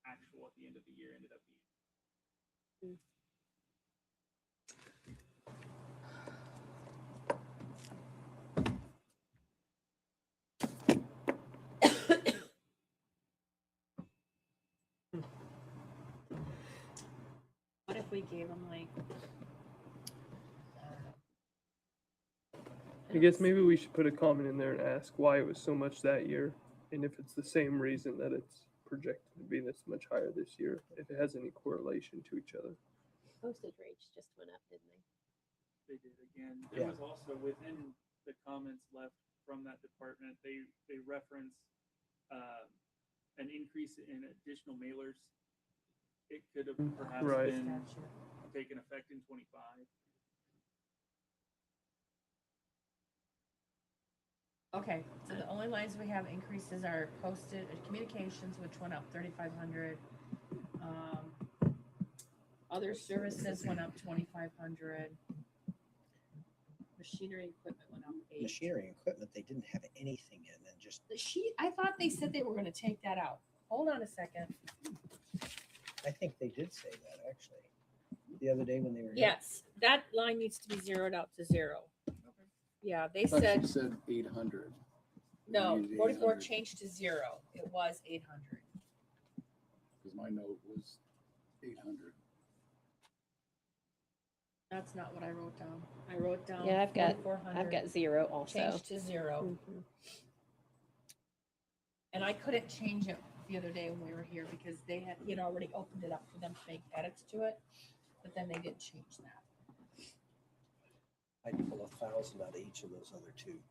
Actual at the end of the year ended up being. what if we gave them like, I guess maybe we should put a comment in there and ask why it was so much that year, and if it's the same reason that it's projected to be this much higher this year, if it has any correlation to each other. Postage rates just went up, didn't they? They did again. Yeah. There was also within the comments left from that department, they reference an increase in additional mailers. It could have perhaps Right. been taken effect in 25. Okay, so the only lines we have increases are posted communications, which went up 3,500. Other services went up 2,500. Machinery and equipment went up 8. Machinery and equipment, they didn't have anything in and just, I thought they said they were gonna take that out. Hold on a second. I think they did say that actually. The other day when they were. here. Yes, that line needs to be zeroed out to 0. Yeah, they I thought said, you said 800. no, 44 changed to 0. It was 800. Because my note was 800. That's not what I wrote down. I wrote down. Yeah, I've got 4,400, 0 also. changed to 0. Mhm. And I couldn't change it the other day when we were here because he had already opened it up for them to make edits to it, but then they didn't change that. I'd pull 1,000 out of each of those other two.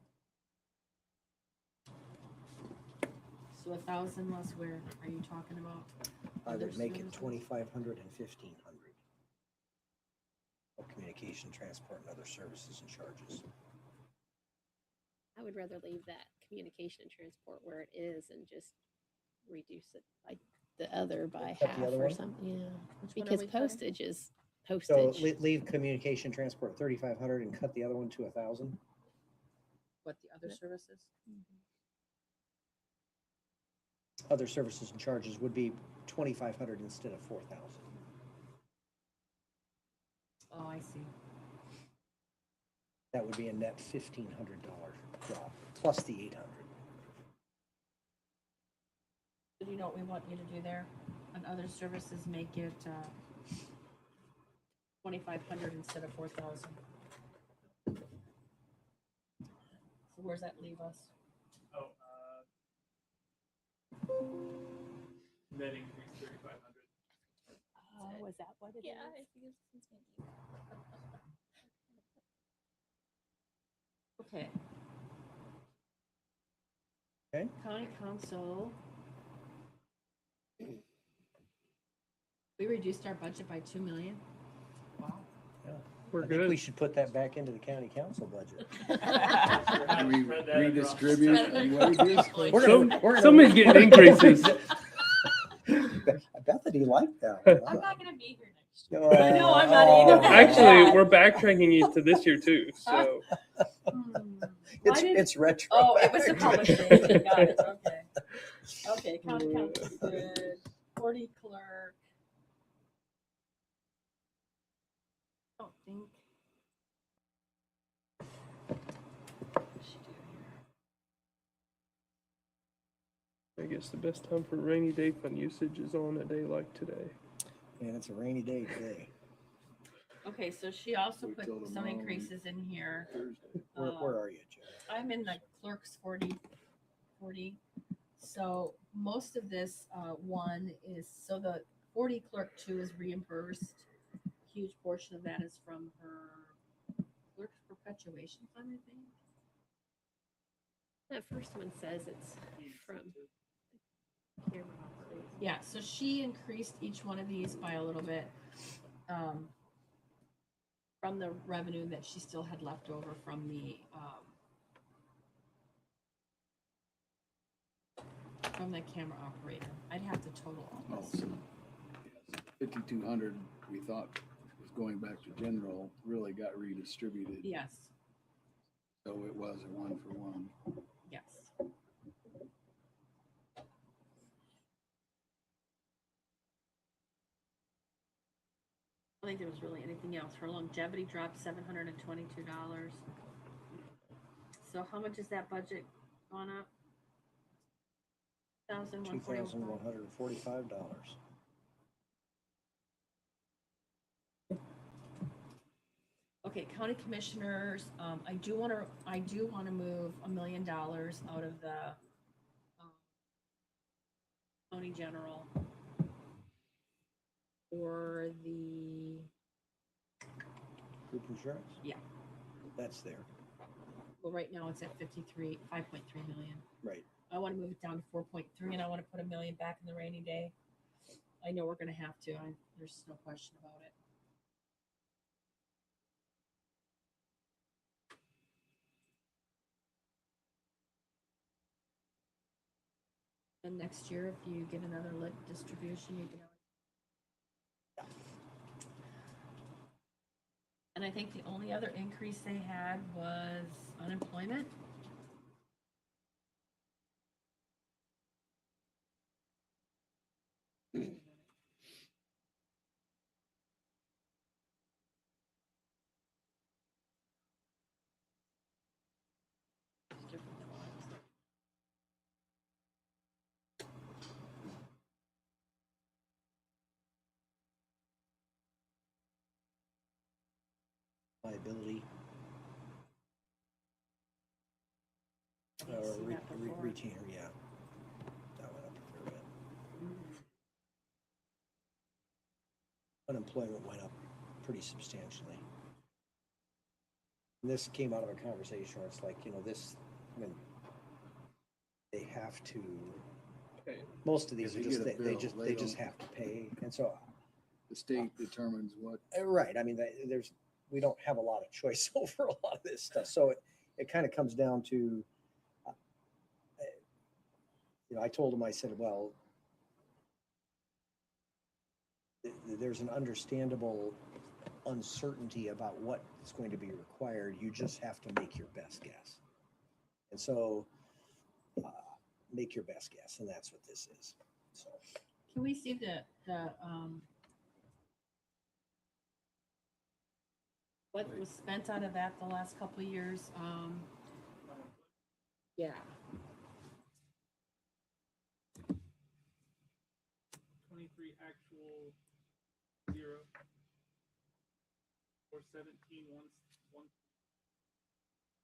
So 1,000 less, where are you talking about? I Other would make it services? 2,500 and 1,500. Of communication, transport, and other services and charges. I would rather leave that communication and transport where it is and just reduce it like the other by Cut the half other or one? something. Yeah, Which one are because we cutting? postage is So postage. leave communication, transport 3,500 and cut the other one to 1,000. What, the other services? Other services and charges would be 2,500 instead of 4,000. Oh, I see. That would be a net $1,500 drop plus the 800. Do you know what we want you to do there? On other services, make it 2,500 instead of 4,000. So where's that leave us? Oh, net increase 3,500. Oh, was that what it is? Yeah, I think it's maybe. Okay. Okay. County council. We reduced our budget by 2 million. Wow. We're I think we good. should put that back into the county council budget. Can we Spread that redistribute across. in wages? We're gonna Somebody's getting increases. I bet that he liked that I'm one. not gonna be here next year. I know, I'm not either. Actually, we're backtracking it to this year too. So It's retro. Oh, it was the publishing. Got it, okay. Okay, county council, good. 40 clerk. I don't think. What's she doing here? I guess the best time for rainy day fund usage is on a day like today. And it's a rainy day today. Okay, so she also Wait put till some tomorrow. increases in here. Thursday. Where are you, Joe? I'm in the clerk's 40. So most of this one is, so the 40 clerk 2 is reimbursed. Huge portion of that is from her clerk's perpetuation fund, I think. That first one says it's from camera operator. Yeah, so she increased each one of these by a little bit from the revenue that she still had left over from the camera operator. I'd have to total all Oh, this. so, yes, 5,200 we thought was going back to general, really got redistributed. Yes, So it was a 1-for-1. yes. I don't think there was really anything else. Her longevity dropped $722. So how much is that budget gone up? $1,141. $2,145. Okay, county commissioners, I do want to move $1 million out of the county general for the Group insurance? Yeah. That's there, Well, right now it's at 5.3 million. right. I want to move it down to 4.3 and I want to put $1 million back in the rainy day. I know we're going to have to. There's no question about it. And next year, if you get another lit distribution, you can. And I think the only other increase they had was unemployment. Liability. Didn't see that before. Retainer, yeah. That went up a fair bit. Unemployment went up pretty substantially. And this came out of a conversation where it's like, this, they have to, most of these Yeah, are they just, get a they bill. just, They they just don't- have to pay. And so, The state determines what, right, I mean, we don't have a lot of choice over a lot of this stuff. So it kind of comes down to, I told him, I said, well, there's an understandable uncertainty about what's going to be required. You just have to make your best guess. And so make your best guess. And that's what this is. So Can we see what was spent out of that the last couple of years? Yeah. 23 actual 0. 417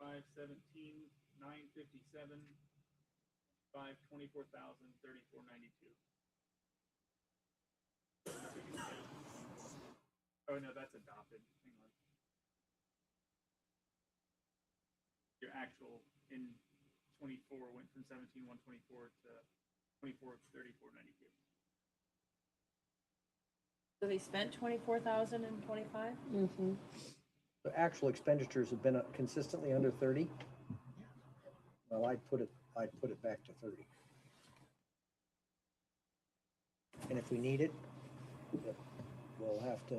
517 957 524,000 3492. Oh no, that's adopted. Hang on. Your actual in 24 went from 17,124 to 24 3492. So they spent 24,000 and 25? Mm-hmm. the actual expenditures have been consistently under 30. Well, I'd put it back to 30. And if we need it, we'll have to,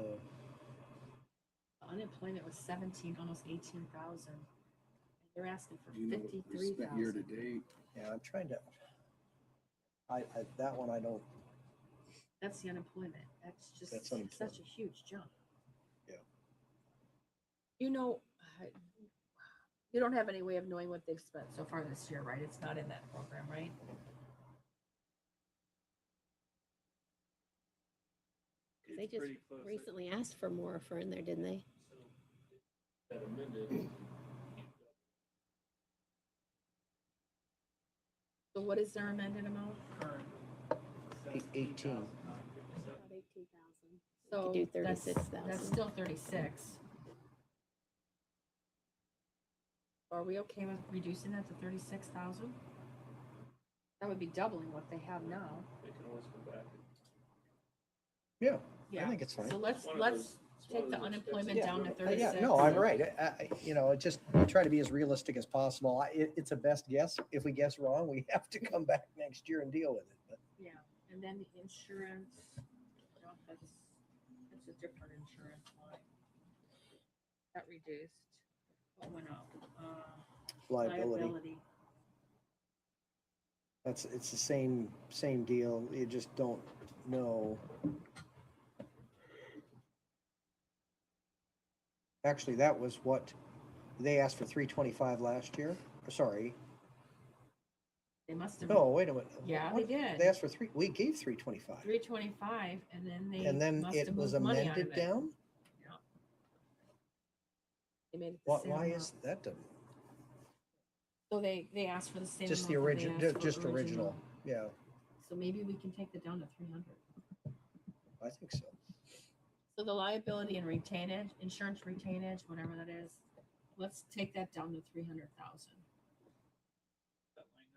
Unemployment was 17, almost 18,000. They're asking for what we spent year to 53,000. date. yeah, I'm trying to, that one I don't, That's the unemployment. That's just That's such unemployment. a huge jump. Yeah. You don't have any way of knowing what they've spent so far this year, right? It's not in that program, right? They just pretty close. recently asked for more for in there, didn't they? That amended. So what is their amended amount? Current. 18. About 18,000. So do that's 36,000. still 36. Are we okay with reducing that to 36,000? That would be doubling what they have now. They can always come back. Yeah, Yeah. I think it's fine. So let's take the unemployment Yeah, down to 36. Yeah, no, I'm right. Just try to be as realistic as possible. It's a best guess. If we guess wrong, we have to come back next year and deal with it. But Yeah, and then the insurance, that's a different insurance line. That reduced. What went up? liability, it's the same deal. You just don't know. Actually, that was what they asked for 325 last year. Sorry. They must have. No, wait a minute. Yeah, What? they did. They asked for we gave 325. 325, and then they And then must it have was moved money out of amended it. down? They made it the same Why amount. is that done? So they asked for the same. Just the amount that they original, asked for just original. Yeah, So maybe we can take it down to 300. I think so. So the liability and retainage, insurance retainage, whatever that is, let's take that down to 300,000. That line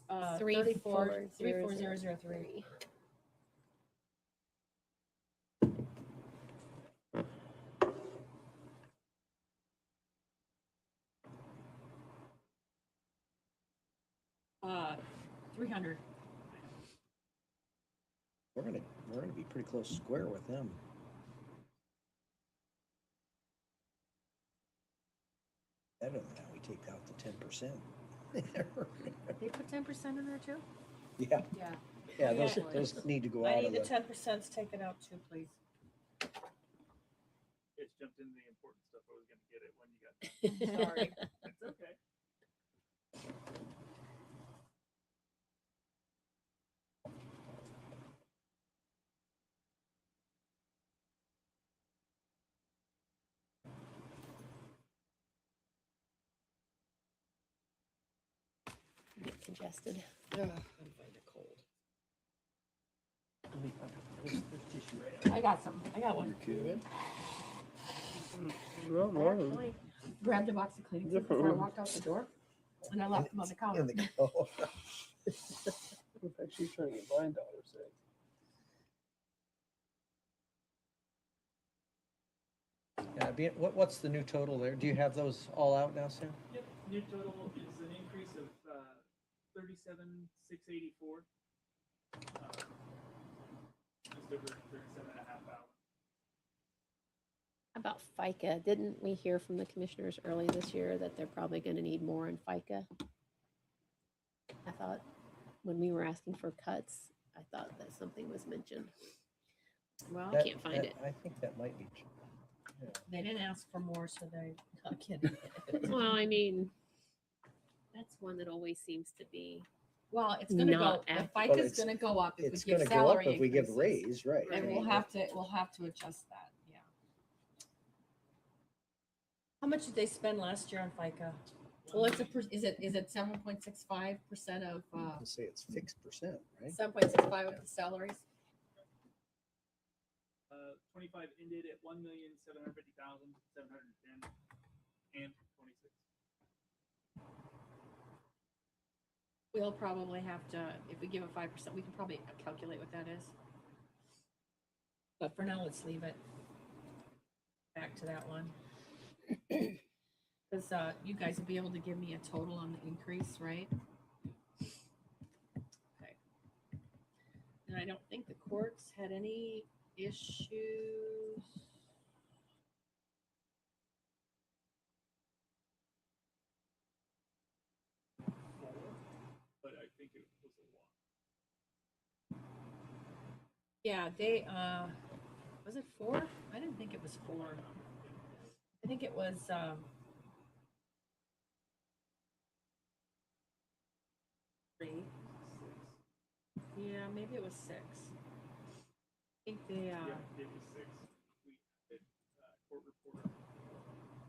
number. 34003. Uh, 300. We're gonna be pretty close square with them. Better than that, we take out the 10%. They put 10% in there too? Yeah, Yeah. yeah, those need to go I out need of the the. 10% taken out too, please. It's jumped into the important stuff. I was gonna get it when you got. Sorry. It's okay. Get congested. I'm find it cold. There's tissue right I got some. I got one. Good. Actually, grabbed a box of cleaning supplies before I walked out the door, and I left them on the counter. In the cold. I'm actually trying to get my daughter sick. Yeah, what's the new total there? Do you have those all out now, Sam? Yep, new total is an increase of 37,684. Just over 37,500. About FICA, didn't we hear from the commissioners early this year that they're probably gonna need more in FICA? I thought when we were asking for cuts, I thought that something was mentioned. Well, I can't find it. I think that might be true. Yeah. they didn't ask for more, so they, I'm kidding. Well, I mean, that's one that always seems to be, Well, it's gonna go, Not the accurate. Well, FICA's it's- gonna go up if It's we give gonna go up salary if we give a increases. raise, right? And we'll have to adjust that, yeah. How much did they spend last year on FICA? Well, it's is it 7.65% of, I'll say it's fixed percent, right? 7.65 of the salaries? 25 ended at 1,750,710 and 26. We'll probably have to, if we give a 5%, we can probably calculate what that is. But for now, let's leave it. Back to that one. Because you guys will be able to give me a total on the increase, right? Okay. And I don't think the courts had any issues. But I think it was a lot. Yeah, they, was it 4? I didn't think it was 4. I think it was, 3. Yeah, maybe it was 6. I think they, Yeah, it was 6. We had court reporter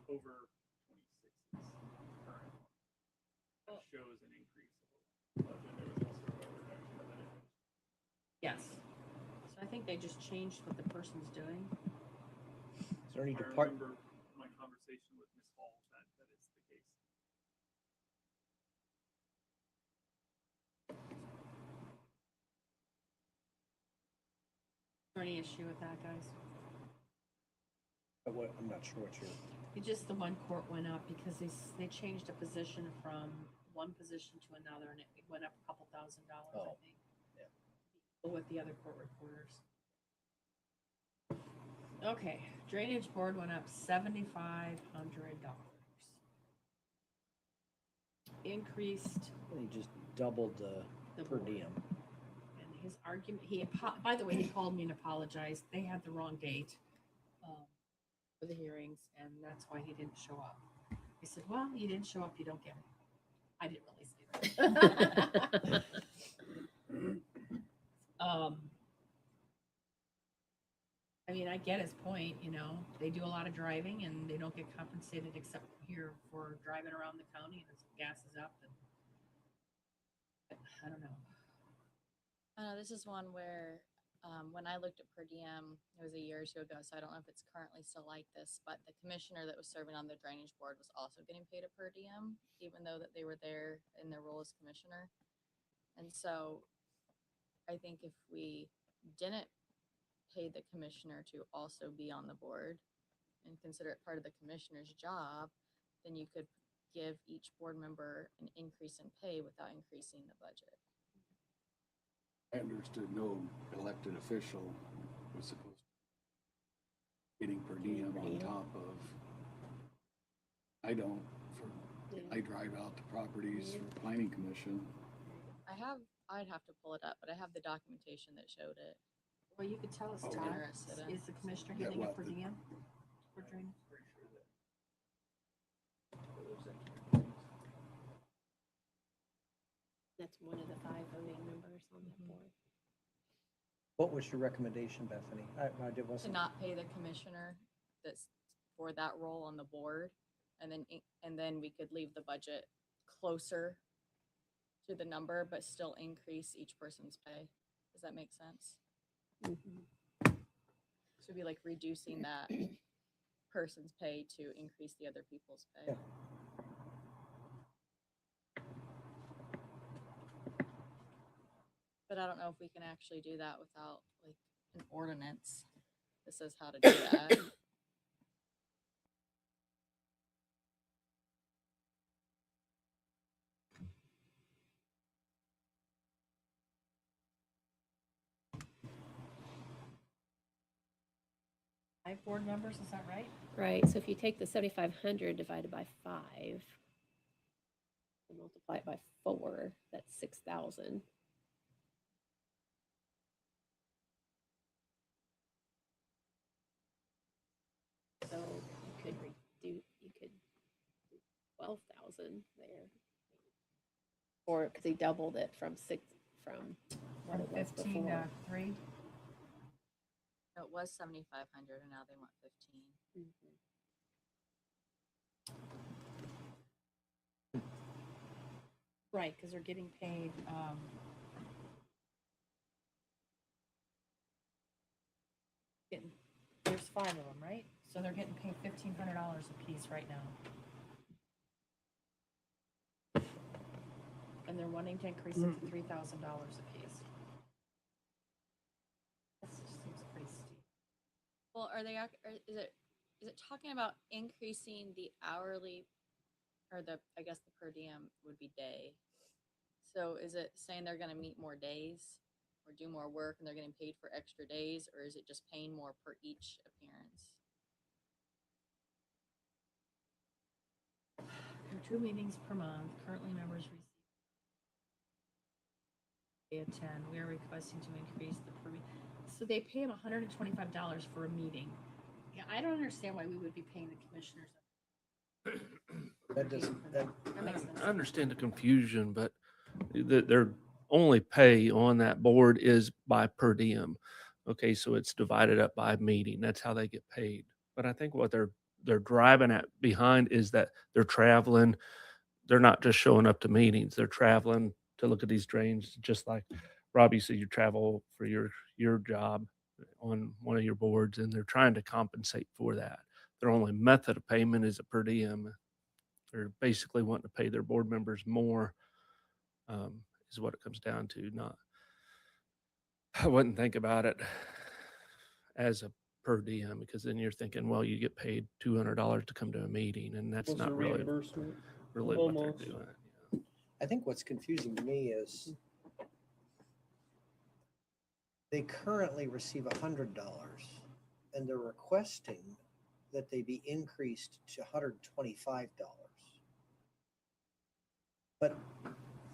over 26 current. That shows an increase. But then there was also a reduction of that. yes. So I think they just changed what the person's doing. Is there any I department? remember my conversation with Ms. Hall that is the case. Is there any issue with that, guys? I'm not sure what you're. It just, the one court went up because they changed a position from one position to another, and it went up a couple $1,000, I Oh, think. yeah. With the other court reporters. Okay, drainage board went up $7,500. Increased He just doubled the per board. diem. And his argument, by the way, he called me and apologized. They had the wrong date for the hearings, and that's why he didn't show up. He said, well, you didn't show up, you don't get it. I didn't really say that. I mean, I get his point, you know, they do a lot of driving and they don't get compensated except here for driving around the county and gas is up and I don't know. This is one where when I looked at per diem, it was a year or two ago, so I don't know if it's currently still like this, but the commissioner that was serving on the drainage board was also getting paid a per diem, even though that they were there in their role as commissioner. And so I think if we didn't pay the commissioner to also be on the board and consider it part of the commissioner's job, then you could give each board member an increase in pay without increasing the budget. I understood no elected official was supposed to be getting per diem on top of, I don't, I drive out to properties for planning commission. I'd have to pull it up, but I have the documentation that showed it. Well, you could tell us, Oh, Todd, interested in. is the commissioner Yeah, getting a what, per the- diem? For drainage? That's one of the 5 voting members on the board. What was your recommendation, Bethany? I To wasn't. not pay the commissioner that's for that role on the board, and then we could leave the budget closer to the number, but still increase each person's pay. Does that make sense? Mhm. So it'd be like reducing that person's pay to increase the other people's pay. Yeah. But I don't know if we can actually do that without like an ordinance that says how to do that. Five board members, is that right? Right, so if you take the 7,500 divided by 5 and multiply it by 4, that's 6,000. So you could do 12,000 there. Or, because he doubled it from what it was 15 before. to 3? No, it was 7,500 and now they want 15. Mhm. Right, because they're getting paid, there's 5 of them, right? So they're getting paid $1,500 a piece right now. And they're wanting to increase it to $3,000 a piece. That just seems pretty steep. Well, are they, or is it talking about increasing the hourly or I guess the per diem would be day. So is it saying they're gonna meet more days or do more work and they're getting paid for extra days, or is it just paying more per each appearance? There are 2 meetings per month. Currently, members receive. They attend. We are requesting to increase the per meeting. So they pay them $125 for a meeting. Yeah, I don't understand why we would be paying the commissioners. That doesn't, that, That makes sense. I understand the confusion, but their only pay on that board is by per diem. Okay, so it's divided up by meeting. That's how they get paid. But I think what they're driving at behind is that they're traveling. They're not just showing up to meetings. They're traveling to look at these drains, just like Robbie said, you travel for your job on one of your boards, and they're trying to compensate for that. Their only method of payment is a per diem. They're basically wanting to pay their board members more, is what it comes down to. Not, I wouldn't think about it as a per diem, because then you're thinking, well, you get paid $200 to come to a meeting, and that's Was not a really reimbursement. what Almost. they're doing. I think what's confusing to me is they currently receive $100 and they're requesting that they be increased to $125. But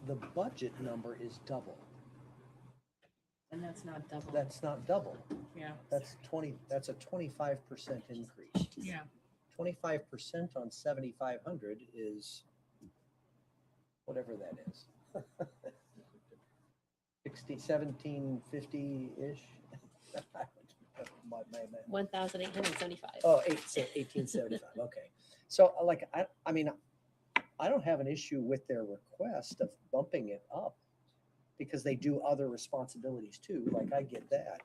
the budget number is double. And that's not double. That's not double. Yeah. That's a 25% increase. Yeah. 25% on 7,500 is whatever that is. 1750-ish. 1,875. Oh, 1875, okay. So like, I mean, I don't have an issue with their request of bumping it up because they do other responsibilities too, like I get that.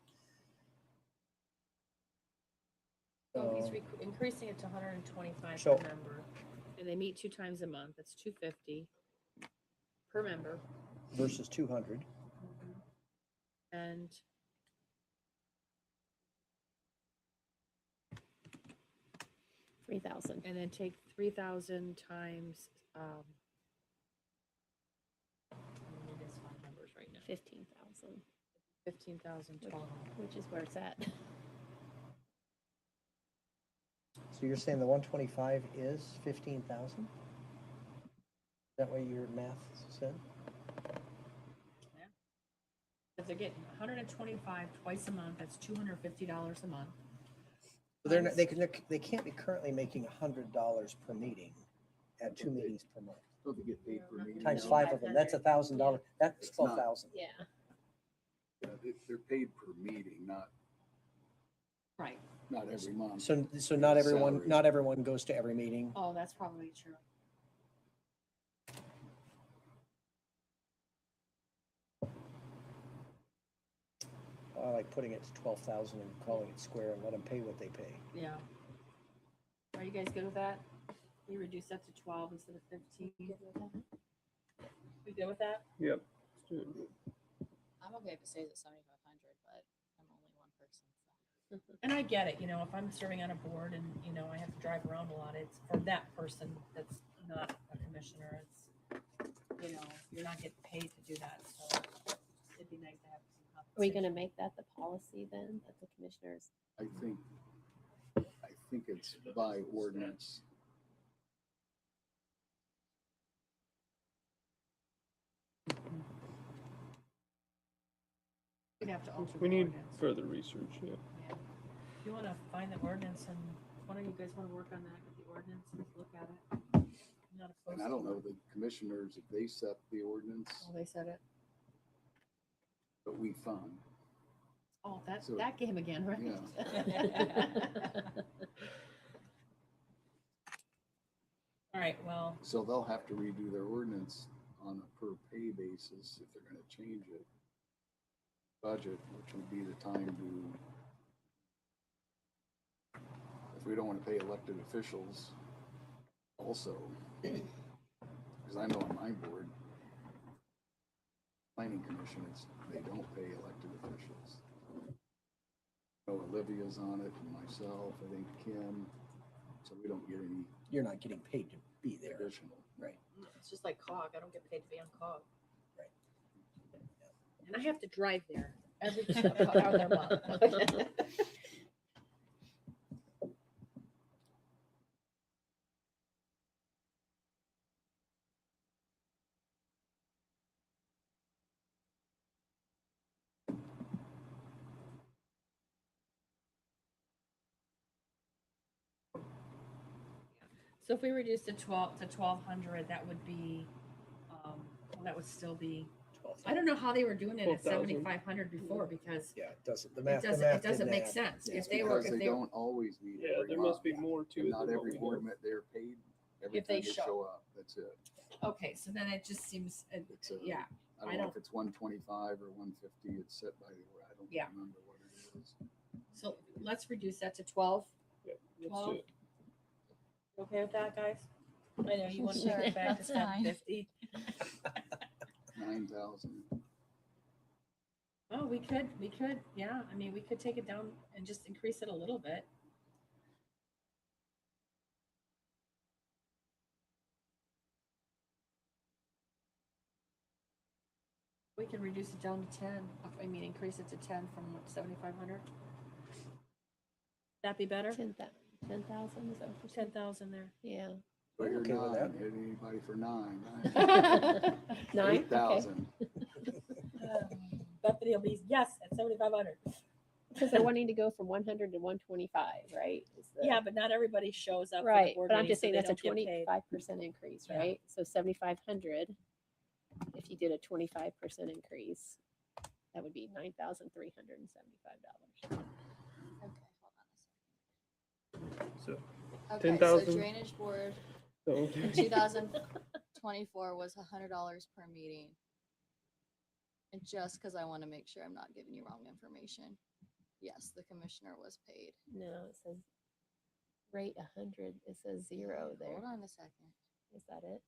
So he's So, increasing it to 125 So- per member, and they meet 2 times a month. That's 250 per member, versus 200. and 3,000. and then take 3,000 times. I need his phone numbers right now. 15,000, 15,000 total. which is where it's at. So you're saying the 125 is 15,000? Is that what your math said? If they're getting 125 twice a month, that's $250 a month. So they're not, they can't be currently making $100 per meeting at 2 meetings per month. Don't they get paid per meeting? Times No. 5 of them, that's $1,000. That's It's not. 12,000. Yeah. Yeah, they're paid per meeting, Right. not every month. So not Salaries. everyone goes to every meeting. Oh, that's probably true. I like putting it to 12,000 and calling it square and let them pay what they pay. Yeah. Are you guys good with that? We reduce that to 12 instead of 15. We good with that? Yep. I'm okay if it stays at 7,500, but I'm only one person, so. And I get it, you know, if I'm serving on a board and, you know, I have to drive around a lot, it's for that person that's not a commissioner, it's, you know, you're not getting paid to do that, so it'd be nice to have some compensation. Are we gonna make that the policy then, that the commissioners? I think it's by ordinance. We'd have to alter We the need ordinance. further research, yeah. Yeah. If you wanna find the ordinance and one of you guys wanna work on that, get the ordinance and look at it. I'm not opposed And I don't to know it. the commissioners, if they set the ordinance, Oh, they said it. but we fund. Oh, that, So- that game again, right? All right, well, So they'll have to redo their ordinance on a per pay basis if they're gonna change it. Budget, which would be the time to, if we don't wanna pay elected officials also, because I know on my board, planning commission, they don't pay elected officials. Oh, Olivia's on it, and myself, I think Kim, so we don't get any You're not getting paid to be there. additional. Right. it's just like COG. I don't get paid to be on COG. Right. And I have to drive there every other month. So if we reduce to 1,200, that would be, well, that would still be, I don't know how they were doing it at 12,000. 7,500 before, because Yeah, it doesn't, the it math, the doesn't, math it doesn't didn't make add. sense. It's If they were, because if they they, don't always meet Yeah, every there month. must be more to And it not than what every we board know. met, they're paid every If they time they show. show up, that's it. okay, so then it just seems, It's a, yeah, I don't know if it's 125 or 150, it's set by the, I don't Yeah. remember what it is. so let's reduce that to 12. Yeah, let's 12. do it. You okay with that, guys? I know you want to Sure, take it back to that's fine. 750. 9,000. Oh, we could, yeah, I mean, we could take it down and just increase it a little bit. We can reduce it down to 10, I mean, increase it to 10 from 7,500. That be better? 10,000, is that what you said? 10,000 there. Yeah. So you're okay with that. 9, hit anybody for 9. 9, okay. 8,000. Bethany will be, yes, at 7,500. Because they're wanting to go from 100 to 125, right? Is the- Yeah, but not everybody shows up. for the Right, board but I'm meeting, just so saying they that's a don't get paid. 25% increase, Yeah. right? So 7,500, if you did a 25% increase, that would be $9,375. Okay, hold on a second. So, Okay, so 10,000. drainage board so in 2024 was $100 per meeting. And just because I want to make sure I'm not giving you wrong information. Yes, the commissioner was paid. No, it says rate 100. It says 0 there. Hold on a second. Is that it?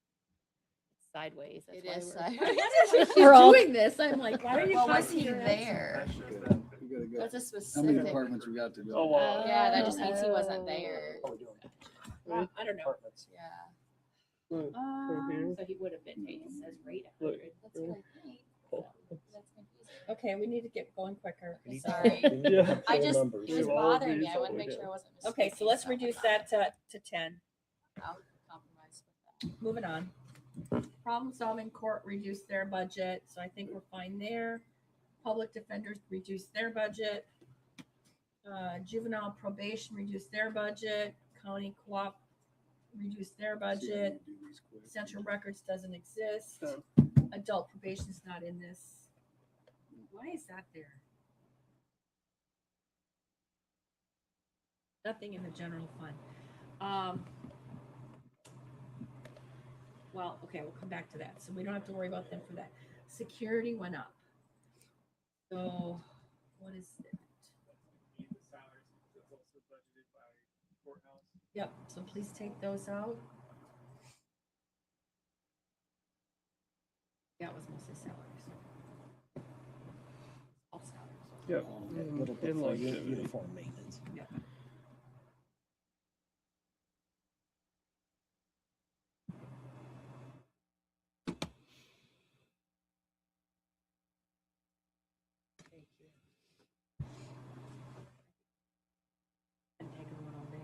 It's sideways. That's It why is we're- sideways. She's We're all- doing this. I'm like, why are you? Well, was crossing he your eyes? there? We gotta go. That's a How many specific. departments we got to go? Oh, wow. Yeah, that just means he wasn't there. How we doing? I don't know. Departments. Yeah, So he would have been paid. It says rate 100. that's what I think. That's confusing. Okay, we need to get going quicker. We need- Sorry. we need to Yeah. I control just, numbers. it was We've all bothering me. agreed I want to something make we sure I did. wasn't Okay, so mistaking let's stuff. reduce that to 10. I'll compromise with that. Moving on. Problem solving court reduced their budget, so I think we're fine there. Public defenders reduced their budget. Juvenile probation reduced their budget. County co-op reduced their See, I'm budget. gonna do these quick. Central records doesn't exist. Oh. Adult probation's not in this. Why is that there? Nothing in the general fund. Well, okay, we'll come back to that. So we don't have to worry about them for that. Security went up. So what is it? The salaries, that's also budgeted by courthouse. Yep, so please take those out. Yeah, it was mostly salaries. All salaries. Yep. A little bit And for longevity. uniform maintenance. Yeah. Thank you. And taking one all day.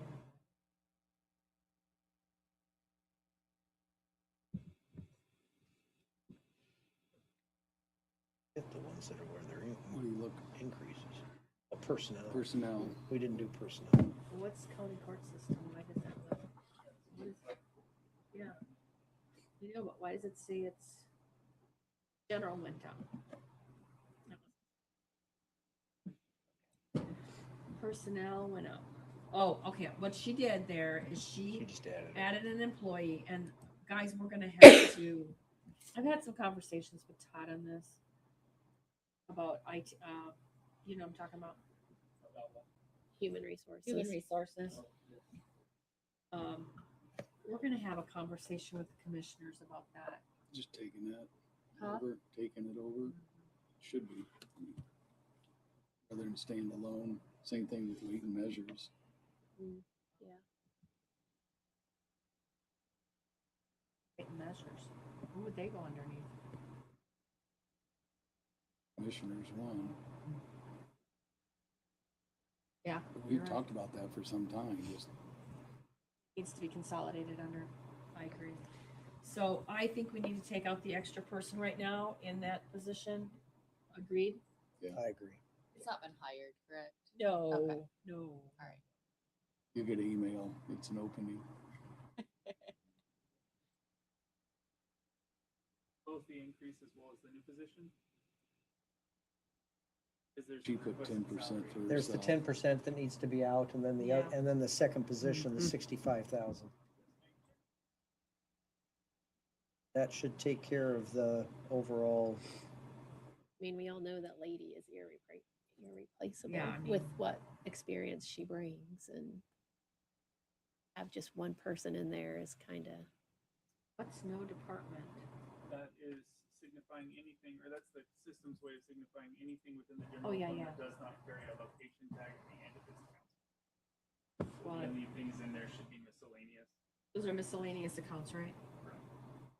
Get the ones that are where they're What do you look, increases. Personnel. personnel, We didn't do personnel. What's county court system? Why does that look? What is, yeah. You know, but why does it say it's general went down? Personnel went up. Oh, okay. What she did there is She she just added it. added an employee, and guys, we're gonna have to. I've had some conversations with Todd on this about IT. You know, what I'm talking about Human resources. human resources. We're gonna have a conversation with the commissioners about that. just taking that Huh? over, taking it over, should be. Rather than staying alone, same thing with weight and measures. Yeah. Weight and measures. Who would they go underneath? Commissioners one. Yeah. We've you're right. talked about that for some time, just Needs to be consolidated under. I agree. So I think we need to take out the extra person right now in that position. Agreed? I agree. It's not been hired, correct? No, Okay. no. All right. you get an email, it's an opening. Both the increase as well as the new position? Is there She some put requested 10% salary? for There's the herself. 10% that needs to be out, and then Yeah. and then the second position, the 65,000. That should take care of the overall. I mean, we all know that lady is irreplaceable Yeah, I with mean- what experience she brings, and have just one person in there is kind of. What's no department? That is signifying anything, or that's the system's way of signifying anything within the Oh, general yeah, fund yeah. that does not carry a location tag at the end of its account. Well, And the things in there should be miscellaneous. those are miscellaneous accounts, right?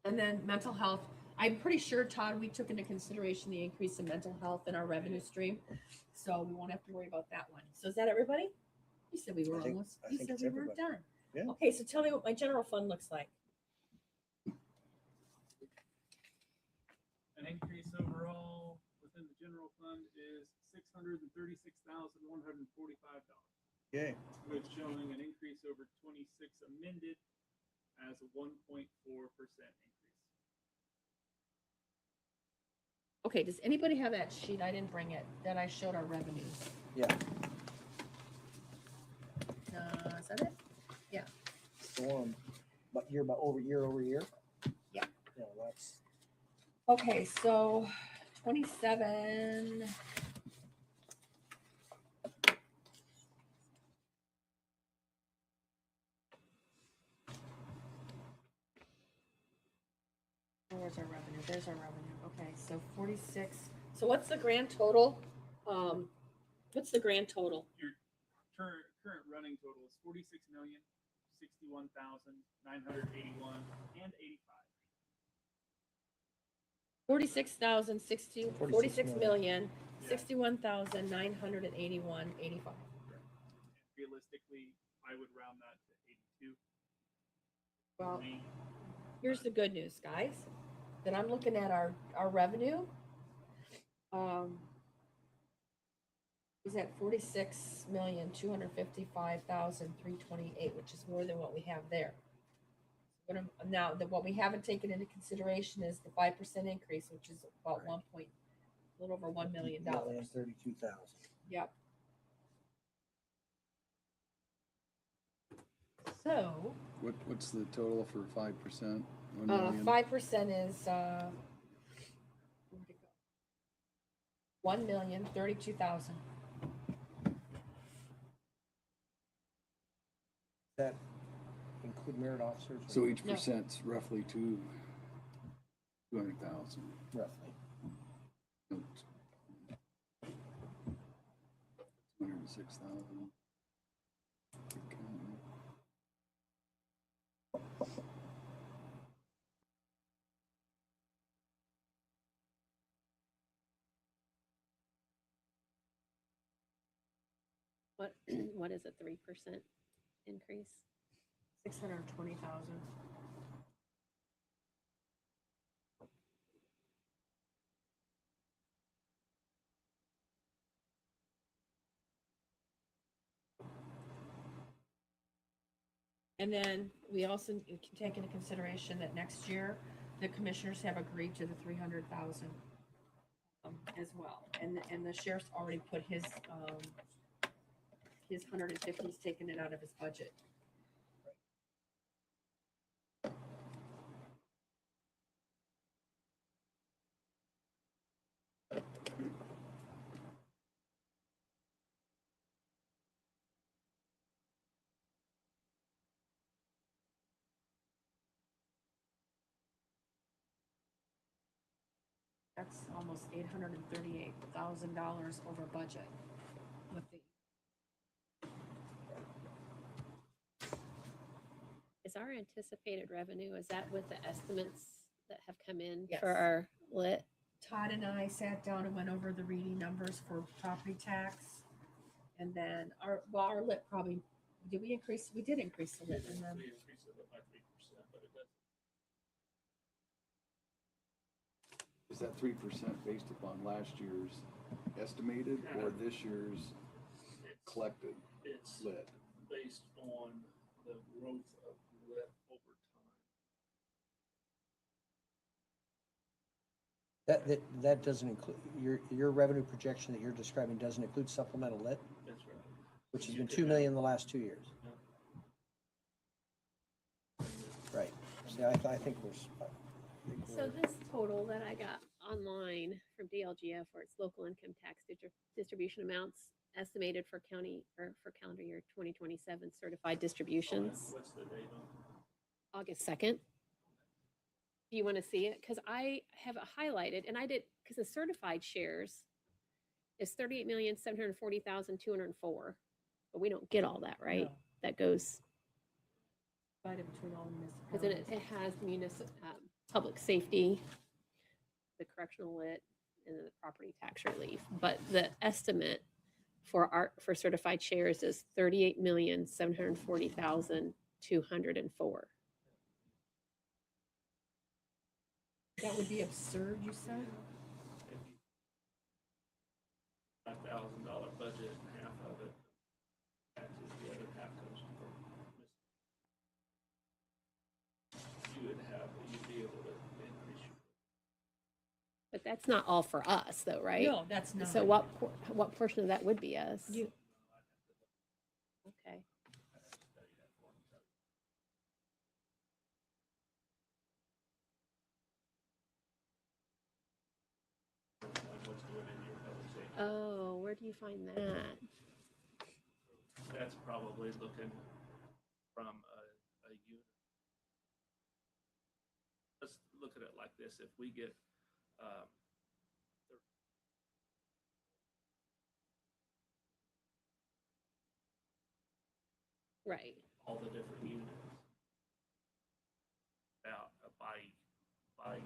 And then mental health, I'm pretty sure, Todd, we took into consideration the increase in mental health in our revenue stream. So we won't have to worry about that one. So is that everybody? You said we were I think- almost, I you think said it's we were everybody. done. Yeah. Okay, so tell me what my general fund looks like. An increase overall within the general fund is $636,145, Yay. with showing an increase over 26 amended as a 1.4% increase. Okay, does anybody have that sheet? I didn't bring it, that I showed our revenues. Yeah. Is that it? It's the one. But year over year? Yeah. Yeah, that's. Okay, so 27. Where's our revenue? There's our revenue. Okay, so 46. So what's the grand total? What's the grand total? Your current running total is 46,061,981 and 85. 46 million, 61,981.85. Realistically, I would round that to 82. Well, here's the good news, guys. Then I'm looking at our revenue. Is at 46,255,328, which is more than what we have there. Now, what we haven't taken into consideration is the 5% increase, which is about a little over $1 million. $1,032,000. Yep. So. What's the total for 5%? 5% is where'd it go? $1,032,000. That include merit officers? or- So each No. percent's roughly 200,000. Roughly. 206,000. What is a 3% increase? 620,000. And then we also can take into consideration that next year, the commissioners have agreed to the 300,000 as well. And the sheriff's already put his 150, he's taken it out of his budget. That's almost $838,000 over budget with the. Is our anticipated revenue, is that with the estimates that have come in Yes. for our lit? Todd and I sat down and went over the reading numbers for property tax. And then our lit probably, did we increase? We did increase the lit. And then, We increased it by 3%, but it does. Is that 3% based upon last year's estimated or this year's collected It's lit? based on the growth of lit over time. That doesn't include, your revenue projection that you're describing doesn't include supplemental lit, That's right. which has been 2 million in the last 2 years. Right. See, I think So this total that I got online from DLGF, where it's local income tax distribution amounts estimated for county or for calendar year 2027 certified distributions, What's the date on? August 2nd. Do you want to see it? Because I have it highlighted, and I did, because the certified shares is 38,740,204, but we don't get all that, right? No. That goes, divided between all the because it municipalities. has public safety, the correctional lit, and then the property tax relief. But the estimate for certified shares is 38,740,204. That would be absurd, you said? $5,000 budget, and half of it taxes, the other half goes from. You'd be able to increase your. But that's not all for us, though, right? No, that's not. So what portion of that would be us? You, Okay. Oh, where do you find that? That's probably looking from a unit. Let's look at it like this. If we get, Right. all the different units out by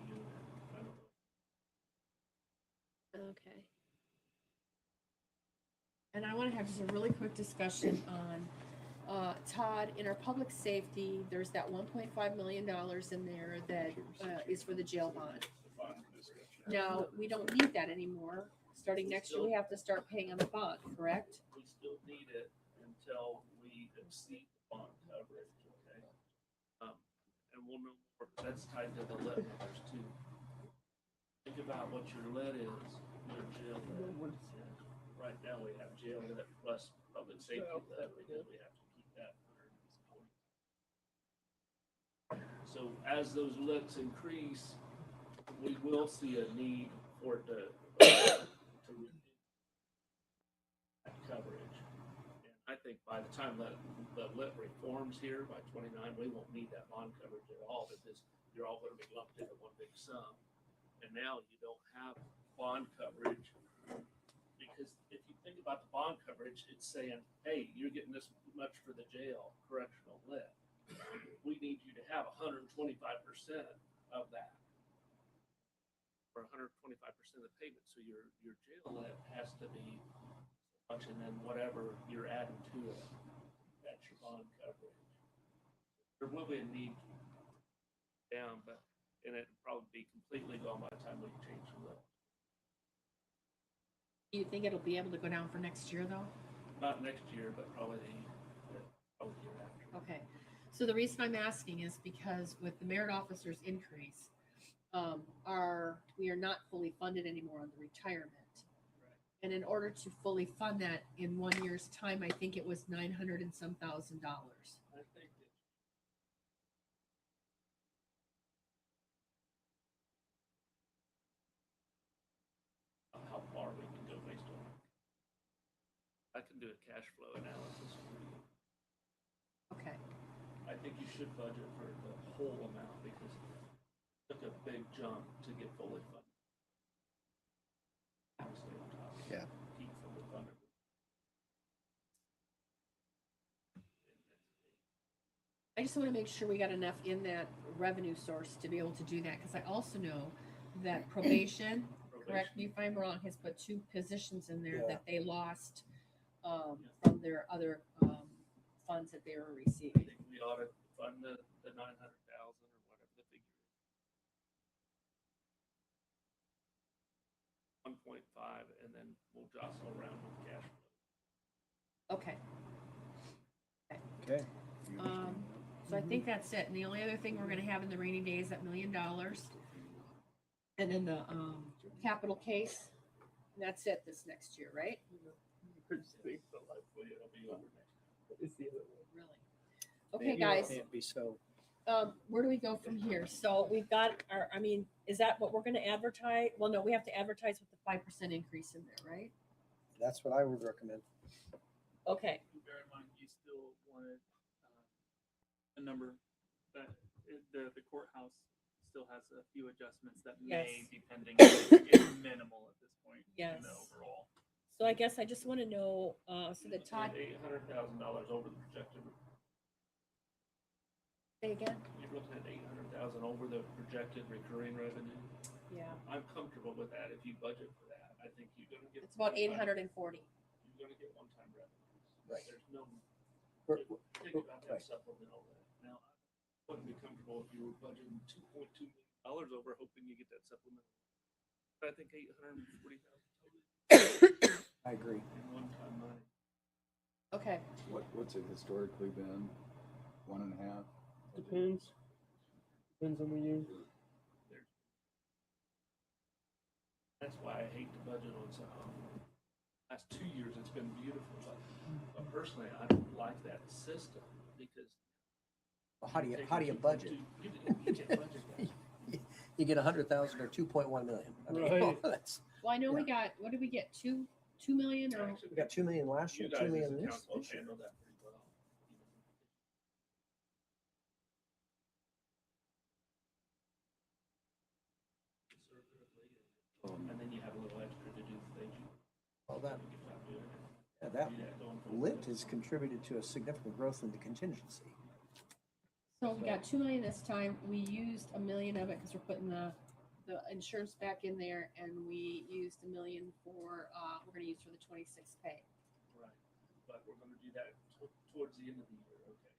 unit, I don't know. Okay. And I want to have just a really quick discussion on, Todd, in our public safety, there's that $1.5 million in there that is for the jail bond. Now, we don't need that anymore. Starting next year, we have to start paying on the bond, correct? We still need it until we exceed the bond coverage, okay? And we'll know more, that's tied to the lead numbers too. Think about what your lead is, your jail lead. Right now, we have jail lead plus public safety lead, because we have to keep that under these points. So as those leads increase, we will see a need for it to reduce that coverage. And I think by the time that the lit reforms here by 29, we won't need that bond coverage at all, because you're all going to be lumped into one big sum. And now you don't have bond coverage, because if you think about the bond coverage, it's saying, hey, you're getting this much for the jail correctional lit. We need you to have 125% of that, or 125% of the payment. So your jail lit has to be much, and then whatever you're adding to it, that's your bond coverage. There will be a need down, but and it'll probably be completely gone by the time we change the lit. Do you think it'll be able to go down for next year, though? Not next year, but probably the year after. Okay, so the reason I'm asking is because with the merit officers increase, we are not fully funded anymore on the retirement. Right. And in order to fully fund that in 1 year's time, I think it was $900 and some thousand. I think that how far we can go based on it. I can do a cash flow analysis for you. Okay, I think you should budget for the whole amount, because it took a big jump to get fully funded. Stay on top. Yeah. Keep fully funded. I just want to make sure we got enough in that revenue source to be able to do that, because I also know that probation, correct me if I'm wrong, has put 2 positions in there that they lost from their other funds that they were I receiving. think we ought to fund the 900,000 or whatever the figure is. 1.5, and then we'll jostle around with cash flow. Okay. Okay. So I think that's it. And the only other thing we're gonna have in the rainy day is that $1 million. And then the capital case. And that's it this next year, right? Really? Okay, Maybe it guys. can't be so. Where do we go from here? So we've got our, I mean, is that what we're gonna advertise? Well, no, we have to advertise with the 5% increase in there, right? That's what I would recommend. Okay, Bear in mind, you still wanted a number that the courthouse still has a few adjustments that may Yes. be pending. It's minimal at this point in Yes. the overall. so I guess I just wanna know, so that Todd, $800,000 over the projected. say again? You're looking at 800,000 over the projected recurring revenue. Yeah, I'm comfortable with that if you budget for that. I think you're gonna get. it's about one-time- 840. You're gonna get one-time revenues. Right. There's no, We're- think about that right. supplemental. Now, I wouldn't be comfortable if you were budgeting $2.2 million over hoping you get that supplemental. But I think 840,000 totally I agree. in one-time money. Okay, What's it historically been? 1.5? Depends. Depends on the year. That's why I hate to budget on something. Last 2 years, it's been beautiful, but personally, I don't like that system, because. Well, how do you budget? You can't budget that. You get 100,000 or 2.1 million. I mean, Right. that's, well, I know we Yeah. got, what did we get, 2 2 million or? We got 2 million last year, 2 million this year. that pretty well. And then you have a little extra to do things. Well, that lit has contributed to a significant growth in the contingency. So we got 2 million this time. We used 1 million of it because we're putting the insurance back in there, and we used 1 million for, we're gonna use for the 26 pay. Right, but we're gonna do that towards the end of the year, okay?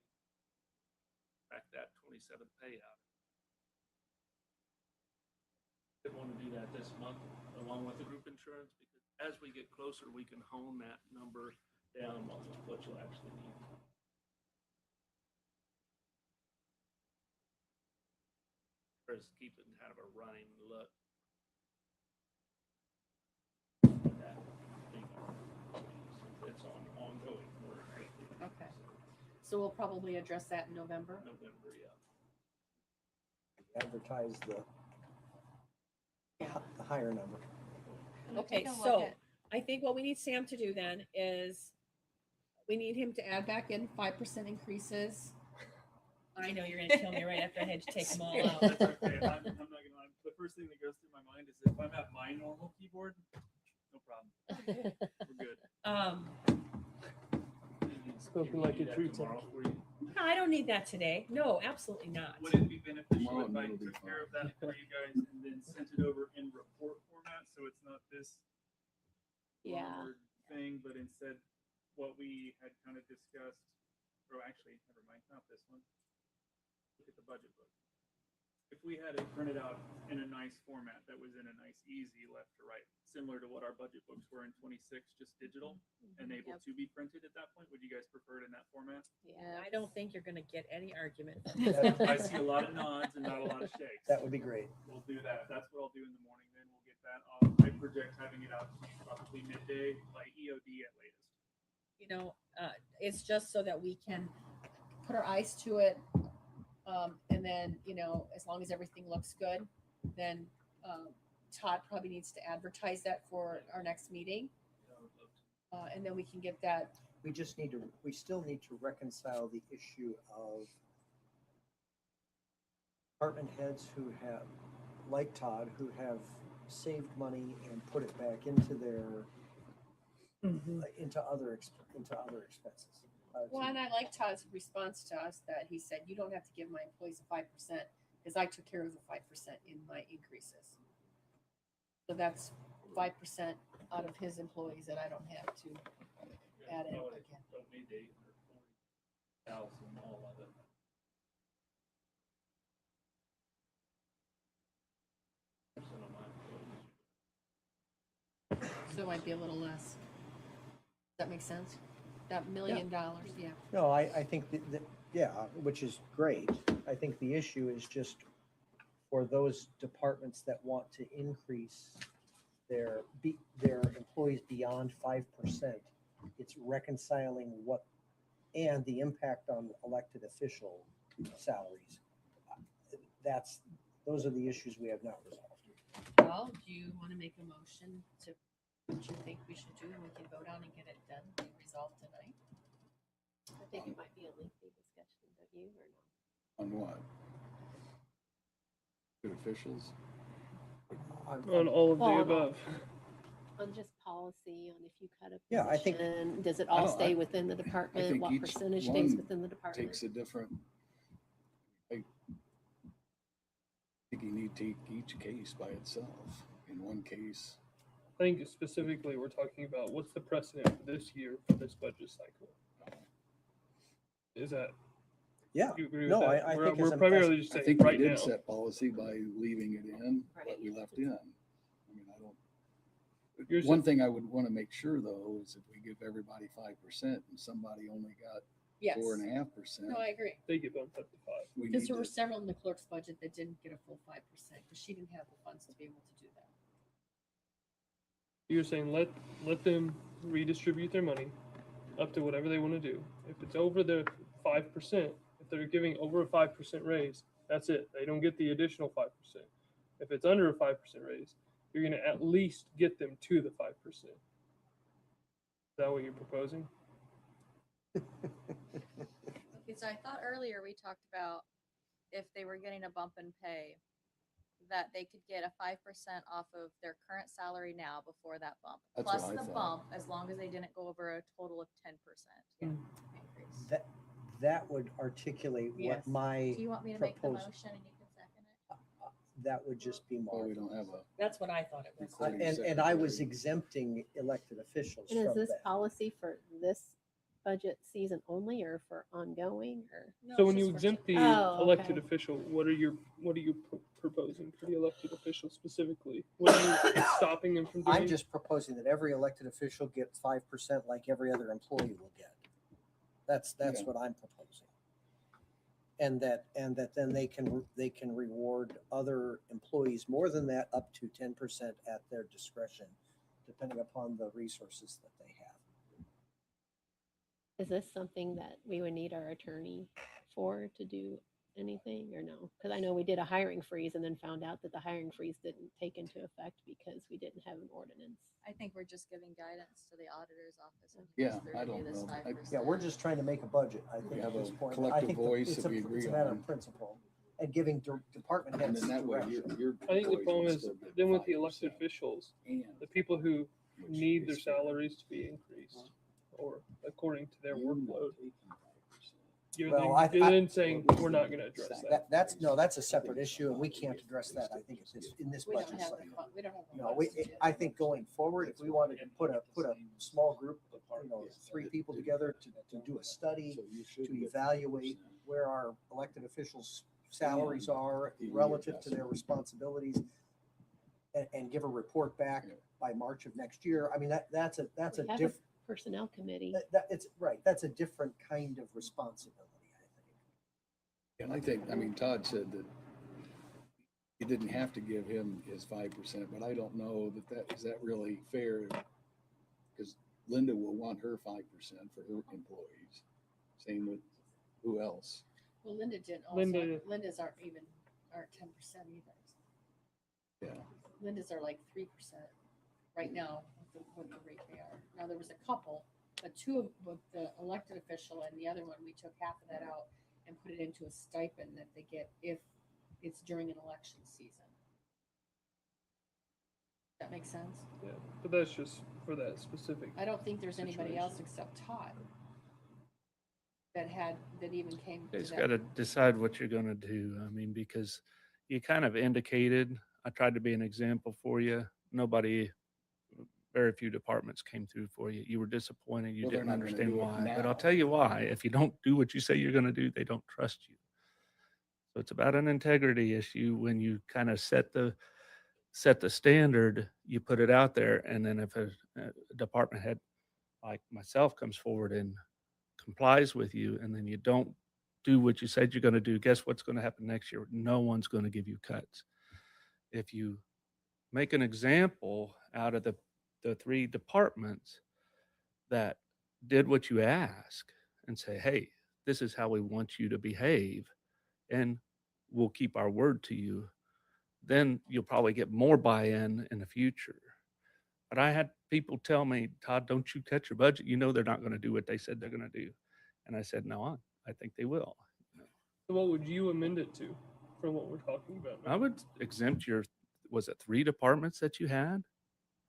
Back that 27th payout. Didn't want to do that this month along with the group insurance, because as we get closer, we can hone that number down on what you'll actually need. Just keep it kind of a running look. It's ongoing work. Okay. So we'll probably address that in November. November, yeah. Advertise the higher number. Okay, Take a look so at- I think what we need Sam to do then is we need him to add back in 5% increases. I know you're gonna kill me right after I had to take them all out. That's okay. I'm not gonna lie. The first thing that goes through my mind is if I'm at my normal keyboard, no problem. We're good. Spoken like a true Tomorrow tech. for you. No, I don't need that today. No, absolutely not. Would it be beneficial Tomorrow if I it'll be took care fine. of that for you guys and then sent it over in report format, so it's not this Yeah. longer thing, but instead what we had kind of discussed, or actually, never mind, not this one. Look at the budget book. If we had it printed out in a nice format that was in a nice, easy left to right, similar to what our budget books were in 26, just digital and able Yep. to be printed at that point, would you guys prefer it in that format? Yeah. I don't think you're gonna get any argument. I see a lot of nods and not a lot of shakes. That would be great. We'll do that. That's what I'll do in the morning. Then we'll get that I project having it out probably midday by EOD at latest. You know, it's just so that we can put our eyes to it. And then, you know, as long as everything looks good, then Todd probably needs to advertise that for our next meeting. And then we can get that. We still need to reconcile the issue of department heads who have, like Todd, who have saved money and put it back into their, into other expenses. Well, and I like Todd's response to us that he said, you don't have to give my employees a 5% because I took care of the 5% in my increases. So that's 5% out of his employees that I don't have to add in again. Don't need the 840,000, all of it. Percent of my employees. So it might be a little less. Does that make sense? That $1 million, yeah. No, I think that, yeah, which is great. I think the issue is just for those departments that want to increase their employees beyond 5%, it's reconciling what, and the impact on elected official salaries. Those are the issues we have not resolved. Well, do you want to make a motion to what you think we should do and we can vote on and get it done and resolved tonight? I think it might be a lengthy discussion, don't you, or no? On what? Good officials? On all of the Well, above. On just policy, on if you cut a Yeah, I think- position, does it I all don't- stay within the department? think What each percentage stays one within the department? Takes a different, I think you need to take each case by itself. In one case, I think specifically we're talking about what's the precedent for this year for this budget cycle. Is that, Yeah, you agree with no, that? I We're- think as We're an- primarily just I saying think we right did now. set policy by leaving it in, what Right. we left in. I mean, I don't. You're One thing I would want to make sure though, is if we give everybody 5% and somebody only got Yes. 4.5%. No, I agree. They get bumped up to 5. we Because need there were to- several in the clerk's budget that didn't get a full 5% because she didn't have the funds to be able to do that. You're saying let them redistribute their money up to whatever they want to do. If it's over the 5%, if they're giving over a 5% raise, that's it. They don't get the additional 5%. If it's under a 5% raise, you're going to at least get them to the 5%. that what you're proposing? Okay, so I thought earlier we talked about if they were getting a bump in pay, that they could get a 5% off of their current salary now before that bump, That's plus what I the thought. bump, as long as they didn't go over a total of 10% increase. That would articulate Yes. what my, Do you want me to make the propose- motion and you can second it? that would just be Well, we marvelous. don't have a That's what I thought it was. recording And I was secretary. exempting elected officials And is from this that. policy for this budget season only or for ongoing or? No, So it's when you just for exempt the Oh, elected okay. official, what are you proposing for the elected official specifically? What are you stopping them from doing? I'm just proposing that every elected official get 5% like every other employee will get. That's Yeah. what I'm proposing. And that then they can reward other employees more than that, up to 10% at their discretion, depending upon the resources that they have. Is this something that we would need our attorney for to do anything or no? Because I know we did a hiring freeze and then found out that the hiring freeze didn't take into effect because we didn't have an ordinance. I think we're just giving guidance to the auditor's office. and Yeah, they're I gonna do don't this know. 5%. Yeah, we're just trying to make a budget, I think, have at this a point. I collective think voice it's that we it's agree a matter on. of principle and giving department And heads then that way direction. your I think the employees problem will is still get then with the 5%. elected officials, And the people who which need their is fair. salaries to be increased or according to their You're not workload. taking 5%. You're Well, then, I- you're then saying we're not going to address that. That's a separate issue and we can't address that, I think, in this We don't budget have the, cycle. we don't have. the No, funds to do I it. think going forward, if we wanted to put a small group, 3 people together to do a study, So you should to get evaluate 5%. where our elected officials' salaries are relative to their responsibilities and give a report back by March of next year. I mean, that's a We have a different, personnel committee. it's right. That's a different kind of responsibility, I think. And I think, I mean, Todd said that you didn't have to give him his 5%, but I don't know is that really fair? Because Linda will want her 5% for her employees. Same with who else? Well, Linda didn't also, Linda's aren't 10% either. Yeah. Linda's are like 3% right now with the rate they are. Now, there was a couple, but two with the elected official and the other one, we took half of that out and put it into a stipend that they get if it's during an election season. That makes sense? Yeah, but that's just for that specific. I don't think there's anybody Situation. else except Todd that even came to It's that. got to decide what you're going to do. I mean, because you kind of indicated, I tried to be an example for you. Very few departments came through for you. You were disappointed. You Well, they're didn't not gonna understand do it why. But now. I'll tell you why. If you don't do what you say you're going to do, they don't trust you. So it's about an integrity issue. When you kind of set the standard, you put it out there, and then if a department head like myself comes forward and complies with you, and then you don't do what you said you're going to do, guess what's going to happen next year? No one's going to give you cuts. If you make an example out of the 3 departments that did what you ask and say, hey, this is how we want you to behave, and we'll keep our word to you, then you'll probably get more buy-in in the future. But I had people tell me, Todd, don't you cut your budget. You know they're not going to do what they said they're going to do. And I said, no, I think they will. So what would you amend it to from what we're talking about now? I would exempt was it 3 departments that you had?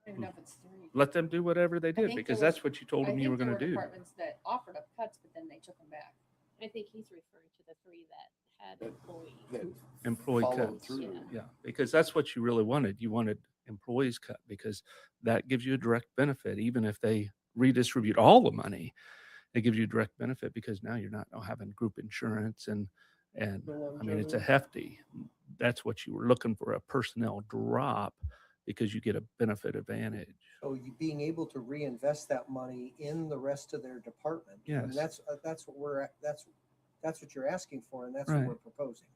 I don't even know if it's 3. Let them do whatever they did, think because there was- that's what you told I them you think were there going to do. Departments that offered up cuts, but then they took them back. I think he's referring to the 3 that had employees. That Employee followed cuts. through. Yeah, because that's what you really wanted. You wanted employees cut because that gives you a direct benefit. Even if they redistribute all the money, it gives you a direct benefit because now you're not having group insurance and I mean, it's a hefty. That's what you were looking for, a personnel drop, because you get a benefit advantage. So you being able to reinvest that money in the rest of their department. I mean, Yes. that's what we're at. That's what you're asking for, and that's Right. what we're proposing.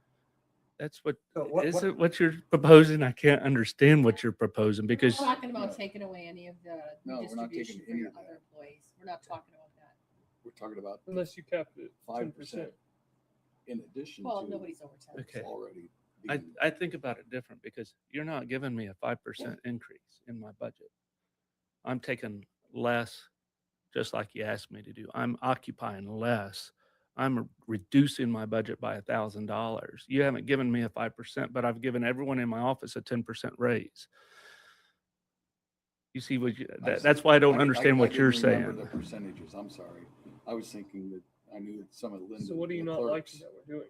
That's what, So what- is what- it what you're proposing? I can't understand what you're proposing We're because not talking about taking away any of the No, we're not taking distribution for any your of that. other employees. We're not talking about that. We're talking about Unless you capped it 5% in addition Well, to nobody's over 10. Okay. already I, being. I think about it different because you're not giving me a 5% increase in my budget. I'm taking less just like you asked me to do. I'm occupying less. I'm reducing my budget by $1,000. You haven't given me a 5%, but I've given everyone in my office a 10% raise. You see what that's why I don't understand what you're didn't remember saying. the percentages, I'm sorry. I was thinking that I knew some of Linda. So what do you the not like clerks. that we're doing?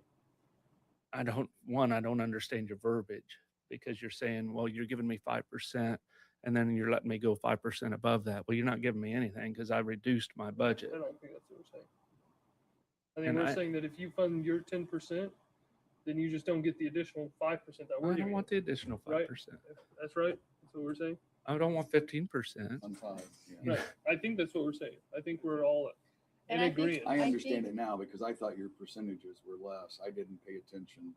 I don't understand your verbiage, because you're saying, well, you're giving me 5% and then you're letting me go 5% above that. Well, you're not giving me anything because I reduced my budget. I don't think that's what we're saying. I think And we're saying that if you fund your 10%, then you just don't get the additional 5% that we're I giving. don't want the additional 5%. Right? That's right. That's what we're saying. I don't want 15%. On 5, yeah. Right. I think that's what we're saying. I think we're all in And I think- agreement. I I understand think- it now because I thought your percentages were less. I didn't pay attention.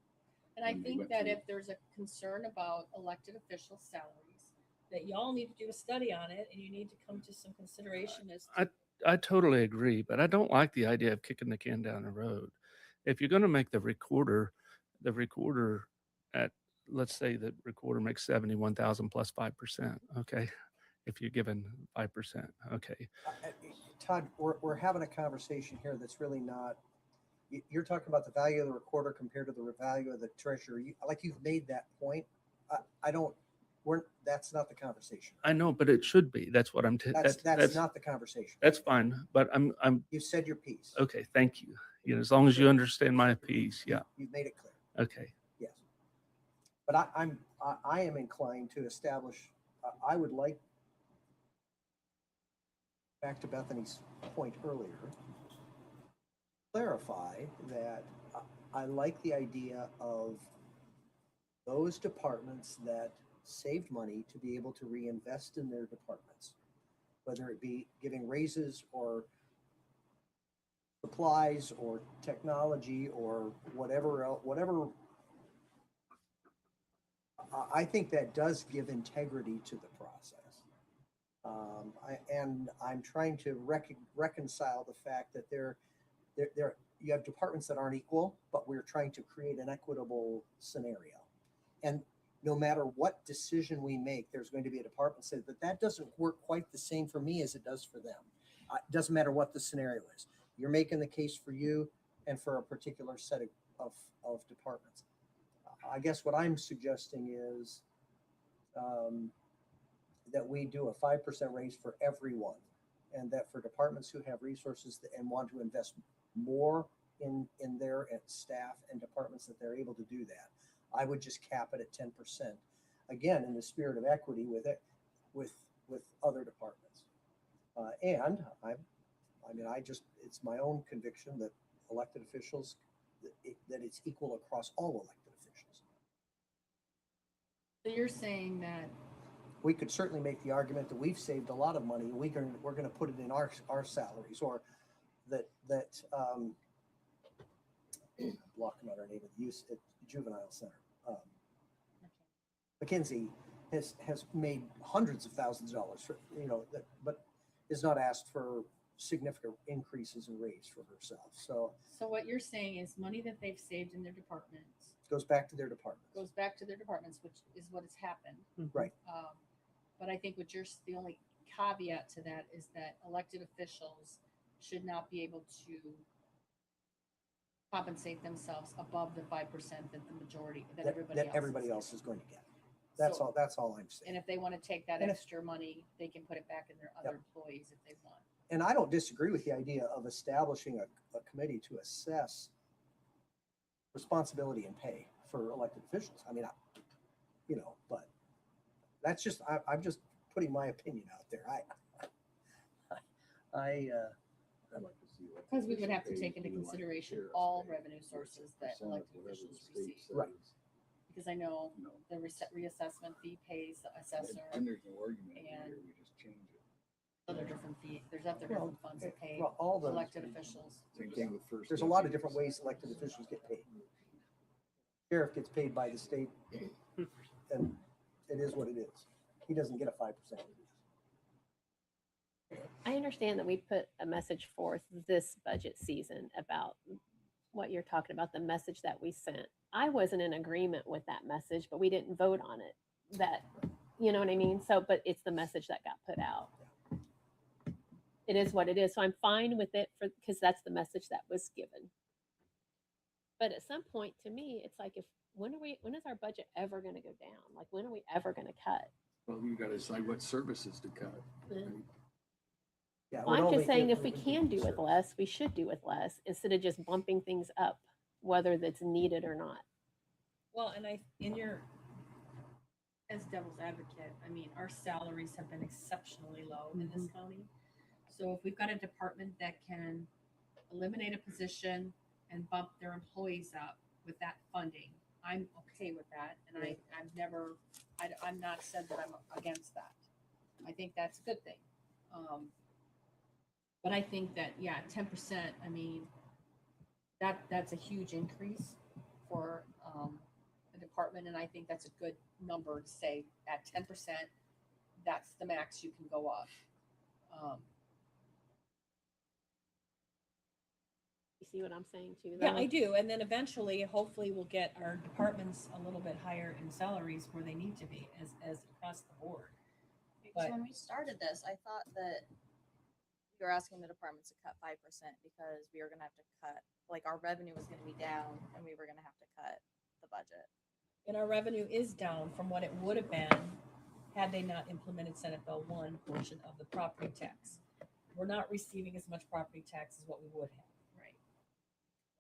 And I when they think went that through. if there's a concern about elected official salaries, that y'all need to do a study on it and you need to come to some consideration as to. I totally agree, but I don't like the idea of kicking the can down the road. If you're going to make the recorder at, let's say the recorder makes 71,000 plus 5%. Okay. If you're given 5%. Okay. Todd, we're having a conversation here that's really not, you're talking about the value of the recorder compared to the value of the treasurer. Like you've made that point. That's not the conversation. I know, but it should be. That's what I'm, That's not the conversation. that's fine. But I'm, You said your piece. okay. Thank you. You know, as long as you understand my piece. Yeah. You've made it clear. Okay. Yes. But I am inclined to establish, I would like, back to Bethany's point earlier, clarify that I like the idea of those departments that saved money to be able to reinvest in their departments, whether it be giving raises or supplies or technology or whatever else, whatever. I think that does give integrity to the process. I'm trying to reconcile the fact that you have departments that aren't equal, but we're trying to create an equitable scenario. And no matter what decision we make, there's going to be a department that says that doesn't work quite the same for me as it does for them. It doesn't matter what the scenario is. You're making the case for you and for a particular set of departments. I guess what I'm suggesting is that we do a 5% raise for everyone, and that for departments who have resources and want to invest more in their staff and departments that they're able to do that, I would just cap it at 10%. Again, in the spirit of equity with other departments. It's my own conviction that elected officials, that it's equal across all elected officials. So you're saying that We could certainly make the argument that we've saved a lot of money. We're going to put it in our salaries, or that blocking out our name of the use at the juvenile center. McKinsey has made hundreds of thousands of dollars for, but is not asked for significant increases in raise for herself. So what you're saying is money that they've saved in their departments it goes back to their departments. which is what has happened. Right. But I think the only caveat to that is that elected officials should not be able to compensate themselves above the 5% that the majority, that everybody else is is going to get. That's So- all. That's all I'm saying. And if they want to take that And if- extra money, they can put it back in their other employees if they want. And I don't disagree with the idea of establishing a committee to assess responsibility and pay for elected officials. I mean, but that's just, I'm just putting my opinion out there. I'd like to see what Because we would have to they take into do, like consideration sheriff's all pay revenue versus sources that percent of elected whatever officials the state receive. Right. says. Because I know No. the reassessment fee pays the assessor, And there's no argument and- here, we just change it. other different fees, there's other different funds that pay Well, all the, elected officials. Same thing with first. there's a lot of deputies. different ways elected officials get paid. Sheriff gets paid by the state, and it is what it is. He doesn't get a 5% raise. I understand that we put a message forth this budget season about what you're talking about, the message that we sent. I wasn't in agreement with that message, but we didn't vote on it. That, you know what I mean? So, but it's the message that got put out. it is what it is. So I'm fine with it because that's the message that was given. But at some point, to me, it's like, when is our budget ever going to go down? Like, when are we ever going to cut? Well, you gotta decide what services to cut. Mm. right? Yeah, it Well, would I'm just only- saying it if we would be can do with service. less, we should do with less instead of just bumping things up, whether that's needed or not. Well, and as devil's advocate, I mean, our salaries have been exceptionally low in this county. So if we've got a department that can eliminate a position and bump their employees up with that funding, I'm okay with that. And I'm not said that I'm against that. I think that's a good thing. But I think that, 10%, I mean, that's a huge increase for, a department, and I think that's a good number to say at 10%, that's the max you can go up. You see what I'm saying too? Yeah, though? I do, and then eventually, hopefully, we'll get our departments a little bit higher in salaries where they need to be, as across the board. So But- when we started this, I thought that we were asking the departments to cut 5% because we were gonna have to cut, like, our revenue was gonna be down and we were gonna have to cut the budget. And our revenue is down from what it would have been had they not implemented Senate Bill 1 portion of the property tax. We're not receiving as much property tax as what we would have. Right.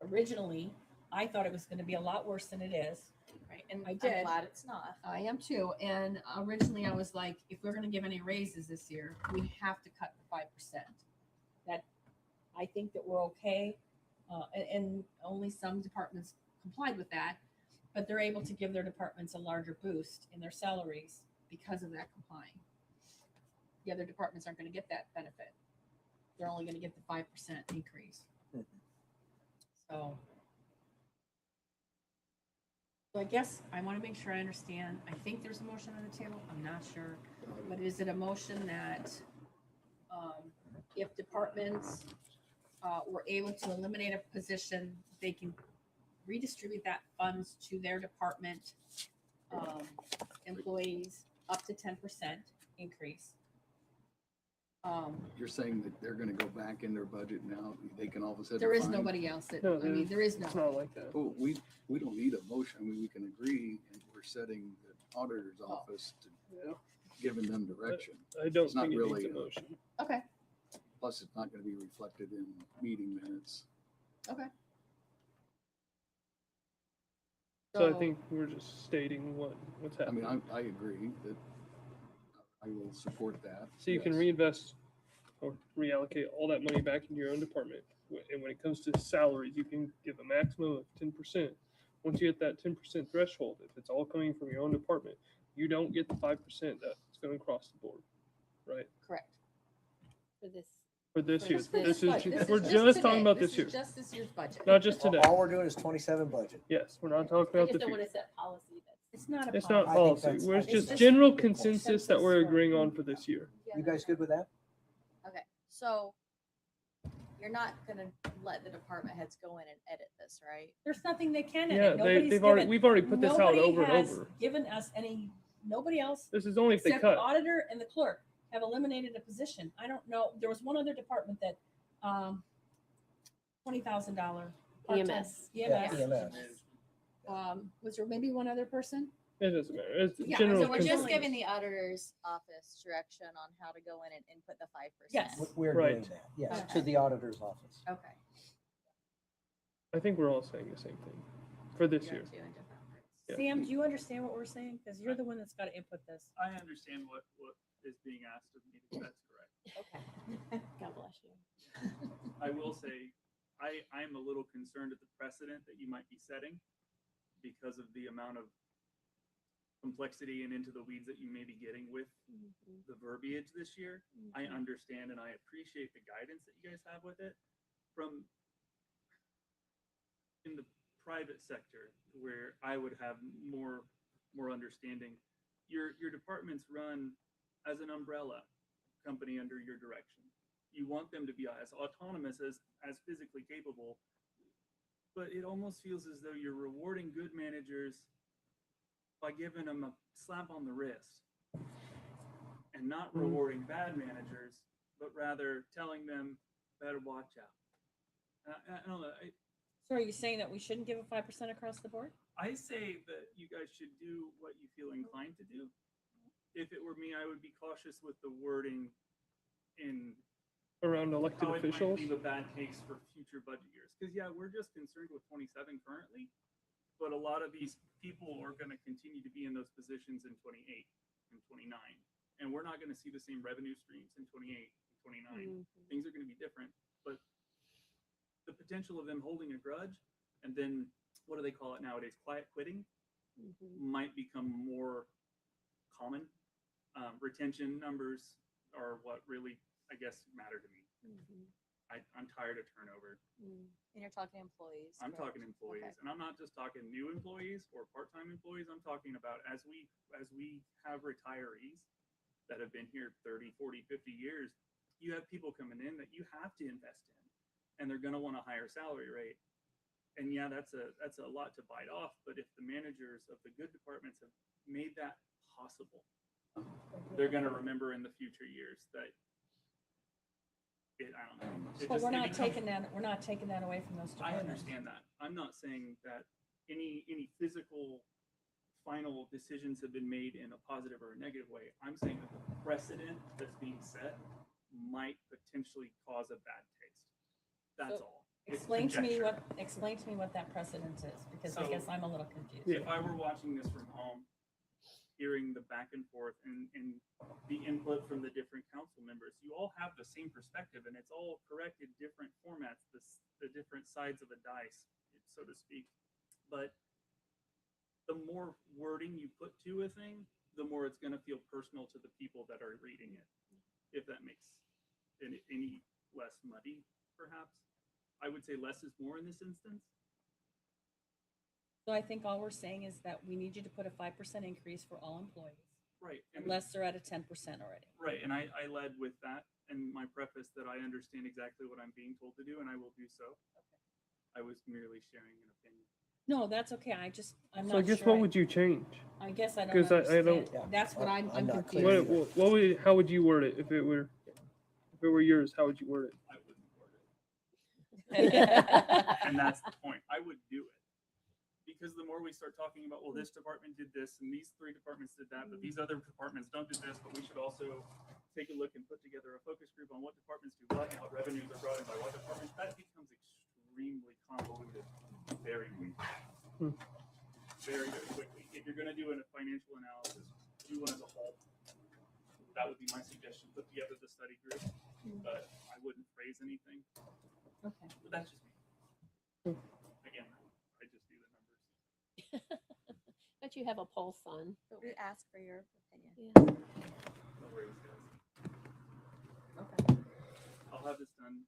Originally, I thought it was gonna be a lot worse than it is. Right, and I I'm did. glad it's not. I am too, and originally I was like, if we're gonna give any raises this year, we have to cut the 5%. That, I think that we're okay, and only some departments complied with that, but they're able to give their departments a larger boost in their salaries because of that complying. The other departments aren't gonna get that benefit. They're only gonna get the 5% increase. So I guess I want to make sure I understand. I think there's a motion on the table. I'm not sure. But is it a motion that if departments were able to eliminate a position, they can redistribute that funds to their department employees up to 10% increase? You're saying that they're gonna go back in their budget now, they can all of a sudden. There is find- nobody else that, No, I mean, there is It's no. not like that. Oh, we don't need a motion. I mean, we can agree, and we're setting the auditor's office to Yeah. giving them direction. I don't It's not think it needs really a a- motion. Okay, Plus, it's not gonna be reflected in meeting minutes. okay. So I think we're just stating what's I mean, happening. I agree that I will support that. So you can yes. reinvest or reallocate all that money back into your own department. And when it comes to salaries, you can give a maximum of 10%. Once you hit that 10% threshold, if it's all coming from your own department, you don't get the 5% that's going to cross the board, right? Correct. For this. For this For year, just this this is, budget. we're just talking today. about this year, is just this year's budget. not just today. All we're doing is 27 budget. Yes, we're not talking I about just the don't want future. to set policy that's. It's not a. It's not I think policy. that's- We're I think just that's general the consensus that we're consensus. agreeing on for this year. You guys good with that? Okay, so you're not gonna let the department heads go in and edit this, right? There's nothing they can Yeah, edit. Nobody's given- we've already put this out nobody over and has over. Given us any, nobody else This is only if they except the cut. auditor and the clerk have eliminated a position. I don't know, there was one other department that, $20,000. EMS. Yeah, EMS. EMS. Was there maybe one other person? It doesn't matter. It's Yeah, general so So we're just consensus. giving the auditor's office direction on how to go in and input the 5%. Yes. We're Right. doing that, yes, Okay. to the auditor's office. Okay. I think we're all saying the same thing for this You're year. two in different words. Yeah. Sam, do you understand what we're saying? Because you're the one that's got to input this. I understand what is being asked of me. That's correct. Okay. God bless you. I will say, I am a little concerned at the precedent that you might be setting because of the amount of complexity and into the weeds that you may be getting with the verbiage this year. I understand and I appreciate the guidance that you guys have with it. From in the private sector, where I would have more understanding, your departments run as an umbrella company under your direction. You want them to be as autonomous as physically capable, but it almost feels as though you're rewarding good managers by giving them a slap on the wrist and not rewarding bad managers but rather telling them better watch out. I don't know. So are you saying that we shouldn't give a 5% across the board? I say that you guys should do what you feel inclined to do. If it were me, I would be cautious with the wording in Around elected how it officials. might leave a bad taste for future budget years. Because yeah, we're just concerned with 27 currently, but a lot of these people are going to continue to be in those positions in 28 and 29, and we're not going to see the same revenue streams in 28 and 29. Things are going to be different, but the potential of them holding a grudge and then what do they call it nowadays? Quiet quitting might become more common. Retention numbers are what really, I guess, matter to me. I'm tired of turnover. And you're talking employees. I'm correct? talking employees, Okay. and I'm not just talking new employees or part-time employees. I'm talking about as we have retirees that have been here 30, 40, 50 years, you have people coming in that you have to invest in, and they're going to want a higher salary rate. And yeah, that's a lot to bite off, but if the managers of the good departments have made that possible, they're going to remember in the future years that I don't know. But we're not taking that away from those I departments. understand that. I'm not saying that any physical final decisions have been made in a positive or a negative way. I'm saying that the precedent that's being set might potentially cause a bad taste. That's So, all. It's Explain to me conjecture. what that precedent is, because I So- guess I'm a little confused. If I were watching this from home, hearing the back and forth and the input from the different council members, you all have the same perspective, and it's all correct in different formats, the different sides of a dice, so to speak. But the more wording you put to a thing, the more it's going to feel personal to the people that are reading it, if that makes it any less muddy, perhaps. I would say less is more in this instance. So I think all we're saying is that we need you to put a 5% increase for all employees, Right. And unless they're at a 10% already. right. And I led with that and my preface that I understand exactly what I'm being told to do, and I will do so. I was merely sharing an opinion. No, that's okay. I'm not So I guess sure. what would you change? I guess I don't 'Cause I understand. don't- Yeah, That's what I'm I'm not clear. confused. What would, how would you word it if it were yours? How would you word it? I wouldn't word it. And that's the point. I would do it. Because the more we start talking about, well, this department did this and these 3 departments did that, but these other departments don't do this, but we should also take a look and put together a focus group on what departments do what and what revenues are brought in by what departments, that becomes extremely convoluted very quickly. Very, very quickly. If you're going to do a financial analysis, do one as a whole. That would be my suggestion. Put together the study group, but I wouldn't phrase anything. Okay. But that's just me. Again, I just do the numbers. But you have a pulse on. But we ask for your opinion. Yeah. No worries, guys. Okay. I'll have this done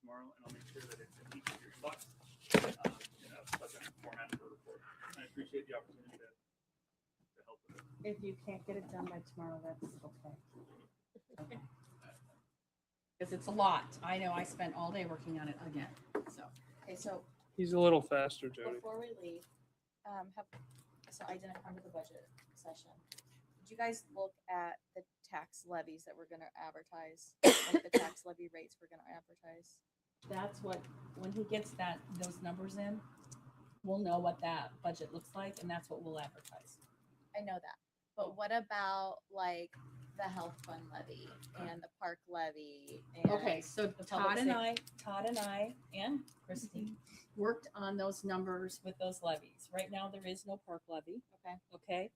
tomorrow, and I'll make sure that it's in each of your spots in a pleasant format for a report. I appreciate the opportunity to help with it. If you can't get it done by tomorrow, that's okay. Because it's a lot. I know I spent all day working on it again, so. Okay, so He's a little faster, Jody. before we leave, so I didn't come to the budget session. Did you guys look at the tax levies that we're gonna advertise? Like the tax levy rates we're gonna advertise? That's what, when he gets those numbers in, we'll know what that budget looks like, and that's what we'll advertise. I know that, but what about like the health fund levy and the park levy? And Okay, so the Todd public and I and Christie worked on those numbers with those levies. Right now, there is no park levy. Okay. Okay.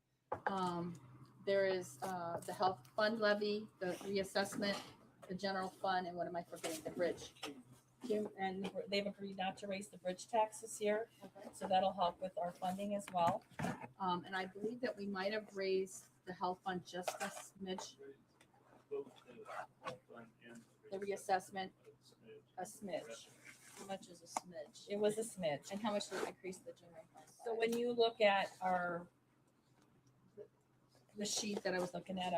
There is the health fund levy, the reassessment, the general fund, and what am I forgetting? The bridge. And they've agreed not to raise the bridge tax this year, so that'll help with our funding as well. And I believe that we might have raised the health fund just a smidge, the reassessment, a smidge. How much is a smidge? It was a smidge. And how much did it increase the general fund? So when you look at the sheet that I was looking at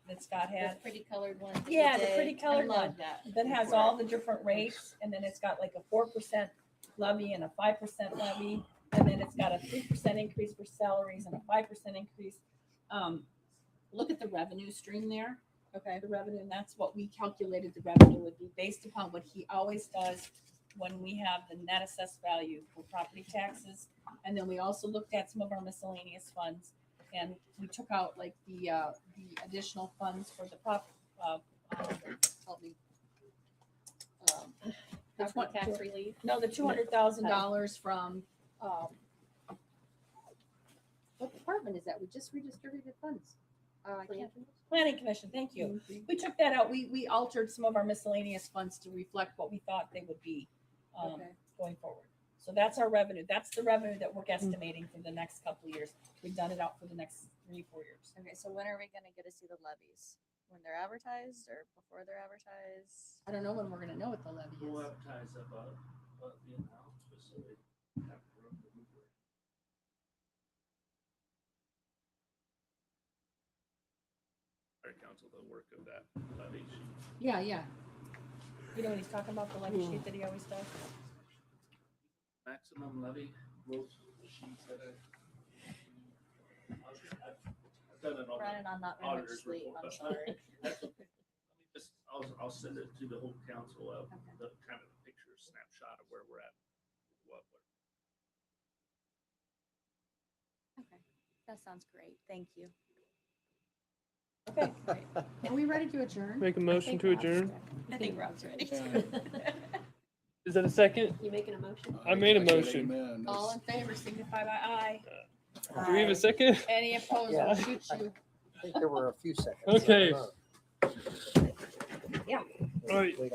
that Scott The had, pretty colored one. that you Yeah, the did, pretty colored I love one. that. that has all the different rates, and then it's got like a 4% levy and a 5% levy, and then it's got a 3% increase for salaries and a 5% increase. Look at the revenue stream there, Okay. the revenue, and that's what we calculated the revenue would be based upon what he always does when we have the net assessed value for property taxes. And then we also looked at some of our miscellaneous funds, and we took out like the additional funds for the help me. The Property tax relief. No, the $200,000 from, what department is that? We just redistributed funds. Planning Commission, thank you. We took that out. We altered some of our miscellaneous funds to reflect what we thought they would be Okay. going forward. So that's our revenue. That's the revenue that we're guesstimating for the next couple of years. We've done it out for the next 3-4 years. Okay, so when are we gonna get to see the levies? When they're advertised or before they're advertised? I don't know when we're gonna know what the levy We'll is. advertise about the announcement, so they have room to move it. Our council, the work of that levy sheet. Yeah, yeah. You know what he's talking about, the levy sheet that he always does? Maximum levy rules sheets that I've done it all. Running on not very much Auditor's sleep, report, I'm but sorry. that's okay. Let me just, I'll send it to the whole council of Okay. the kind of picture snapshot of where we're at. Okay, that sounds great, thank you. Okay, great. Are we ready to adjourn? Make a motion to adjourn. I think Rob's ready. Is that a second? You making a motion? I made a said motion. amen. All in favor, signify by aye. Do we have a second? Any opposed, Yeah. I'll shoot you. I think there were a few seconds. Okay. Yeah. All right. Wait,